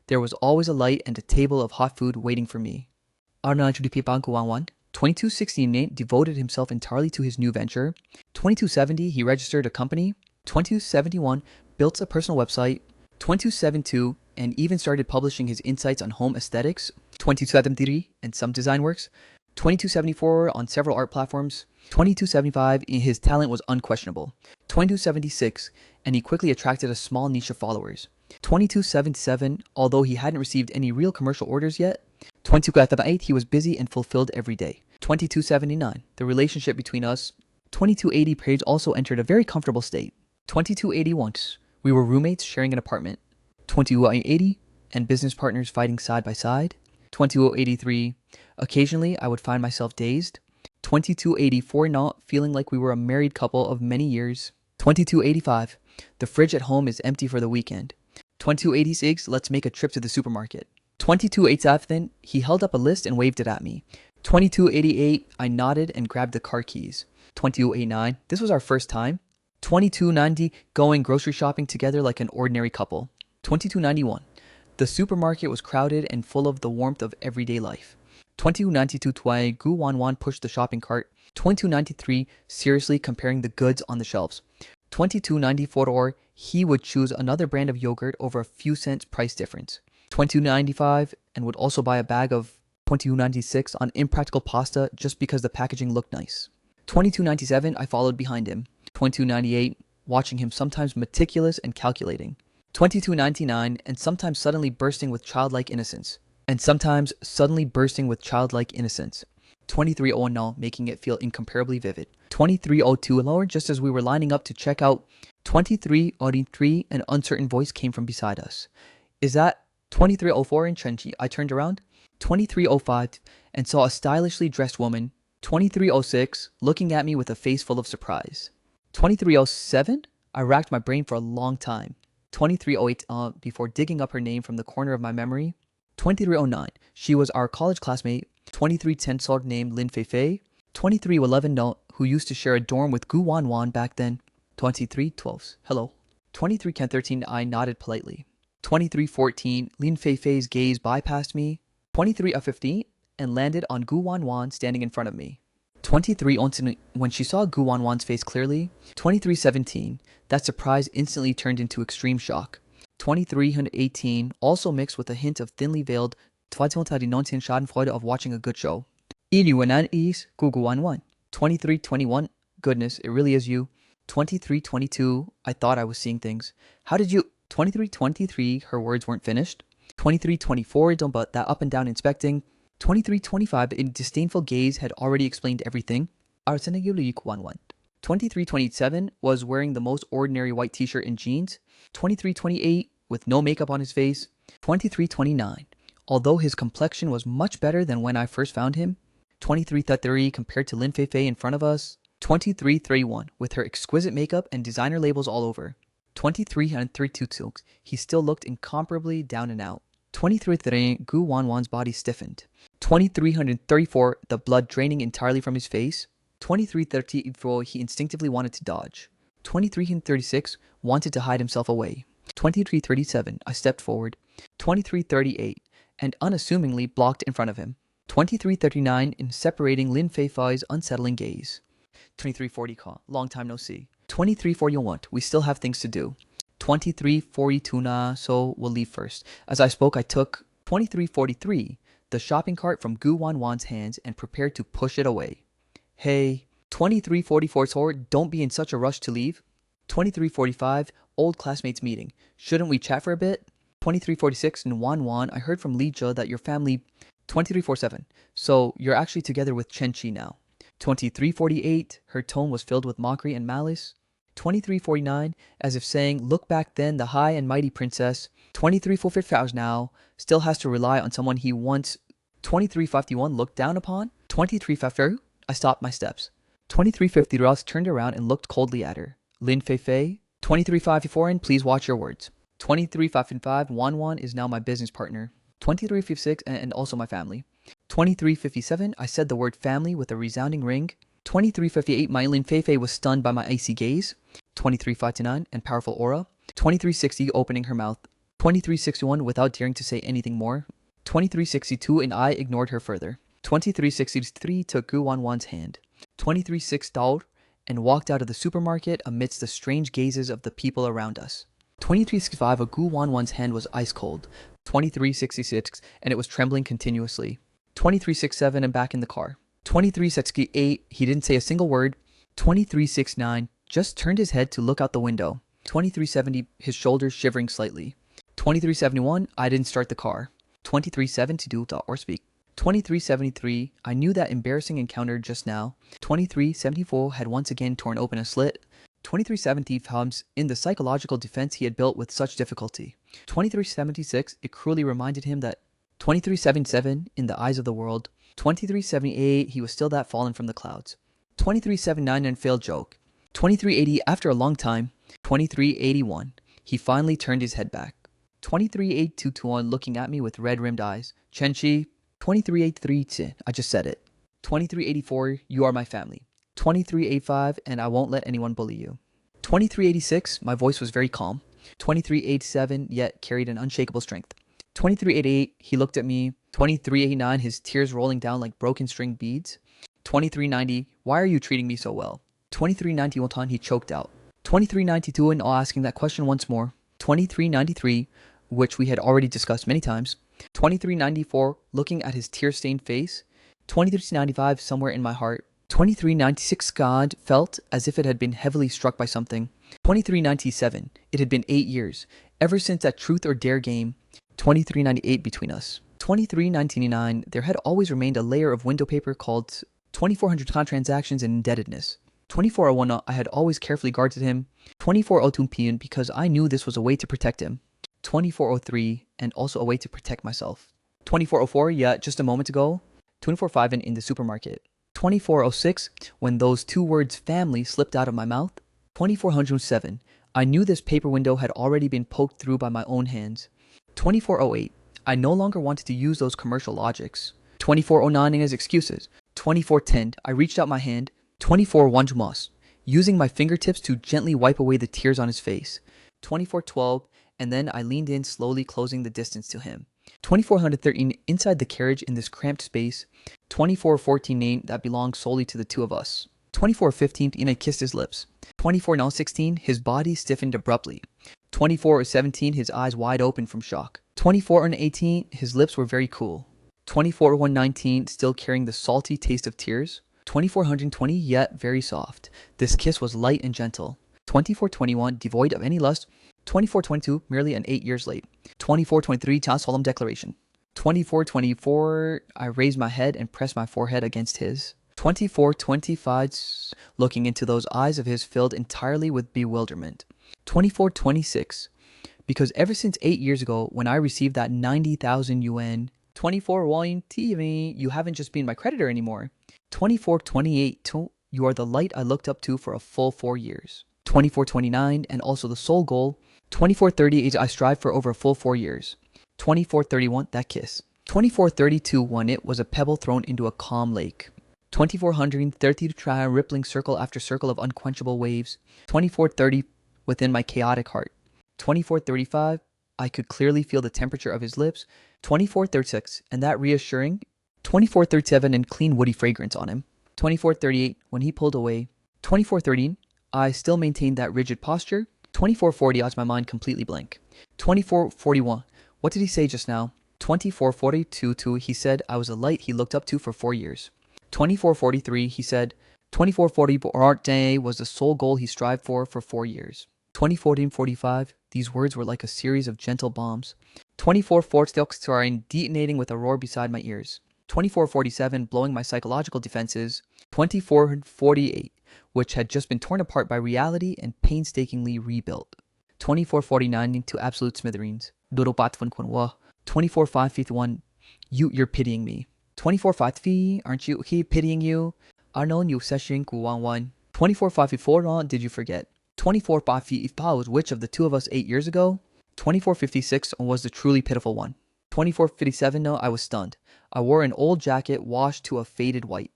there was always a light and a table of hot food waiting for me. 22-68 devoted himself entirely to his new venture. 22-70 he registered a company. 22-71 built a personal website. 22-72 and even started publishing his insights on home aesthetics. 22-73 and some design works. 22-74 on several art platforms. 22-75 his talent was unquestionable. 22-76 and he quickly attracted a small niche of followers. 22-77 although he hadn't received any real commercial orders yet. 22-78 he was busy and fulfilled every day. 22-79 the relationship between us. 22-80 Page also entered a very comfortable state. 22-81 we were roommates sharing an apartment. 22-80 and business partners fighting side by side. 22-83 occasionally I would find myself dazed. 22-84 not feeling like we were a married couple of many years. 22-85 the fridge at home is empty for the weekend. 22-86 let's make a trip to the supermarket. 22-87 he held up a list and waved it at me. 22-88 I nodded and grabbed the car keys. 22-89 this was our first time. 22-90 going grocery shopping together like an ordinary couple. 22-91 The supermarket was crowded and full of the warmth of everyday life. 2292 Twai Gu Wan Wan pushed the shopping cart. 2293 seriously comparing the goods on the shelves. 2294 or he would choose another brand of yogurt over a few cents price difference. 2295 and would also buy a bag of 2296 on impractical pasta just because the packaging looked nice. 2297 I followed behind him. 2298 watching him sometimes meticulous and calculating. 2299 and sometimes suddenly bursting with childlike innocence. 2301 now making it feel incomparably vivid. 2302 lower just as we were lining up to check out. 2303 an uncertain voice came from beside us. Is that 2304 in Chenchi? I turned around. 2305 and saw a stylishly dressed woman. 2306 looking at me with a face full of surprise. 2307 I racked my brain for a long time. 2308 before digging up her name from the corner of my memory. 2309 she was our college classmate. 2310 sort named Lin Fei Fei. 2311 no, who used to share a dorm with Gu Wan Wan back then. 2312 hello. 2313 I nodded politely. 2314 Lin Fei Fei's gaze bypassed me. 2315 and landed on Gu Wan Wan standing in front of me. 2311 when she saw Gu Wan Wan's face clearly. 2317 that surprise instantly turned into extreme shock. 2318 also mixed with a hint of thinly veiled 2019 Schadenfreude of watching a good show. 2321 goodness, it really is you. 2322 I thought I was seeing things. How did you? 2323 her words weren't finished. 2324 don't but that up and down inspecting. 2325 in disdainful gaze had already explained everything. 2327 was wearing the most ordinary white t-shirt and jeans. 2328 with no makeup on his face. 2329 although his complexion was much better than when I first found him. 2333 compared to Lin Fei Fei in front of us. 2331 with her exquisite makeup and designer labels all over. 2332 he still looked incomparably down and out. 2333 Gu Wan Wan's body stiffened. 2334 the blood draining entirely from his face. 2334 he instinctively wanted to dodge. 2336 wanted to hide himself away. 2337 I stepped forward. 2338 and unassumingly blocked in front of him. 2339 in separating Lin Fei Fei's unsettling gaze. 2340 call, long time no see. 2341 we still have things to do. 2342 nah, so we'll leave first. As I spoke I took 2343 the shopping cart from Gu Wan Wan's hands and prepared to push it away. Hey, 2344 sword, don't be in such a rush to leave. 2345 old classmates meeting. Shouldn't we chat for a bit? 2346 in Wan Wan, I heard from Li Zhe that your family. 2347 so you're actually together with Chen Chi now. 2348 her tone was filled with mockery and malice. 2349 as if saying look back then the high and mighty princess. 2345 now still has to rely on someone he once. 2351 looked down upon. 2350 I stopped my steps. 2350 Ross turned around and looked coldly at her. Lin Fei Fei. 2354 please watch your words. 2355 Wan Wan is now my business partner. 2356 and also my family. 2357 I said the word family with a resounding ring. 2358 my Lin Fei Fei was stunned by my icy gaze. 2359 and powerful aura. 2360 opening her mouth. 2361 without daring to say anything more. 2362 and I ignored her further. 2363 took Gu Wan Wan's hand. 2360 and walked out of the supermarket amidst the strange gazes of the people around us. 2365 a Gu Wan Wan's hand was ice cold. 2366 and it was trembling continuously. 2367 and back in the car. 2368 he didn't say a single word. 2369 just turned his head to look out the window. 2370 his shoulders shivering slightly. 2371 I didn't start the car. 2370 do or speak. 2373 I knew that embarrassing encounter just now. 2374 had once again torn open a slit. 2370 hums in the psychological defense he had built with such difficulty. 2376 it cruelly reminded him that. 2377 in the eyes of the world. 2378 he was still that fallen from the clouds. 2379 and failed joke. 2380 after a long time. 2381 he finally turned his head back. 238221 looking at me with red-rimmed eyes. Chenchi. 2383 I just said it. 2384 you are my family. 2385 and I won't let anyone bully you. 2386 my voice was very calm. 2387 yet carried an unshakable strength. 2388, he looked at me. 2389, his tears rolling down like broken string beads. 2390, why are you treating me so well? 2391, he choked out. 2392, and all asking that question once more. 2393, which we had already discussed many times. 2394, looking at his tear-stained face. 2395, somewhere in my heart. 2396, God felt as if it had been heavily struck by something. 2397, it had been 8 years, ever since that truth or dare game. 2398 between us. 2399, there had always remained a layer of window paper called 2400 transactions and indebtedness. 2401, I had always carefully guarded him. 2402 PN, because I knew this was a way to protect him. 2403, and also a way to protect myself. 2404, yeah, just a moment ago. 2405 in the supermarket. 2406, when those two words family slipped out of my mouth. 2407, I knew this paper window had already been poked through by my own hands. 2408, I no longer wanted to use those commercial logics. 2409 in his excuses. 2410, I reached out my hand. 2411, using my fingertips to gently wipe away the tears on his face. 2412, and then I leaned in, slowly closing the distance to him. 2413, inside the carriage in this cramped space. 2414, that belonged solely to the two of us. 2415, and I kissed his lips. 2416, his body stiffened abruptly. 2417, his eyes wide open from shock. 2418, his lips were very cool. 2419, still carrying the salty taste of tears. 2420, yet very soft. This kiss was light and gentle. 2421, devoid of any lust. 2422, merely an 8 years late. 2423, child's solemn declaration. 2424, I raised my head and pressed my forehead against his. 2425, looking into those eyes of his filled entirely with bewilderment. 2426, because ever since 8 years ago, when I received that 90,000 yuan, 24 TV, you haven't just been my creditor anymore. 2428, you are the light I looked up to for a full 4 years. 2429, and also the sole goal. 2430, I strive for over a full 4 years. 2431, that kiss. 2432, when it was a pebble thrown into a calm lake. 2430, to try a rippling circle after circle of unquenchable waves. 2430, within my chaotic heart. 2435, I could clearly feel the temperature of his lips. 2436, and that reassuring. 2437, and clean woody fragrance on him. 2438, when he pulled away. 2413, I still maintained that rigid posture. 2440, as my mind completely blank. 2441, what did he say just now? 2442, he said I was a light he looked up to for 4 years. 2443, he said 2440 day was the sole goal he strived for 4 years. 2445, these words were like a series of gentle bombs. 2446, detonating with a roar beside my ears. 2447, blowing my psychological defenses. 2448, which had just been torn apart by reality and painstakingly rebuilt. 2449, to absolute smithereens. 2451, you're pitying me. 2453, aren't you? He pitying you. 2454, did you forget? 2455, which of the two of us 8 years ago? 2456 was the truly pitiful one. 2457, no, I was stunned. I wore an old jacket washed to a faded white.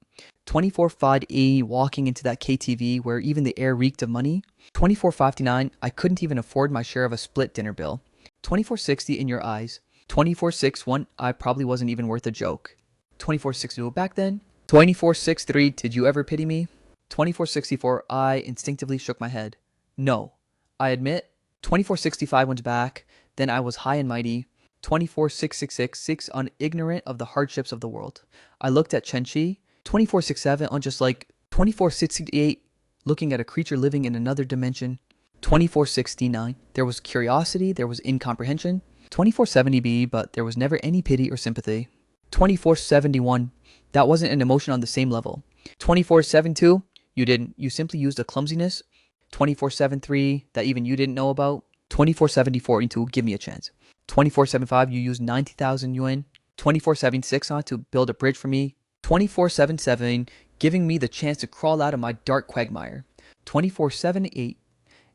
2458, walking into that KTV where even the air reeked of money. 2459, I couldn't even afford my share of a split dinner bill. 2460, in your eyes. 2461, I probably wasn't even worth a joke. 2462, back then. 2463, did you ever pity me? 2464, I instinctively shook my head. No, I admit. 2465 went back, then I was high and mighty. 24666, ignorant of the hardships of the world. I looked at Chen-Chi. 2467, on just like 2468, looking at a creature living in another dimension. 2469, there was curiosity, there was incomprehension. 2470b, but there was never any pity or sympathy. 2471, that wasn't an emotion on the same level. 2472, you simply used a clumsiness. 2473, that even you didn't know about. 2474, into give me a chance. 2475, you used 90,000 yuan. 2476, to build a bridge for me. 2477, giving me the chance to crawl out of my dark quagmire. 2478,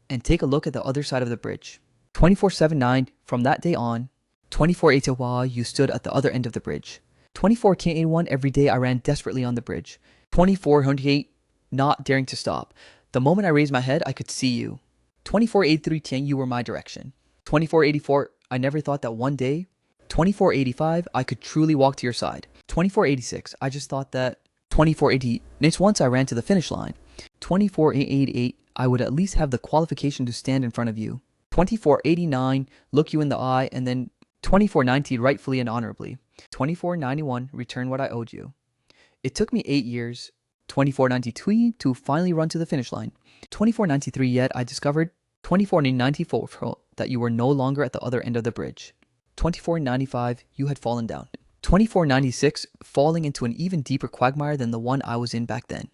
and take a look at the other side of the bridge. 2479, from that day on. 2481, you stood at the other end of the bridge. 2481, every day I ran desperately on the bridge. 2408, not daring to stop. The moment I raised my head, I could see you. 2483, Tian, you were my direction. 2484, I never thought that one day. 2485, I could truly walk to your side. 2486, I just thought that. 2480, next once I ran to the finish line. 24888, I would at least have the qualification to stand in front of you. 2489, look you in the eye, and then 2490, rightfully and honorably. 2491, return what I owed you. It took me 8 years, 2492, to finally run to the finish line. 2493, yet I discovered 2494 that you were no longer at the other end of the bridge. 2495, you had fallen down. 2496, falling into an even deeper quagmire than the one I was in back then.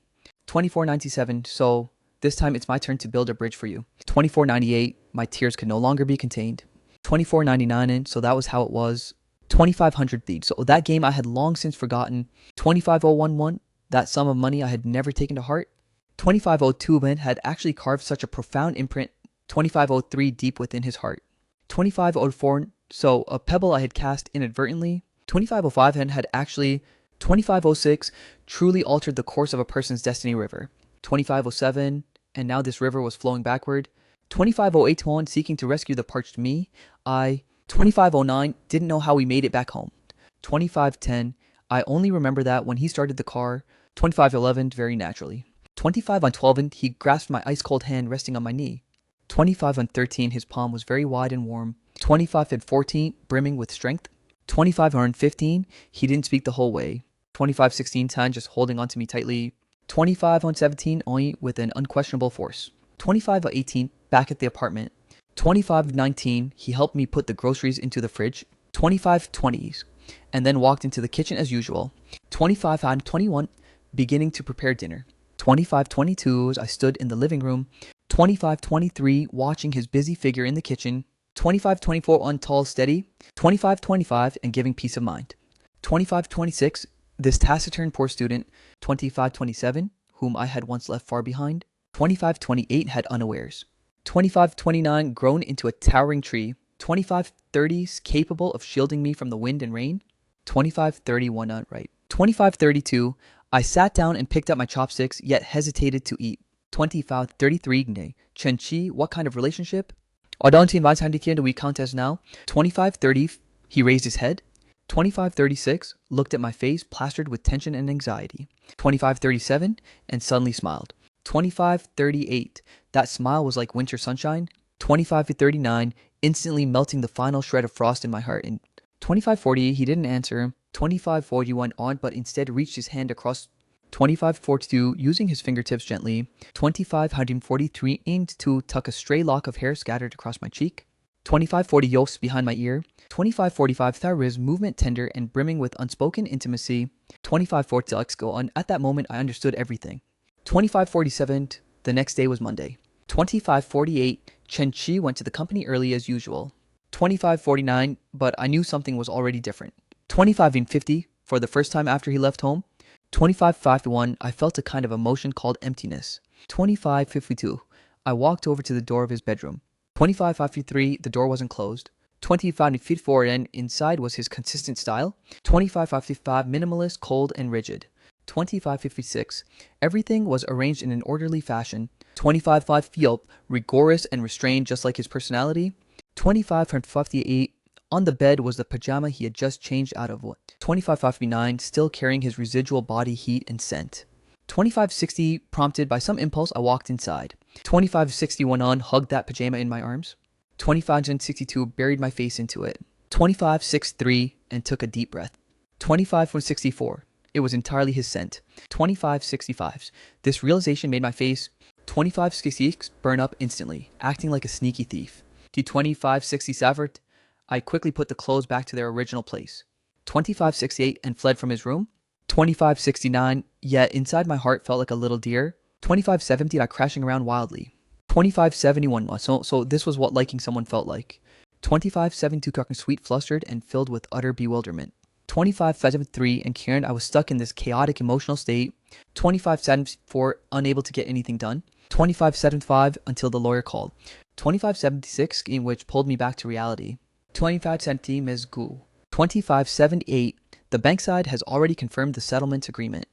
2497, so this time it's my turn to build a bridge for you. 2498, my tears could no longer be contained. 2499, so that was how it was. 2500 feet, so that game I had long since forgotten. 25011, that sum of money I had never taken to heart. 2502 man had actually carved such a profound imprint. 2503 deep within his heart. 2504, so a pebble I had cast inadvertently. 2505 had actually. 2506 truly altered the course of a person's destiny river. 2507, and now this river was flowing backward. 2508 seeking to rescue the parched me. 2509 didn't know how we made it back home. 2510, I only remember that when he started the car. 2511, very naturally. 2512, he grasped my ice cold hand resting on my knee. 2513, his palm was very wide and warm. 2514, brimming with strength. 2515, he didn't speak the whole way. 2516, just holding on to me tightly. 2517, only with an unquestionable force. 2518, back at the apartment. 2519, he helped me put the groceries into the fridge. 2520s, and then walked into the kitchen as usual. 2521, beginning to prepare dinner. 2522, I stood in the living room. 2523, watching his busy figure in the kitchen. 2524, on tall steady. 2525, and giving peace of mind. 2526, this taciturn poor student. 2527, whom I had once left far behind. 2528, had unawares. 2529, grown into a towering tree. 2530s, capable of shielding me from the wind and rain. 2531, outright. 2532, I sat down and picked up my chopsticks, yet hesitated to eat. 2533, Chen Chi, what kind of relationship? Do we count as now? 2530, he raised his head. 2536, looked at my face plastered with tension and anxiety. 2537, and suddenly smiled. 2538, that smile was like winter sunshine. 2539, instantly melting the final shred of frost in my heart. And 2540, he didn't answer. 2541 on, but instead reached his hand across. 2542, using his fingertips gently. 2543, aimed to tuck a stray lock of hair scattered across my cheek. 2540, yokes behind my ear. 2545, Thyriz, movement tender and brimming with unspoken intimacy. 2540, let's go on. At that moment, I understood everything. 2547, the next day was Monday. 2548, Chen Chi went to the company early as usual. 2549, but I knew something was already different. 2550, for the first time after he left home. 2551, I felt a kind of emotion called emptiness. 2552, I walked over to the door of his bedroom. 2553, the door wasn't closed. 2554, and inside was his consistent style. 2555, minimalist, cold, and rigid. 2556, everything was arranged in an orderly fashion. 2555, rigorous and restrained just like his personality. 2558, on the bed was the pajama he had just changed out of. 2559, still carrying his residual body heat and scent. 2560, prompted by some impulse, I walked inside. 2561 on, hugged that pajama in my arms. 2562, buried my face into it. 2563, and took a deep breath. 2564, it was entirely his scent. 2565, this realization made my face. 2566, burn up instantly, acting like a sneaky thief. To 2567, I quickly put the clothes back to their original place. 2568, and fled from his room. 2569, yet inside my heart felt like a little deer. 2570, I crashing around wildly. 2571, so this was what liking someone felt like. 2572, talking sweet, flustered, and filled with utter bewilderment. 2573, and Karen, I was stuck in this chaotic emotional state. 2574, unable to get anything done. 2575, until the lawyer called. 2576, in which pulled me back to reality. 2570, Ms. Gu. 2578, the bank side has already confirmed the settlement agreement.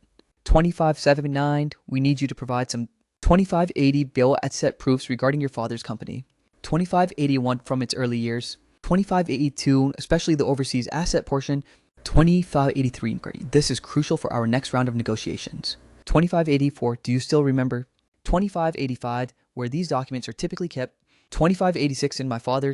2579, we need you to provide some. 2580, bill at set proofs regarding your father's company. 2581, from its early years. 2582, especially the overseas asset portion. 2583, great. This is crucial for our next round of negotiations. 2584, do you still remember? 2585, where these documents are typically kept. 2586, in my father.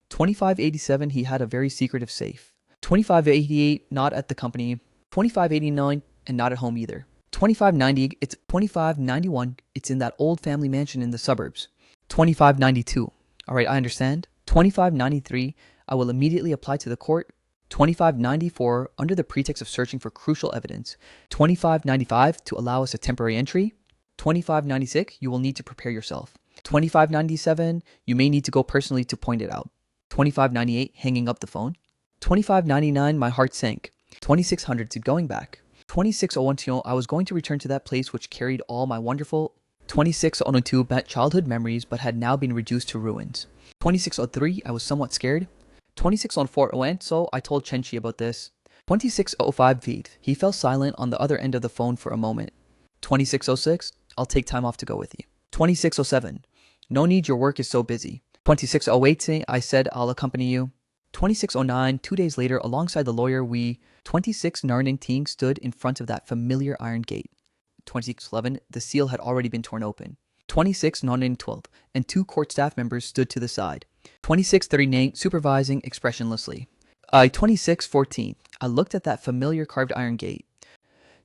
2587, he had a very secretive safe. 2588, not at the company. 2589, and not at home either. 2590, it's 2591, it's in that old family mansion in the suburbs. 2592, alright, I understand. 2593, I will immediately apply to the court. 2594, under the pretext of searching for crucial evidence. 2595, to allow us a temporary entry. 2596, you will need to prepare yourself. 2597, you may need to go personally to point it out. 2598, hanging up the phone. 2599, my heart sank. 2600, to going back. 2601, I was going to return to that place which carried all my wonderful. 2602, childhood memories, but had now been reduced to ruins. 2603, I was somewhat scared. 2604 went, so I told Chenchi about this. 2605 Veed. He fell silent on the other end of the phone for a moment. 2606, I'll take time off to go with you. 2607, no need, your work is so busy. 2608, I said I'll accompany you. 2609, 2 days later, alongside the lawyer, we. 26 Narnan Ting stood in front of that familiar iron gate. 2611, the seal had already been torn open. 26 Narnan 12, and 2 court staff members stood to the side. 2639, supervising expressionlessly. 2614, I looked at that familiar carved iron gate.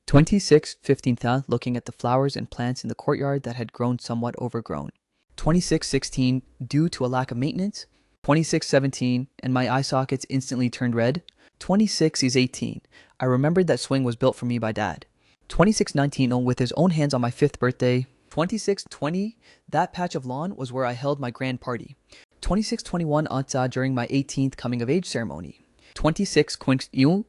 2615, looking at the flowers and plants in the courtyard that had grown somewhat overgrown. 2616, due to a lack of maintenance. 2617, and my eye sockets instantly turned red. 2618, I remembered that swing was built for me by Dad. 2619, with his own hands on my 5th birthday. 2620, that patch of lawn was where I held my grand party. 2621, during my 18th coming of age ceremony. 26 Yu,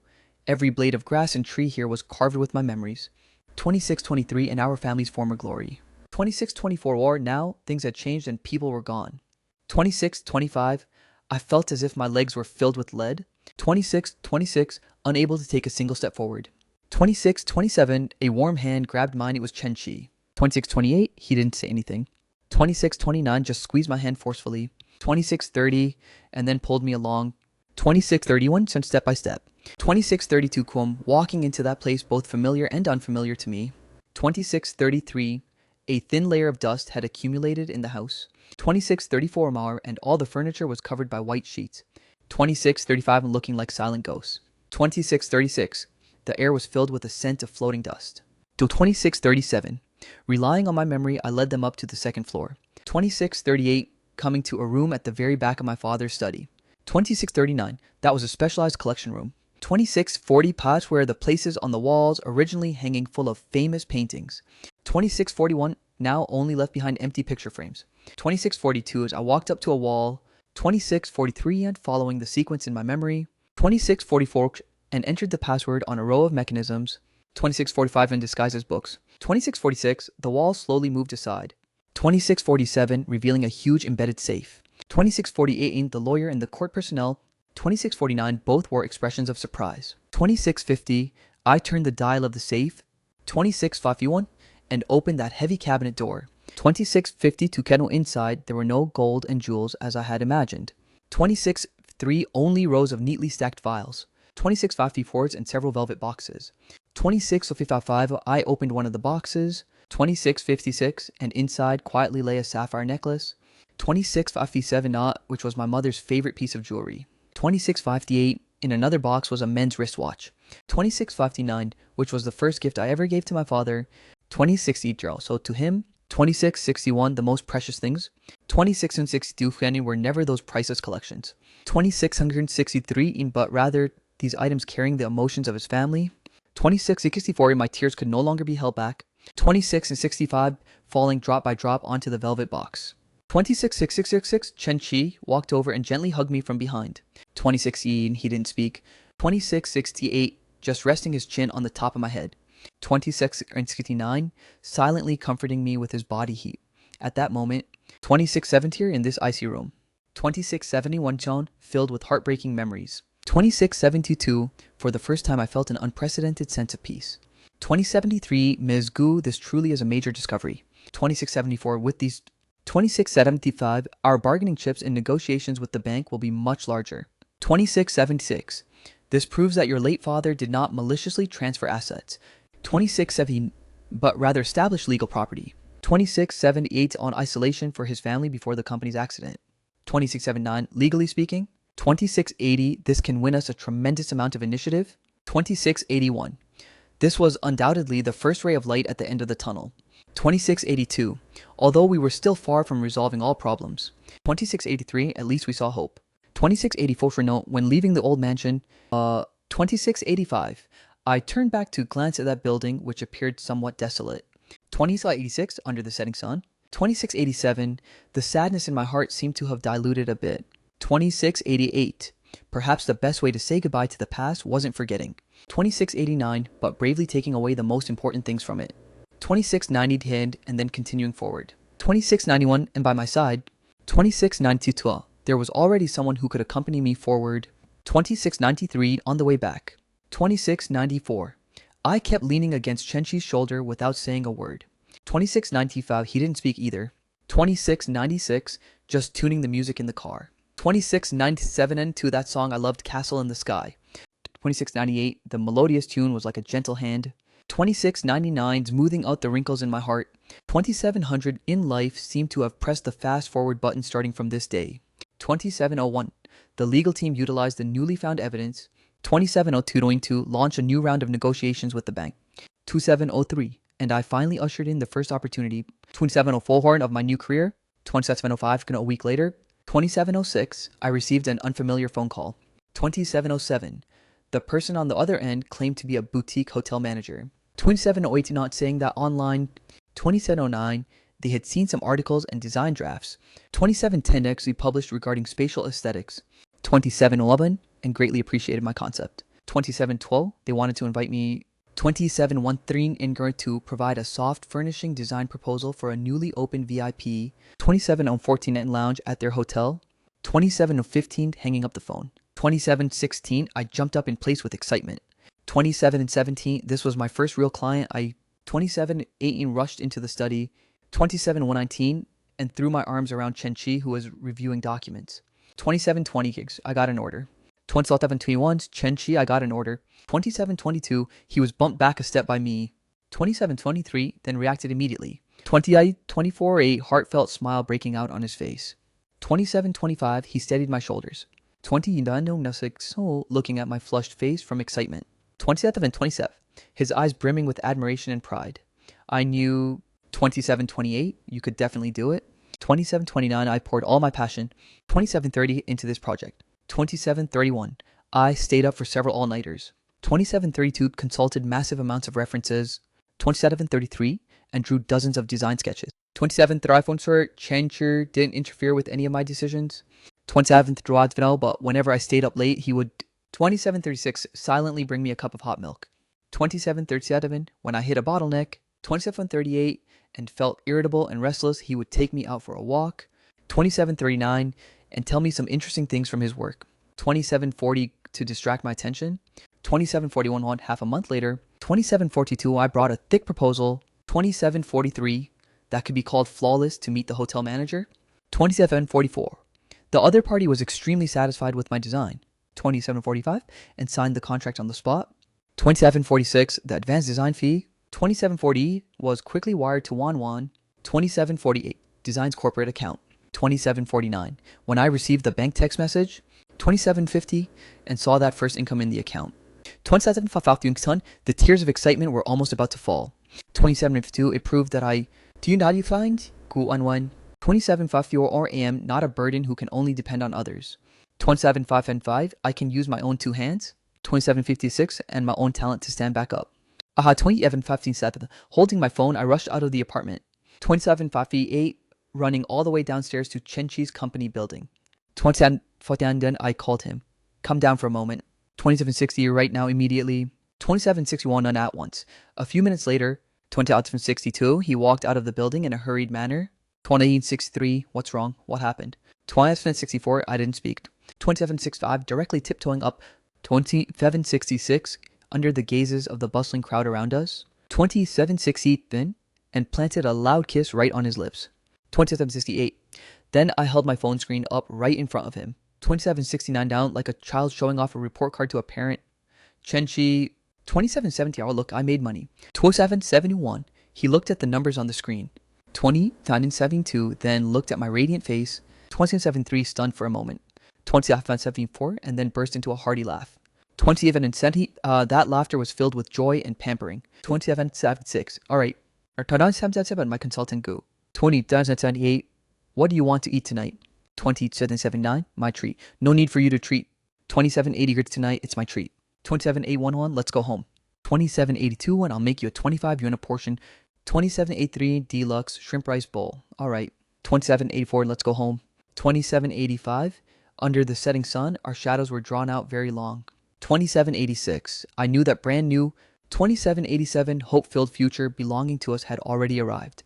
every blade of grass and tree here was carved with my memories. 2623, and our family's former glory. 2624, or now things had changed and people were gone. 2625, I felt as if my legs were filled with lead. 2626, unable to take a single step forward. 2627, a warm hand grabbed mine, it was Chen Chi. 2628, he didn't say anything. 2629, just squeezed my hand forcefully. 2630, and then pulled me along. 2631, sent step by step. 2632, walking into that place both familiar and unfamiliar to me. 2633, a thin layer of dust had accumulated in the house. 2634 Mar, and all the furniture was covered by white sheets. 2635, looking like silent ghosts. 2636, the air was filled with a scent of floating dust. To 2637, relying on my memory, I led them up to the 2nd floor. 2638, coming to a room at the very back of my father's study. 2639, that was a specialized collection room. 2640, parts where the places on the walls originally hanging full of famous paintings. 2641, now only left behind empty picture frames. 2642, as I walked up to a wall. 2643, and following the sequence in my memory. 2644, and entered the password on a row of mechanisms. 2645, and disguised as books. 2646, the wall slowly moved aside. 2647, revealing a huge embedded safe. 2648, the lawyer and the court personnel. 2649, both wore expressions of surprise. 2650, I turned the dial of the safe. 2651, and opened that heavy cabinet door. 2652, Keno inside, there were no gold and jewels as I had imagined. 2653, only rows of neatly stacked files. 2654s and several velvet boxes. 2655, I opened one of the boxes. 2656, and inside quietly lay a sapphire necklace. 2657, which was my mother's favorite piece of jewelry. 2658, in another box was a men's wristwatch. 2659, which was the first gift I ever gave to my father. 2660, so to him. 2661, the most precious things. 2662 were never those priceless collections. 2663, but rather these items carrying the emotions of his family. 2664, my tears could no longer be held back. 2665, falling drop by drop onto the velvet box. 2666, Chen Chi walked over and gently hugged me from behind. 26E, he didn't speak. 2668, just resting his chin on the top of my head. 2669, silently comforting me with his body heat. At that moment, 2670 in this icy room. 2671 John, filled with heartbreaking memories. 2672, for the first time I felt an unprecedented sense of peace. 2073, Ms. Gu, this truly is a major discovery. 2674, with these 2675, our bargaining chips in negotiations with the bank will be much larger. 2676, this proves that your late father did not maliciously transfer assets. 2670, but rather establish legal property. 2678, on isolation for his family before the company's accident. 2679, legally speaking. 2680, this can win us a tremendous amount of initiative. 2681, this was undoubtedly the first ray of light at the end of the tunnel. 2682, although we were still far from resolving all problems. 2683, at least we saw hope. 2684, for note, when leaving the old mansion. 2685, I turned back to glance at that building, which appeared somewhat desolate. 2686, under the setting sun. 2687, the sadness in my heart seemed to have diluted a bit. 2688, perhaps the best way to say goodbye to the past wasn't forgetting. 2689, but bravely taking away the most important things from it. 2690 to end and then continuing forward. 2691, and by my side. 2692, there was already someone who could accompany me forward. 2693, on the way back. 2694, I kept leaning against Chenchi's shoulder without saying a word. 2695, he didn't speak either. 2696, just tuning the music in the car. 2697, and to that song I loved, Castle in the Sky. 2698, the melodious tune was like a gentle hand. 2699, smoothing out the wrinkles in my heart. 2700, in life, seemed to have pressed the fast forward button starting from this day. 2701, the legal team utilized the newly found evidence. 2702, going to launch a new round of negotiations with the bank. 2703, and I finally ushered in the first opportunity. 2704, horn of my new career. 2705, a week later. 2706, I received an unfamiliar phone call. 2707, the person on the other end claimed to be a boutique hotel manager. 2708, not saying that online. 2709, they had seen some articles and design drafts. 2710, actually published regarding spatial aesthetics. 2711, and greatly appreciated my concept. 2712, they wanted to invite me. 2713, in regard to provide a soft furnishing design proposal for a newly opened VIP. 2714, and lounge at their hotel. 2715, hanging up the phone. 2716, I jumped up in place with excitement. 2717, this was my first real client. 2718, rushed into the study. 27119, and threw my arms around Chenchi, who was reviewing documents. 2720 gigs, I got an order. 2721, Chenchi, I got an order. 2722, he was bumped back a step by me. 2723, then reacted immediately. 24, a heartfelt smile breaking out on his face. 2725, he steadied my shoulders. 29, looking at my flushed face from excitement. 27, his eyes brimming with admiration and pride. I knew. 2728, you could definitely do it. 2729, I poured all my passion. 2730, into this project. 2731, I stayed up for several all-nighters. 2732, consulted massive amounts of references. 2733, and drew dozens of design sketches. 27th, sir, Chencher didn't interfere with any of my decisions. 27th, but whenever I stayed up late, he would. 2736, silently bring me a cup of hot milk. 2737, when I hit a bottleneck. 2738, and felt irritable and restless, he would take me out for a walk. 2739, and tell me some interesting things from his work. 2740, to distract my attention. 2741, half a month later. 2742, I brought a thick proposal. 2743, that could be called flawless, to meet the hotel manager. 2744, the other party was extremely satisfied with my design. 2745, and signed the contract on the spot. 2746, the advanced design fee. 2740 was quickly wired to Wanwan. 2748, design's corporate account. 2749, when I received the bank text message. 2750, and saw that first income in the account. 2751, the tears of excitement were almost about to fall. 2752, it proved that do you know how you find? Gu Anwan. 2754, or am not a burden who can only depend on others. 2755, I can use my own two hands. 2756, and my own talent to stand back up. 2757, holding my phone, I rushed out of the apartment. 2758, running all the way downstairs to Chenchi's company building. 2749, I called him. Come down for a moment. 2760, right now, immediately. 2761, none at once. A few minutes later. 2762, he walked out of the building in a hurried manner. 2763, what's wrong? What happened? 2764, I didn't speak. 2765, directly tiptoeing up. 2766, under the gazes of the bustling crowd around us. 2767, and planted a loud kiss right on his lips. 2768. Then I held my phone screen up right in front of him. 2769 down, like a child showing off a report card to a parent. Chenchi. 2770. Oh, look, I made money. 2771. He looked at the numbers on the screen. 2772, then looked at my radiant face. 2773, stunned for a moment. 2774, and then burst into a hearty laugh. 2770, that laughter was filled with joy and pampering. 2776. Alright. 2777, my consultant Gu. 2778, what do you want to eat tonight? 2779, my treat. No need for you to treat. 2780 tonight, it's my treat. 27811, let's go home. 2782, and I'll make you a 25 yuan a portion. 2783, deluxe shrimp rice bowl. Alright. 2784, let's go home. 2785, under the setting sun, our shadows were drawn out very long. 2786, I knew that brand new 2787 hope-filled future belonging to us had already arrived.